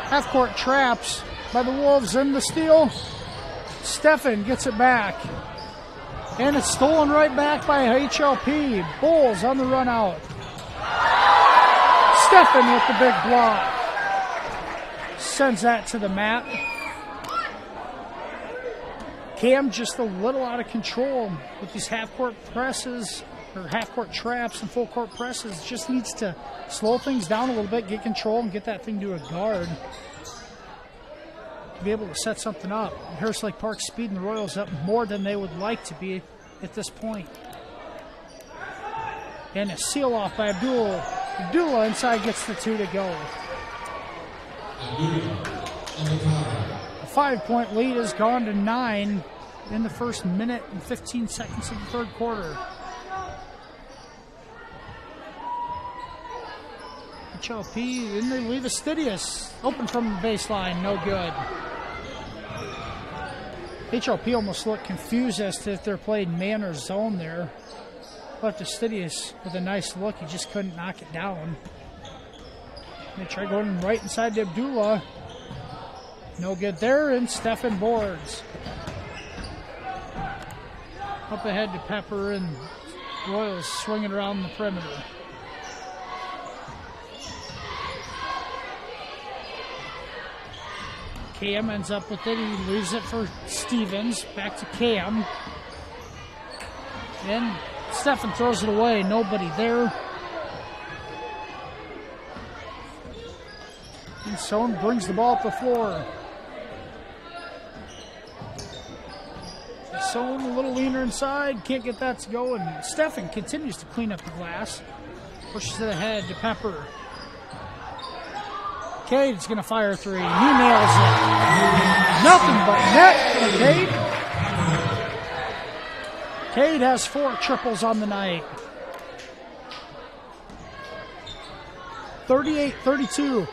Speaker 7: Half-court traps by the Wolves in the steal. Steffen gets it back. And it's stolen right back by HLP. Bowles on the run out. Steffen with the big block. Sends that to the mat. Cam just a little out of control with these half-court presses, or half-court traps and full-court presses. Just needs to slow things down a little bit, get control, and get that thing to a guard to be able to set something up. Harris Lake Park speeding the Royals up more than they would like to be at this point. And a seal off by Abdullah. Abdullah inside gets the 2 to go. A 5-point lead has gone to 9 in the first minute and 15 seconds of the third quarter. HLP, and they leave Astidius open from the baseline, no good. HLP almost looked confused as to if they're playing man or zone there. Left Astidius with a nice look, he just couldn't knock it down. They try going right inside to Abdullah. No good there, and Steffen boards. Up ahead to Pepper, and Royals swinging around the perimeter. Cam ends up with it. He leaves it for Stevens. Back to Cam. And Steffen throws it away. Nobody there. And Sohn brings the ball up the floor. Sohn a little leaner inside. Can't get that to go. And Steffen continues to clean up the glass. Pushes it ahead to Pepper. Cade's going to fire 3. He nails it. Nothing but net for Cade. Cade has 4 triples on the night. 38-32.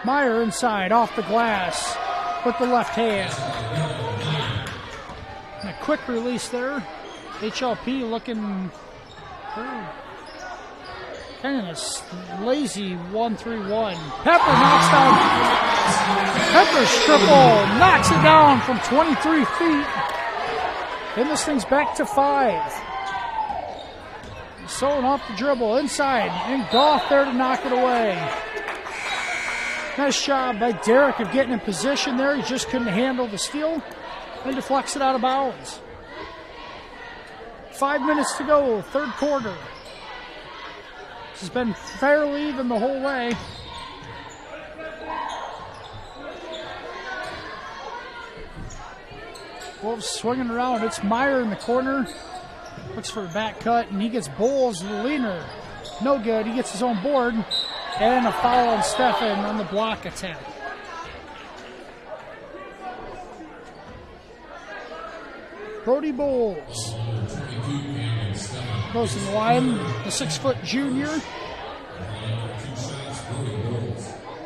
Speaker 7: Meyer inside, off the glass with the left hand. And a quick release there. HLP looking kind of a lazy 1-3-1. Pepper knocks down. Pepper's triple knocks it down from 23 feet. And this thing's back to 5. Sohn off the dribble inside, and Goff there to knock it away. Nice job by Derek of getting in position there. He just couldn't handle the steal and deflects it out of bounds. 5 minutes to go, third quarter. This has been fairly even the whole way. Wolves swinging around. It's Meyer in the corner. Looks for a back cut, and he gets Bowles, the leaner. No good. He gets his own board. And a foul on Stefan on the block attempt. Brody Bowles goes to the line, the 6-foot junior.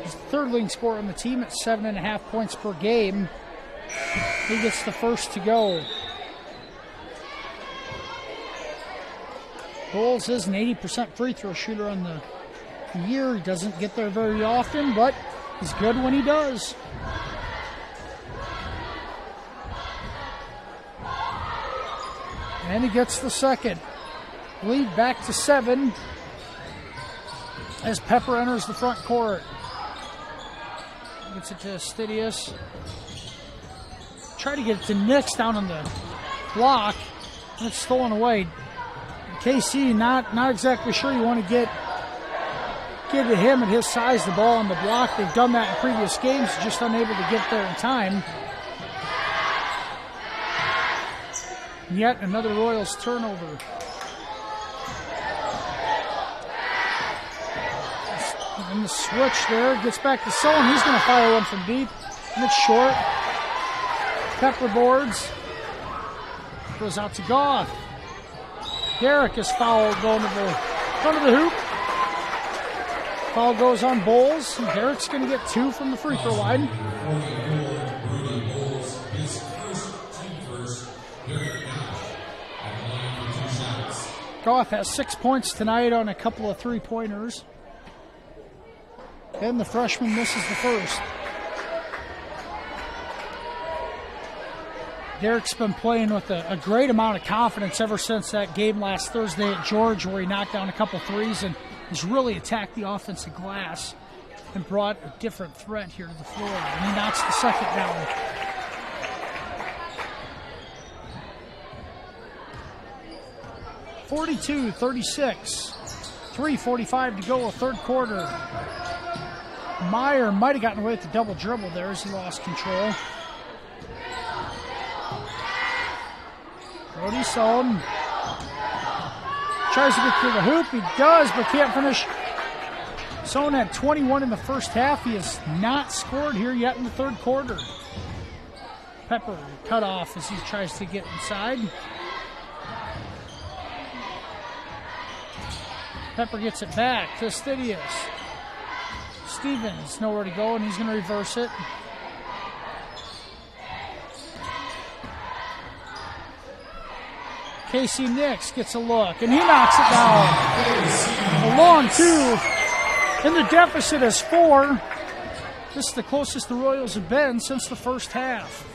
Speaker 7: He's the third leading scorer on the team at 7.5 points per game. He gets the first to go. Bowles is an 80% free throw shooter on the year. He doesn't get there very often, but he's good when he does. And he gets the second. Lead back to 7 as Pepper enters the front court. Gets it to Astidius. Try to get it to Nix down on the block. And it's stolen away. KC not exactly sure you want to get to him at his size, the ball on the block. They've done that in previous games, just unable to get there in time. Yet another Royals turnover. And the switch there gets back to Sullen. He's going to fire one from deep, and it's short. Pepper boards. Goes out to Goff. Derek is fouled going to the front of the hoop. Foul goes on Bowles. And Derek's going to get 2 from the free throw line. Goff has 6 points tonight on a couple of three-pointers. And the freshman misses the first. Derek's been playing with a great amount of confidence ever since that game last Thursday at George, where he knocked down a couple threes and has really attacked the offensive glass and brought a different threat here to the floor. And he knocks the second down. (42-36). 3:45 to go, a third quarter. Meyer might have gotten away with the double dribble there as he lost control. Brody Sullen tries to get through the hoop. He does, but can't finish. Sullen had 21 in the first half. He has not scored here yet in the third quarter. Pepper cut off as he tries to get inside. Pepper gets it back to Astidius. Stevens nowhere to go, and he's going to reverse it. Casey Nix gets a look, and he knocks it down. A long 2, and the deficit is 4. This is the closest the Royals have been since the first half.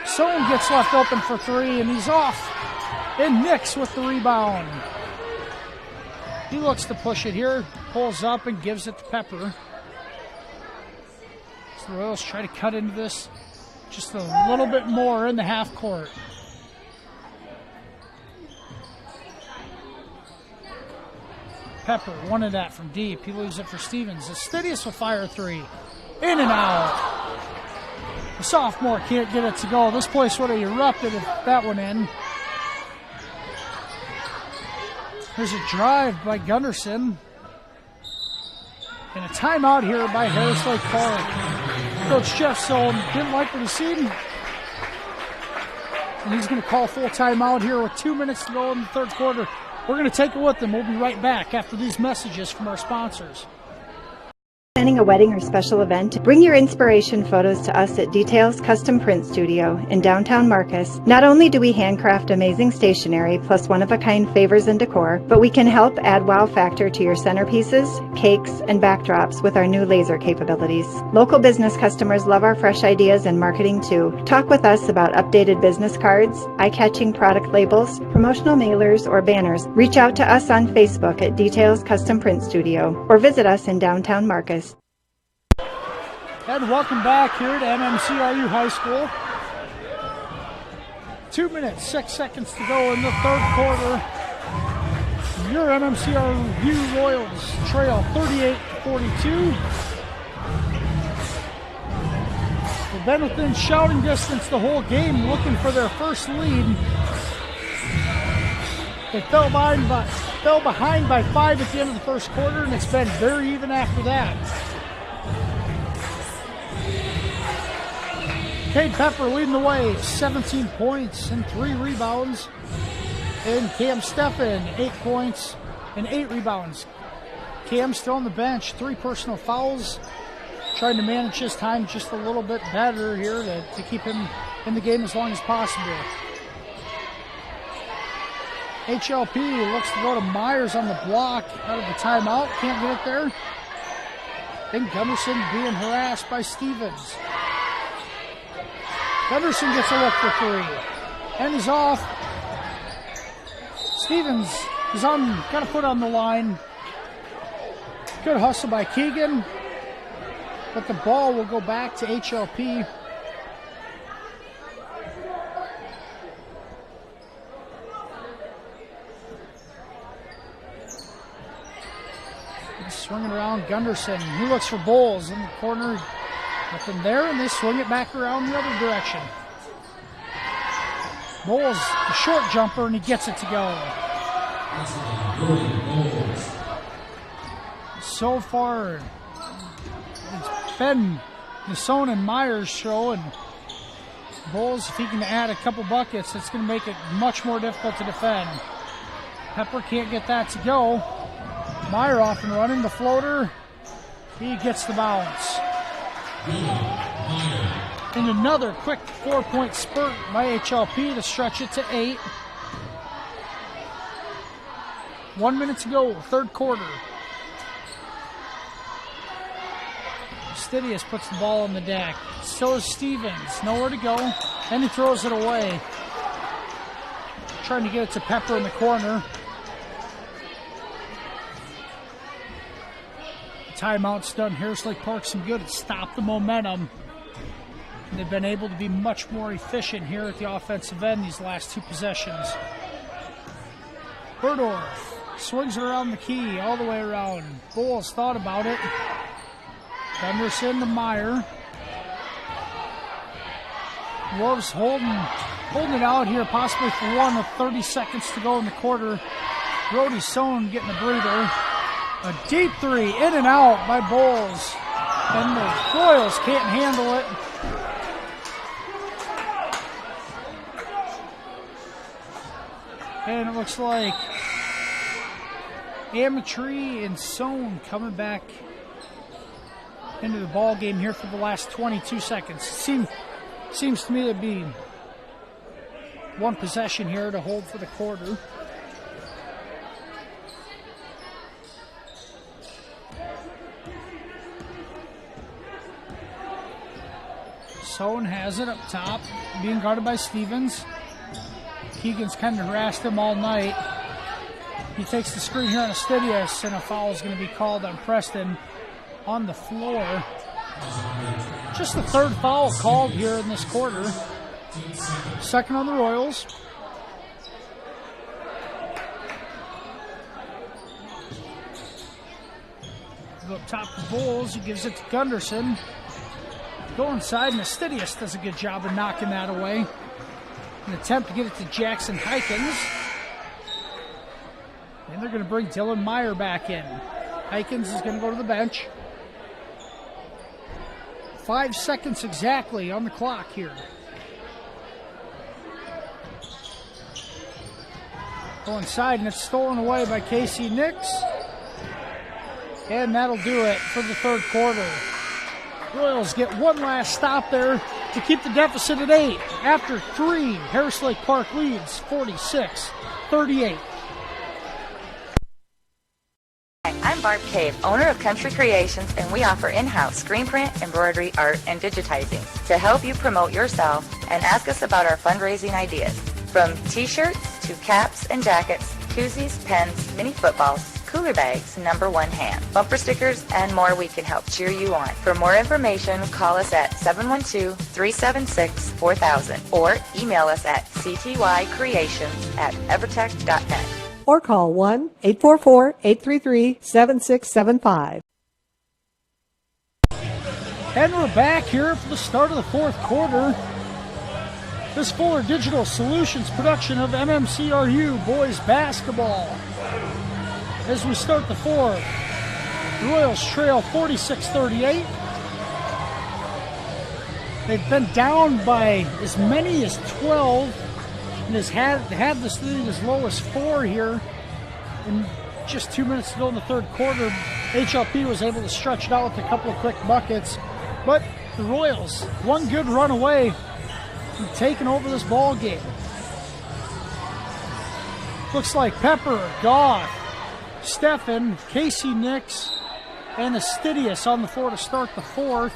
Speaker 7: Sohn gets left open for 3, and he's off. And Nix with the rebound. He looks to push it here, pulls up and gives it to Pepper. So the Royals try to cut into this just a little bit more in the half court. Pepper wanted that from deep. He leaves it for Stevens. Astidius will fire 3. In and out. The sophomore can't get it to go. This place would have erupted if that went in. There's a drive by Gunderson. And a timeout here by Harris Lake Park. Coach Jeff Sullen didn't like what he seen. And he's going to call full timeout here with 2 minutes to go in the third quarter. We're going to take it with them. We'll be right back after these messages from our sponsors.
Speaker 4: Planning a wedding or special event? Bring your inspiration photos to us at Details Custom Print Studio in downtown Marcus. Not only do we handcraft amazing stationery plus one-of-a-kind favors and decor, but we can help add wow factor to your centerpieces, cakes, and backdrops with our new laser capabilities. Local business customers love our fresh ideas and marketing too. Talk with us about updated business cards, eye-catching product labels, promotional mailers, or banners. Reach out to us on Facebook at Details Custom Print Studio or visit us in downtown Marcus.
Speaker 7: And welcome back here to MMCRU High School. 2 minutes, 6 seconds to go in the third quarter. your MMCRU Royals trail 38-42. They've been within shouting distance the whole game, looking for their first lead. They fell behind by 5 at the end of the first quarter, and it's been very even after that. Cade Pepper leading the way, 17 points and 3 rebounds. And Cam Steffen, 8 points and 8 rebounds. Cam still on the bench, 3 personal fouls. Trying to manage his time just a little bit better here to keep him in the game as long as possible. HLP looks to go to Myers on the block out of the timeout. Can't get it there. Then Gunderson being harassed by Stevens. Gunderson gets a look for 3. And he's off. Stevens is got a foot on the line. Good hustle by Keegan. But the ball will go back to HLP. Swinging around Gunderson. He looks for Bowles in the corner. Nothing there, and they swing it back around the other direction. Bowles, a short jumper, and he gets it to go. So far, it's been Nasson and Myers' show, and Bowles, if he can add a couple buckets, it's going to make it much more difficult to defend. Pepper can't get that to go. Meyer off and running the floater. He gets the bounce. And another quick 4-point spurt by HLP to stretch it to 8. 1 minute to go, third quarter. Stidius puts the ball on the deck. So is Stevens. Nowhere to go. And he throws it away. Trying to get it to Pepper in the corner. Timeout's done Harris Lake Park some good. It stopped the momentum. And they've been able to be much more efficient here at the offensive end these last 2 possessions. Burdorf swings it around the key, all the way around. Bowles thought about it. Gunderson to Meyer. Wolves holding it out here, possibly for 1 with 30 seconds to go in the quarter. Brody Sohn getting a breather. A deep 3, in and out by Bowles. And the Royals can't handle it. And it looks like Amatry and Sohn coming back into the ball game here for the last 22 seconds. Seems to me to be 1 possession here to hold for the quarter. Sohn has it up top, being guarded by Stevens. Keegan's kind of harassed him all night. He takes the screen here on Astidius, and a foul is going to be called on Preston on the floor. Just the 3rd foul called here in this quarter. 2nd on the Royals. Go up top to Bowles. He gives it to Gunderson. Go inside, and Astidius does a good job of knocking that away. An attempt to get it to Jackson Hykins. And they're going to bring Dylan Meyer back in. Hykins is going to go to the bench. 5 seconds exactly on the clock here. Go inside, and it's stolen away by Casey Nix. And that'll do it for the 3rd quarter. Royals get 1 last stop there to keep the deficit at 8. After 3, Harris Lake Park leads 46-38.
Speaker 5: I'm Barb Cave, owner of Country Creations, and we offer in-house screen print, embroidery, art, and digitizing to help you promote yourself and ask us about our fundraising ideas. From t-shirts to caps and jackets, koozies, pens, mini footballs, cooler bags, number 1 hand, bumper stickers, and more, we can help cheer you on. For more information, call us at 712-376-4000 or email us at ctycreations@evertech.net.
Speaker 1: or call 1-844-833-7675.
Speaker 7: And we're back here for the start of the fourth quarter. This Fuller Digital Solutions production of MMCRU boys basketball. As we start the fourth, the Royals trail 46-38. They've been down by as many as 12 and has had this lead as low as 4 here. And just 2 minutes to go in the third quarter, HLP was able to stretch it out with a couple of quick buckets. But the Royals, one good run away from taking over this ball game. Looks like Pepper, Goff, Stefan, Casey Nix, and Astidius on the floor to start the fourth.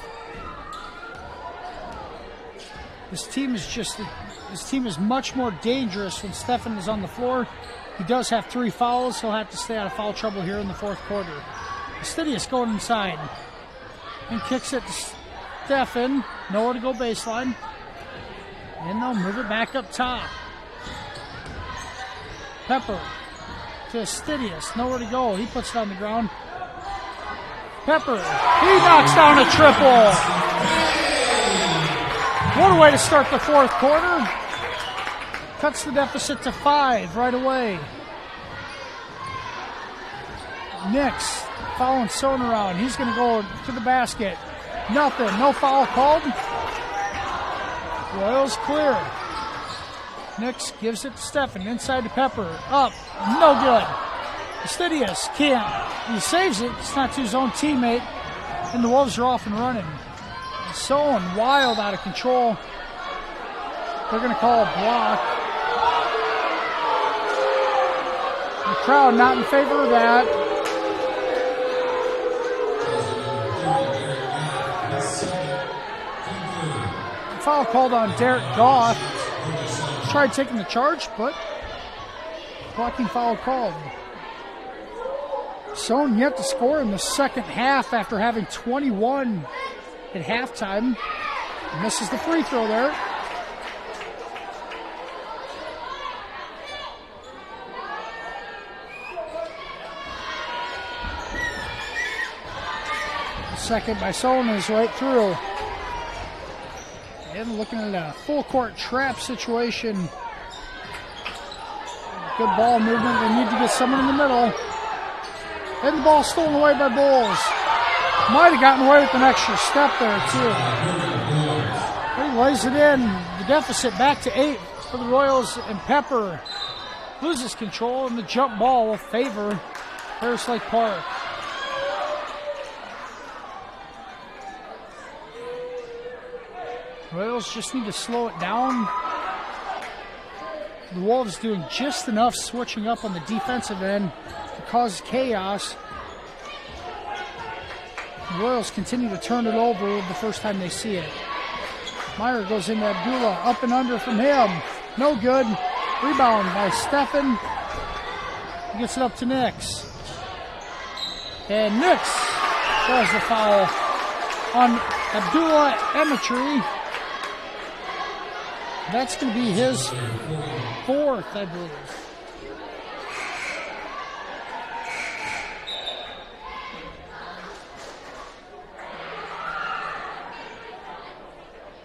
Speaker 7: This team is much more dangerous when Stefan is on the floor. He does have 3 fouls. He'll have to stay out of foul trouble here in the fourth quarter. Astidius going inside and kicks it to Stefan. Nowhere to go baseline. And they'll move it back up top. Pepper to Astidius. Nowhere to go. He puts it on the ground. Pepper. He knocks down a triple. What a way to start the fourth quarter. Cuts the deficit to 5 right away. Nix following Son around. He's going to go to the basket. Nothing. No foul called. Royals clear. Nix gives it to Stefan. Inside to Pepper. Up. No good. Astidius can't. He saves it. It's not to his own teammate. And the Wolves are off and running. Son wild out of control. They're going to call a block. The crowd not in favor of that. Foul called on Derek Goff. Tried taking the charge, but blocking foul called. Son yet to score in the second half after having 21 at halftime. Misses the free throw there. Second by Son is right through. And looking at a full court trap situation. Good ball movement. They need to get someone in the middle. And the ball stolen away by Bulls. Might have gotten away with an extra step there too. He lays it in. The deficit back to 8 for the Royals, and Pepper loses control, and the jump ball will favor Harris Lake Park. Royals just need to slow it down. The Wolves doing just enough switching up on the defensive end to cause chaos. The Royals continue to turn it over the first time they see it. Meyer goes into Abdullah, up and under from him. No good. Rebound by Stefan. He gets it up to Nix. And Nix does the foul on Abdullah Emetry. That's going to be his 4th, I believe.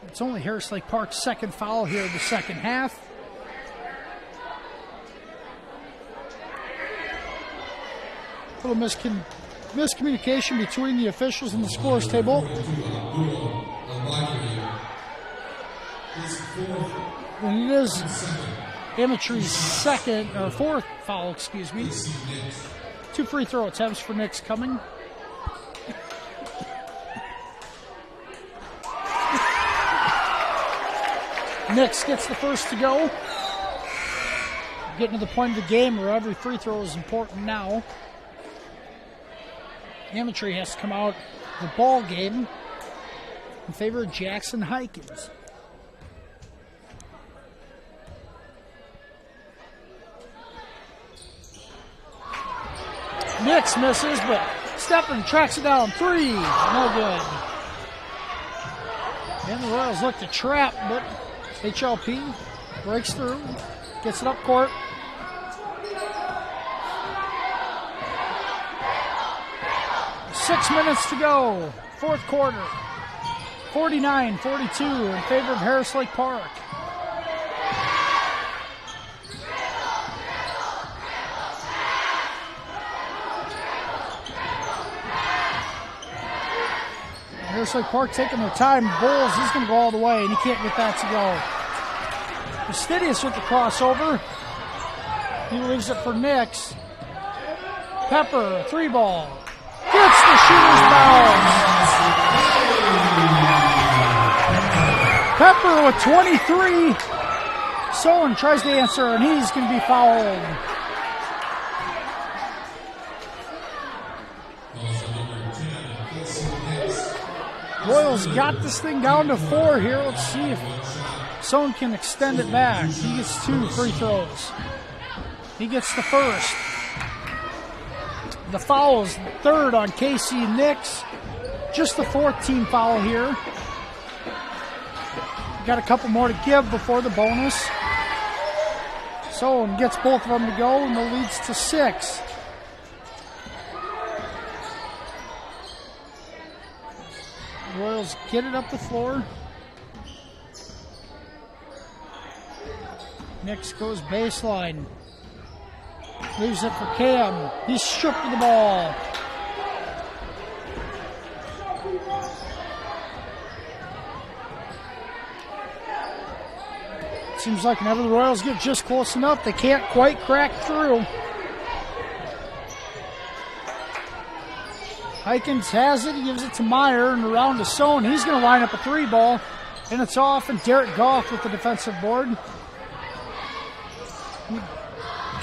Speaker 7: It's only Harris Lake Park's 2nd foul here in the second half. A little miscommunication between the officials and the scores table. And it is Emetry's 4th foul, excuse me. 2 free throw attempts for Nix coming. Nix gets the first to go. Getting to the point of the game where every free throw is important now. Emetry has to come out the ball game in favor of Jackson Hikins. Nix misses, but Stefan tracks it down. 3, no good. And the Royals look to trap, but HLP breaks through, gets it up court. 6 minutes to go. Fourth quarter. 49-42 in favor of Harris Lake Park. Harris Lake Park taking their time. Bowles, he's going to go all the way, and he can't get that to go. Fastidious with the crossover. He leaves it for Nix. Pepper, 3-ball. Gets the shooter's foul. Pepper with 23. Sohn tries to answer, and he's going to be fouled. Royals got this thing down to 4 here. Let's see if Sohn can extend it back. He gets 2 free throws. He gets the first. The foul is third on Casey Nix. Just the 4th team foul here. Got a couple more to give before the bonus. Sohn gets both of them to go, and the lead's to 6. Royals get it up the floor. Nix goes baseline. Leaves it for Cam. He's stripped of the ball. Seems like whenever the Royals get just close enough, they can't quite crack through. Hikins has it. He gives it to Meyer, and around to Sohn. He's going to line up a 3-ball, and it's off, and Derek Goff with the defensive board.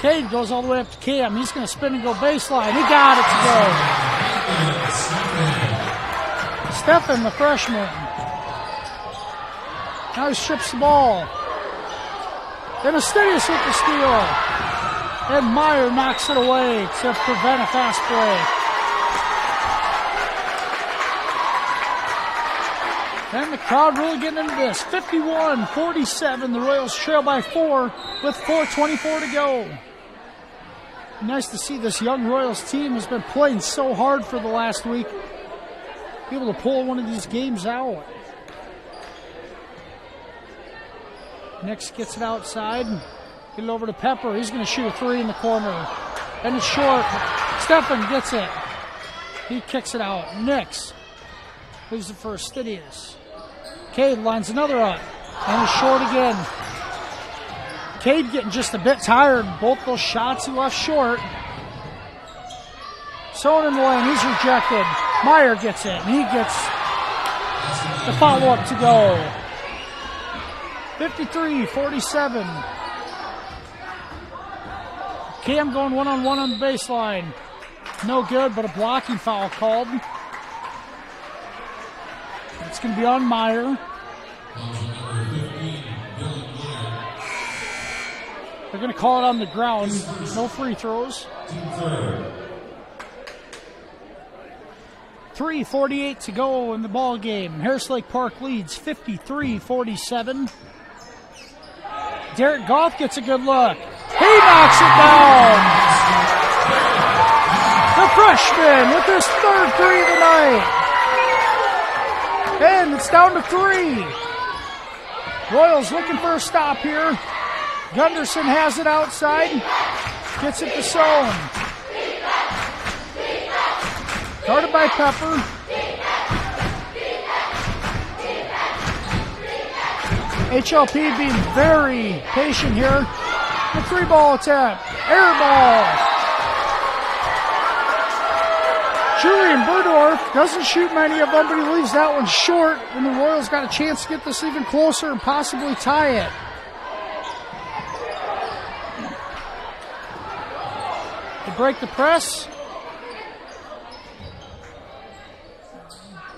Speaker 7: Cade goes all the way up to Cam. He's going to spin and go baseline. He got it to go. Stephan, the freshman. Now he strips the ball. Then Fastidious with the steal. And Meyer knocks it away to prevent a fast break. And the crowd really getting into this. 51-47. The Royals trail by 4 with 4:24 to go. Nice to see this young Royals team has been playing so hard for the last week. Be able to pull one of these games out. Nix gets it outside. Get it over to Pepper. He's going to shoot a 3 in the corner. And it's short. Stephan gets it. He kicks it out. Nix leaves it for Fastidious. Cade lines another up. And it's short again. Cade getting just a bit tired. Both those shots he left short. Sohn in the lane. He's rejected. Meyer gets it. And he gets the follow-up to go. 53-47. Cam going one-on-one on the baseline. No good, but a blocking foul called. It's going to be on Meyer. They're going to call it on the ground. No free throws. 3:48 to go in the ball game. Harris Lake Park leads 53-47. Derek Goff gets a good look. He knocks it down. The freshman with his 3rd 3 of the night. And it's down to 3. Royals looking for a stop here. Gunderson has it outside. Gets it to Sohn. Guarded by Pepper. HLP being very patient here. The 3-ball attempt. Air ball. Julian Burdorf doesn't shoot many of them, but he leaves that one short, and the Royals got a chance to get this even closer and possibly tie it. They break the press.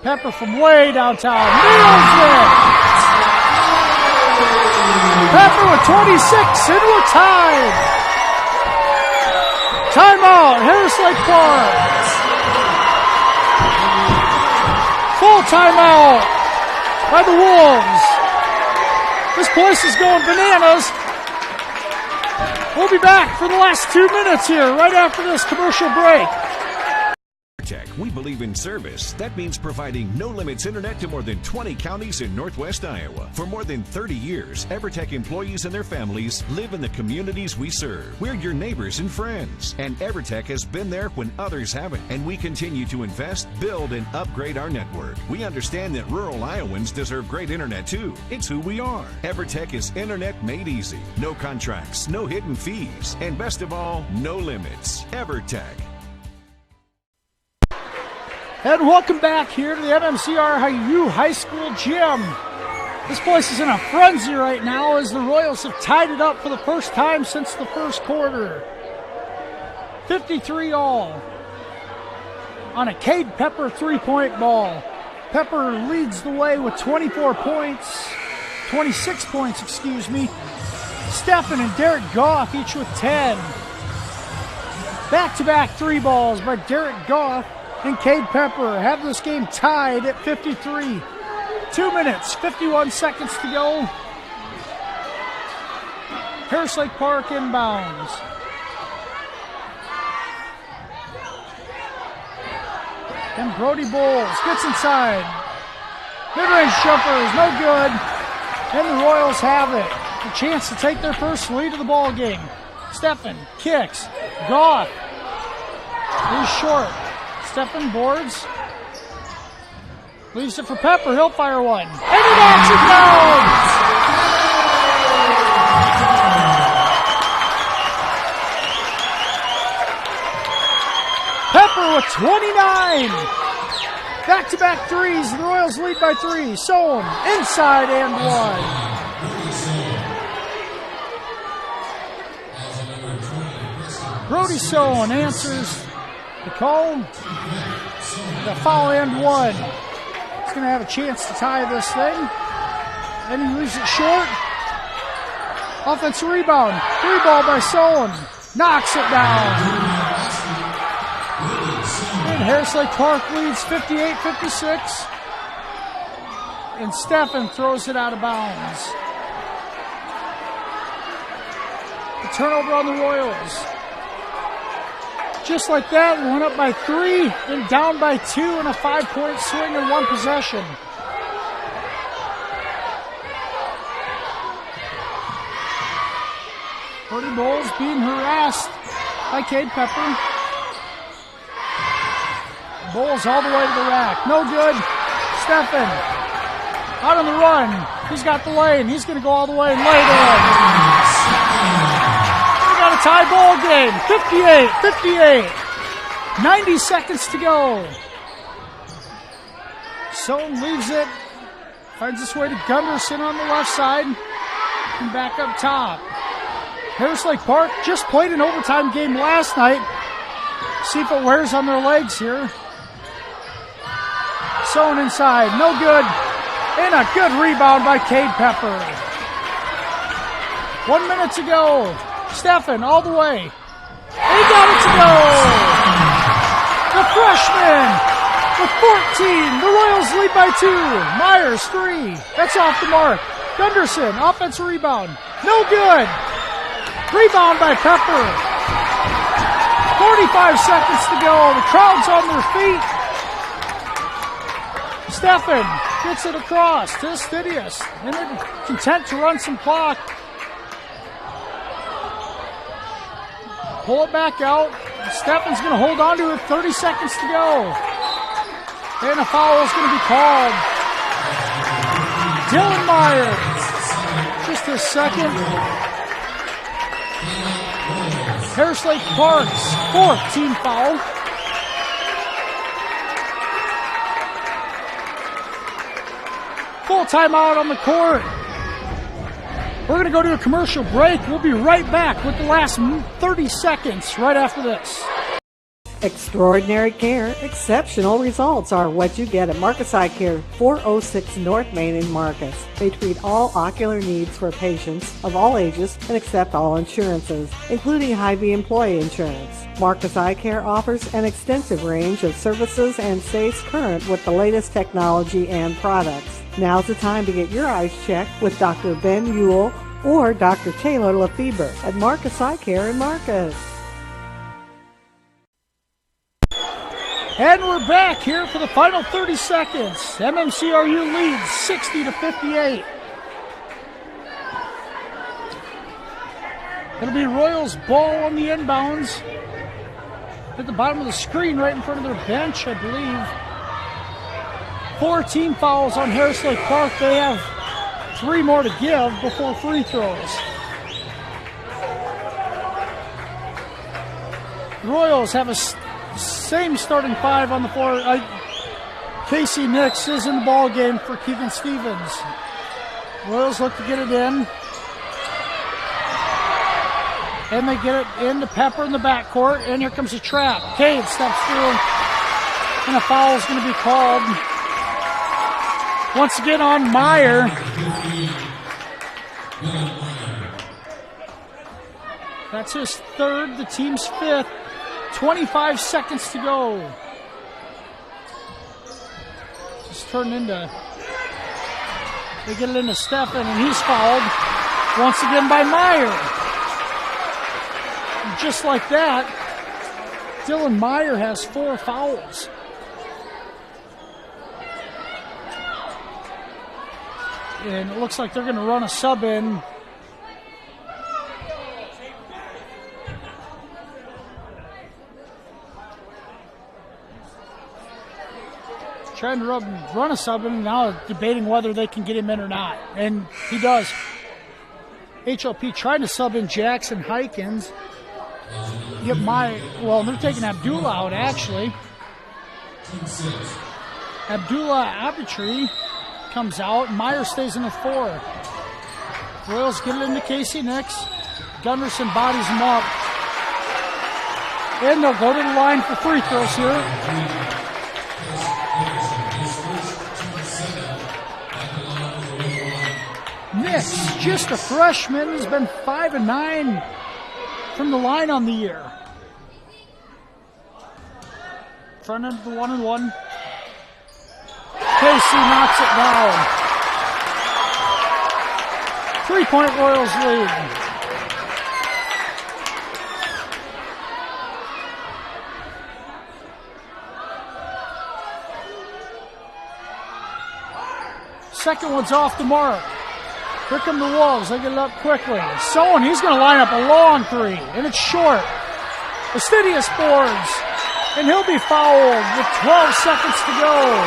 Speaker 7: Pepper from way downtown. Nails it! Pepper with 26, and we're tied. Timeout, Harris Lake Park. Full timeout by the Wolves. This place is going bananas. We'll be back for the last 2 minutes here, right after this commercial break.
Speaker 6: EverTech, we believe in service. That means providing no-limits internet to more than 20 counties in Northwest Iowa. For more than 30 years, EverTech employees and their families live in the communities we serve. We're your neighbors and friends. And EverTech has been there when others haven't. And we continue to invest, build, and upgrade our network. We understand that rural Iowans deserve great internet too. It's who we are. EverTech is internet made easy. No contracts, no hidden fees, and best of all, no limits. EverTech.
Speaker 7: And welcome back here to the MMCRU High School Gym. This place is in a frenzy right now as the Royals have tied it up for the first time since the first quarter. 53-all on a Cade Pepper three-point ball. Pepper leads the way with 26 points, Stephen and Derek Goff each with 10. Back-to-back three balls by Derek Goff and Cade Pepper have this game tied at 53. 2 minutes, 51 seconds to go. Harris Lake Park inbounds. And Brody Bowles gets inside. Mid-range jumper is no good. And the Royals have it. A chance to take their first lead of the ball game. Stephen kicks. Goff. He's short. Stephen boards. Leaves it for Pepper. He'll fire one. And it knocks it down! Pepper with 29. Back-to-back threes. The Royals lead by 3. Sohn inside and one. Brody Sohn answers the call. The foul and one. He's going to have a chance to tie this thing. And he leaves it short. Offensive rebound. Three ball by Sohn. Knocks it down. And Harris Lake Park leads 58-56. And Stephen throws it out of bounds. A turnover on the Royals. Just like that, we went up by 3 and down by 2 in a 5-point swing in one possession. Brody Bowles being harassed by Cade Pepper. Bowles all the way to the rack. No good. Stephen out on the run. He's got the lane. He's going to go all the way and lay it in. We got a tie ball game. 58-58. 90 seconds to go. Sohn leaves it. Finds his way to Gunderson on the left side. And back up top. Harris Lake Park just played an overtime game last night. See if it wears on their legs here. Sohn inside, no good. And a good rebound by Cade Pepper. 1 minute to go. Stephen all the way. He got it to go. The freshman with 14. The Royals lead by 2. Myers 3. That's off the mark. Gunderson, offensive rebound. No good. Rebound by Pepper. 45 seconds to go. The crowd's on their feet. Stephen gets it across to Stidius. And they're content to run some clock. Pull it back out. Stephen's going to hold on to it. 30 seconds to go. And a foul is going to be called. Dylan Myers. Just a second. Harris Lake Park's 4th team foul. Full timeout on the court. We're going to go to a commercial break. We'll be right back with the last 30 seconds right after this.
Speaker 1: Extraordinary care, exceptional results are what you get at Marcus Eye Care, 406 North Main in Marcus. They treat all ocular needs for patients of all ages and accept all insurances, including Hy-Vee employee insurance. Marcus Eye Care offers an extensive range of services and stays current with the latest technology and products. Now's the time to get your eyes checked with Dr. Ben Ewell or Dr. Taylor Lefebvre at Marcus Eye Care in Marcus.
Speaker 7: And we're back here for the final 30 seconds. MMCRU leads 60-58. It'll be Royals' ball on the inbounds. At the bottom of the screen, right in front of their bench, I believe. 4 team fouls on Harris Lake Park. They have 3 more to give before free throws. The Royals have a same starting 5 on the floor. Casey Nix is in the ball game for Keegan Stevens. Royals look to get it in. And they get it into Pepper in the backcourt. And here comes a trap. Cade steps through. And a foul is going to be called. Once again on Meyer. That's his 3rd, the team's 5th. 25 seconds to go. Just turned into, they get it into Stephan, and he's fouled once again by Meyer. And just like that, Dylan Meyer has 4 fouls. And it looks like they're going to run a sub in. Trying to run a sub in, and now debating whether they can get him in or not. And he does. HLP trying to sub in Jackson Hykins. Get they're taking Abdullah out, actually. Abdullah Abitri comes out. Meyer stays in the 4. Royals get it into Casey Nix. Gunderson bodies him up. And they'll go to the line for free throws here. Nix, just a freshman, has been 5 of 9 from the line on the year. Front end of the 1-and-1. Casey knocks it down. 3-point Royals lead. Second one's off the mark. Here come the Wolves. They get it up quickly. Sohn, he's going to line up a long 3, and it's short. Fastidious boards, and he'll be fouled with 12 seconds to go.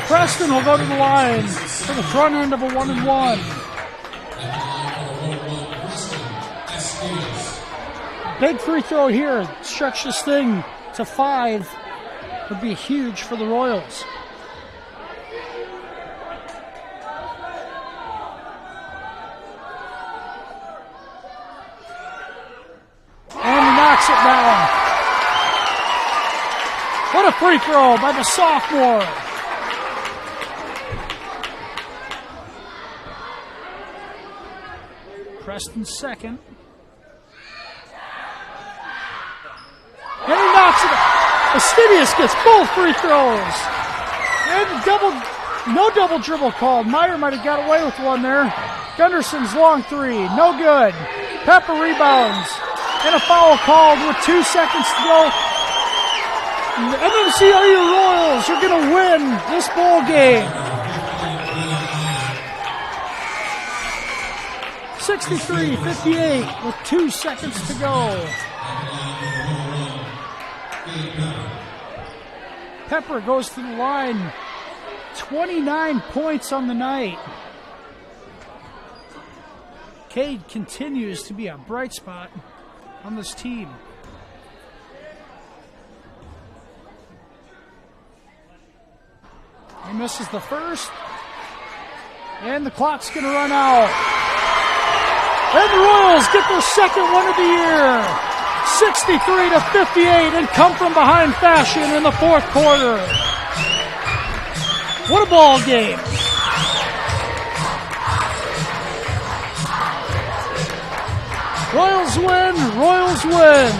Speaker 7: Preston will go to the line for the front end of a 1-and-1. Big free throw here. Stretch this thing to 5. Would be huge for the Royals. And he knocks it down. What a free throw by the sophomore. Preston's second. And he knocks it up. Fastidious gets both free throws. And no double dribble called. Meyer might have got away with one there. Gunderson's long 3, no good. Pepper rebounds. And a foul called with 2 seconds to go. The MMCRU Royals are going to win this ball game. 63-58 with 2 seconds to go. Pepper goes to the line. 29 points on the night. Cade continues to be a bright spot on this team. He misses the first. And the clock's going to run out. And the Royals get their second one of the year. 63-58 and come from behind fashion in the 4th quarter. What a ball game. Royals win, Royals win.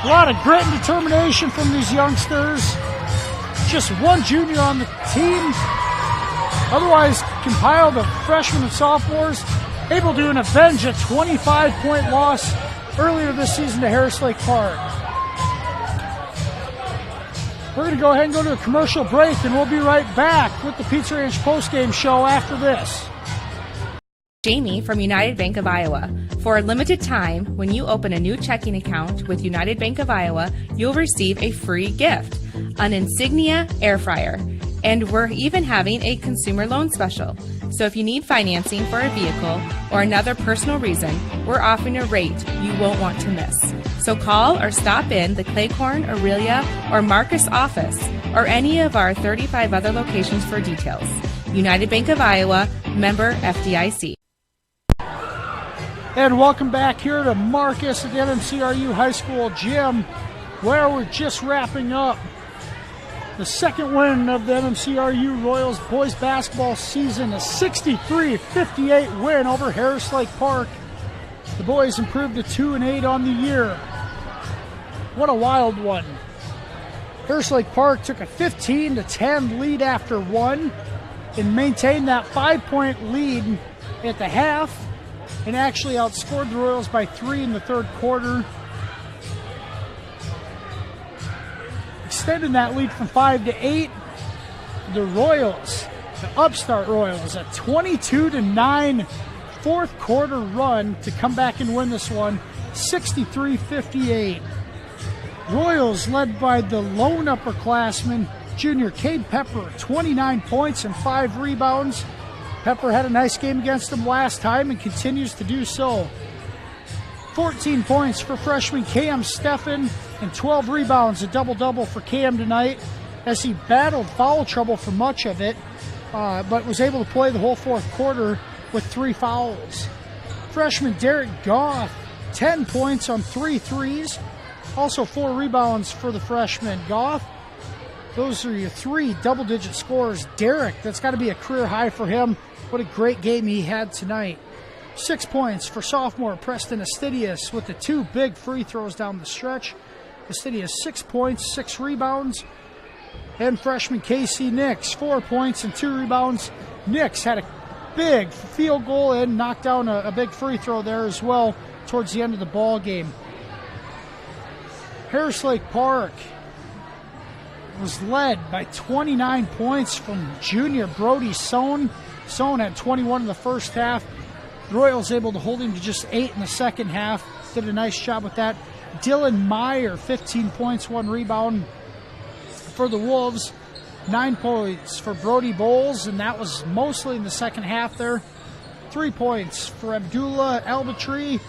Speaker 7: A lot of grit and determination from these youngsters. Just one junior on the team. otherwise compiled of freshmen and sophomores, able to avenge a 25-point loss earlier this season to Harris Lake Park. We're going to go ahead and go to a commercial break, and we'll be right back with the Pizza Ranch postgame show after this.
Speaker 2: Jamie from United Bank of Iowa. For a limited time, when you open a new checking account with United Bank of Iowa, you'll receive a free gift, an Insignia air fryer. And we're even having a consumer loan special. So if you need financing for a vehicle or another personal reason, we're offering a rate you won't want to miss. So call or stop in the Claycorn, Aurelia, or Marcus office or any of our 35 other locations for details. United Bank of Iowa, member FDIC.
Speaker 7: And welcome back here to Marcus at the MMCRU High School Gym, where we're just wrapping up the second win of the MMCRU Royals boys basketball season, a 63-58 win over Harris Lake Park. The boys improved to 2-8 on the year. What a wild one. Harris Lake Park took a 15-10 lead after one and maintained that 5-point lead at the half and actually outscored the Royals by 3 in the third quarter, extending that lead from 5 to 8. The Royals, the upstart Royals, a 22-9 fourth quarter run to come back and win this one, 63-58. Royals led by the lone upperclassman, junior Cade Pepper, 29 points and 5 rebounds. Pepper had a nice game against them last time and continues to do so. 14 points for freshman Cam Steffen and 12 rebounds, a double-double for Cam tonight as he battled foul trouble for much of it, but was able to play the whole fourth quarter with 3 fouls. Freshman Derek Goff, 10 points on 3 threes, also 4 rebounds for the freshman. Goff, those are your 3 double-digit scores. Derek, that's got to be a career high for him. What a great game he had tonight. 6 points for sophomore Preston Astidius with the 2 big free throws down the stretch. Astidius 6 points, 6 rebounds. And freshman Casey Nix, 4 points and 2 rebounds. Nix had a big field goal and knocked down a big free throw there as well towards the end of the ball game. Harris Lake Park was led by 29 points from junior Brody Sohn. Sohn had 21 in the first half. The Royals able to hold him to just 8 in the second half. Did a nice job with that. Dylan Meyer, 15 points, 1 rebound for the Wolves. 9 points for Brody Bowles, and that was mostly in the second half there. 3 points for Abdullah Albatri,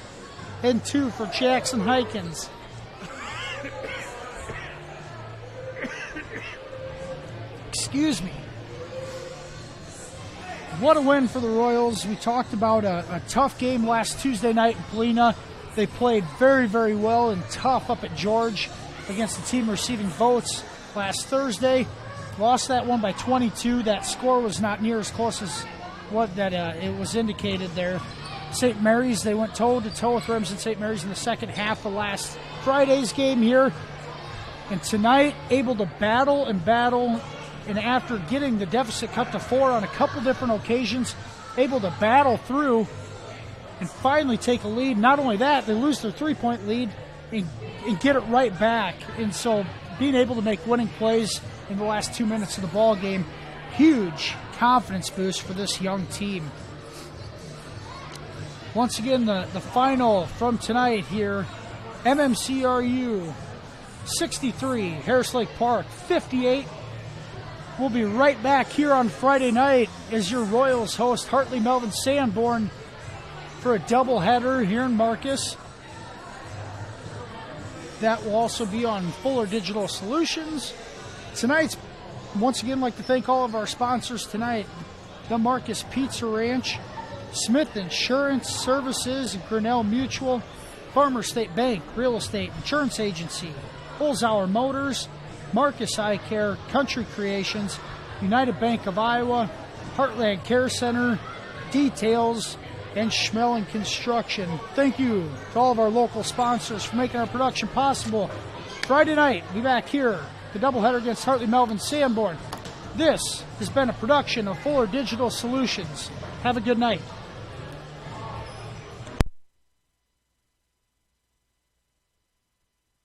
Speaker 7: and 2 for Jackson Hykins. Excuse me. What a win for the Royals. We talked about a tough game last Tuesday night in Galena. They played very, very well and tough up at George against the team receiving votes last Thursday. Lost that one by 22. That score was not near as close as what it was indicated there. St. Mary's, they went toe-to-toe with Remsen St. Mary's in the second half of last Friday's game here. And tonight, able to battle, and after getting the deficit cut to 4 on a couple different occasions, able to battle through and finally take a lead. Not only that, they lose their 3-point lead and get it right back. And so being able to make winning plays in the last 2 minutes of the ball game, huge confidence boost for this young team. Once again, the final from tonight here, MMCRU 63, Harris Lake Park 58. We'll be right back here on Friday night as your Royals host Hartley Melvin Sanborn for a doubleheader here in Marcus. That will also be on Fuller Digital Solutions. Tonight's, once again, like to thank all of our sponsors tonight. The Marcus Pizza Ranch, Smith Insurance Services and Grinnell Mutual, Farmer State Bank, Real Estate Insurance Agency, Holzhauer Motors, Marcus Eye Care, Country Creations, United Bank of Iowa, Heartland Care Center, Details, and Schmeling Construction. Thank you to all of our local sponsors for making our production possible. Friday night, be back here, the doubleheader against Hartley Melvin Sanborn. This has been a production of Fuller Digital Solutions. Have a good night.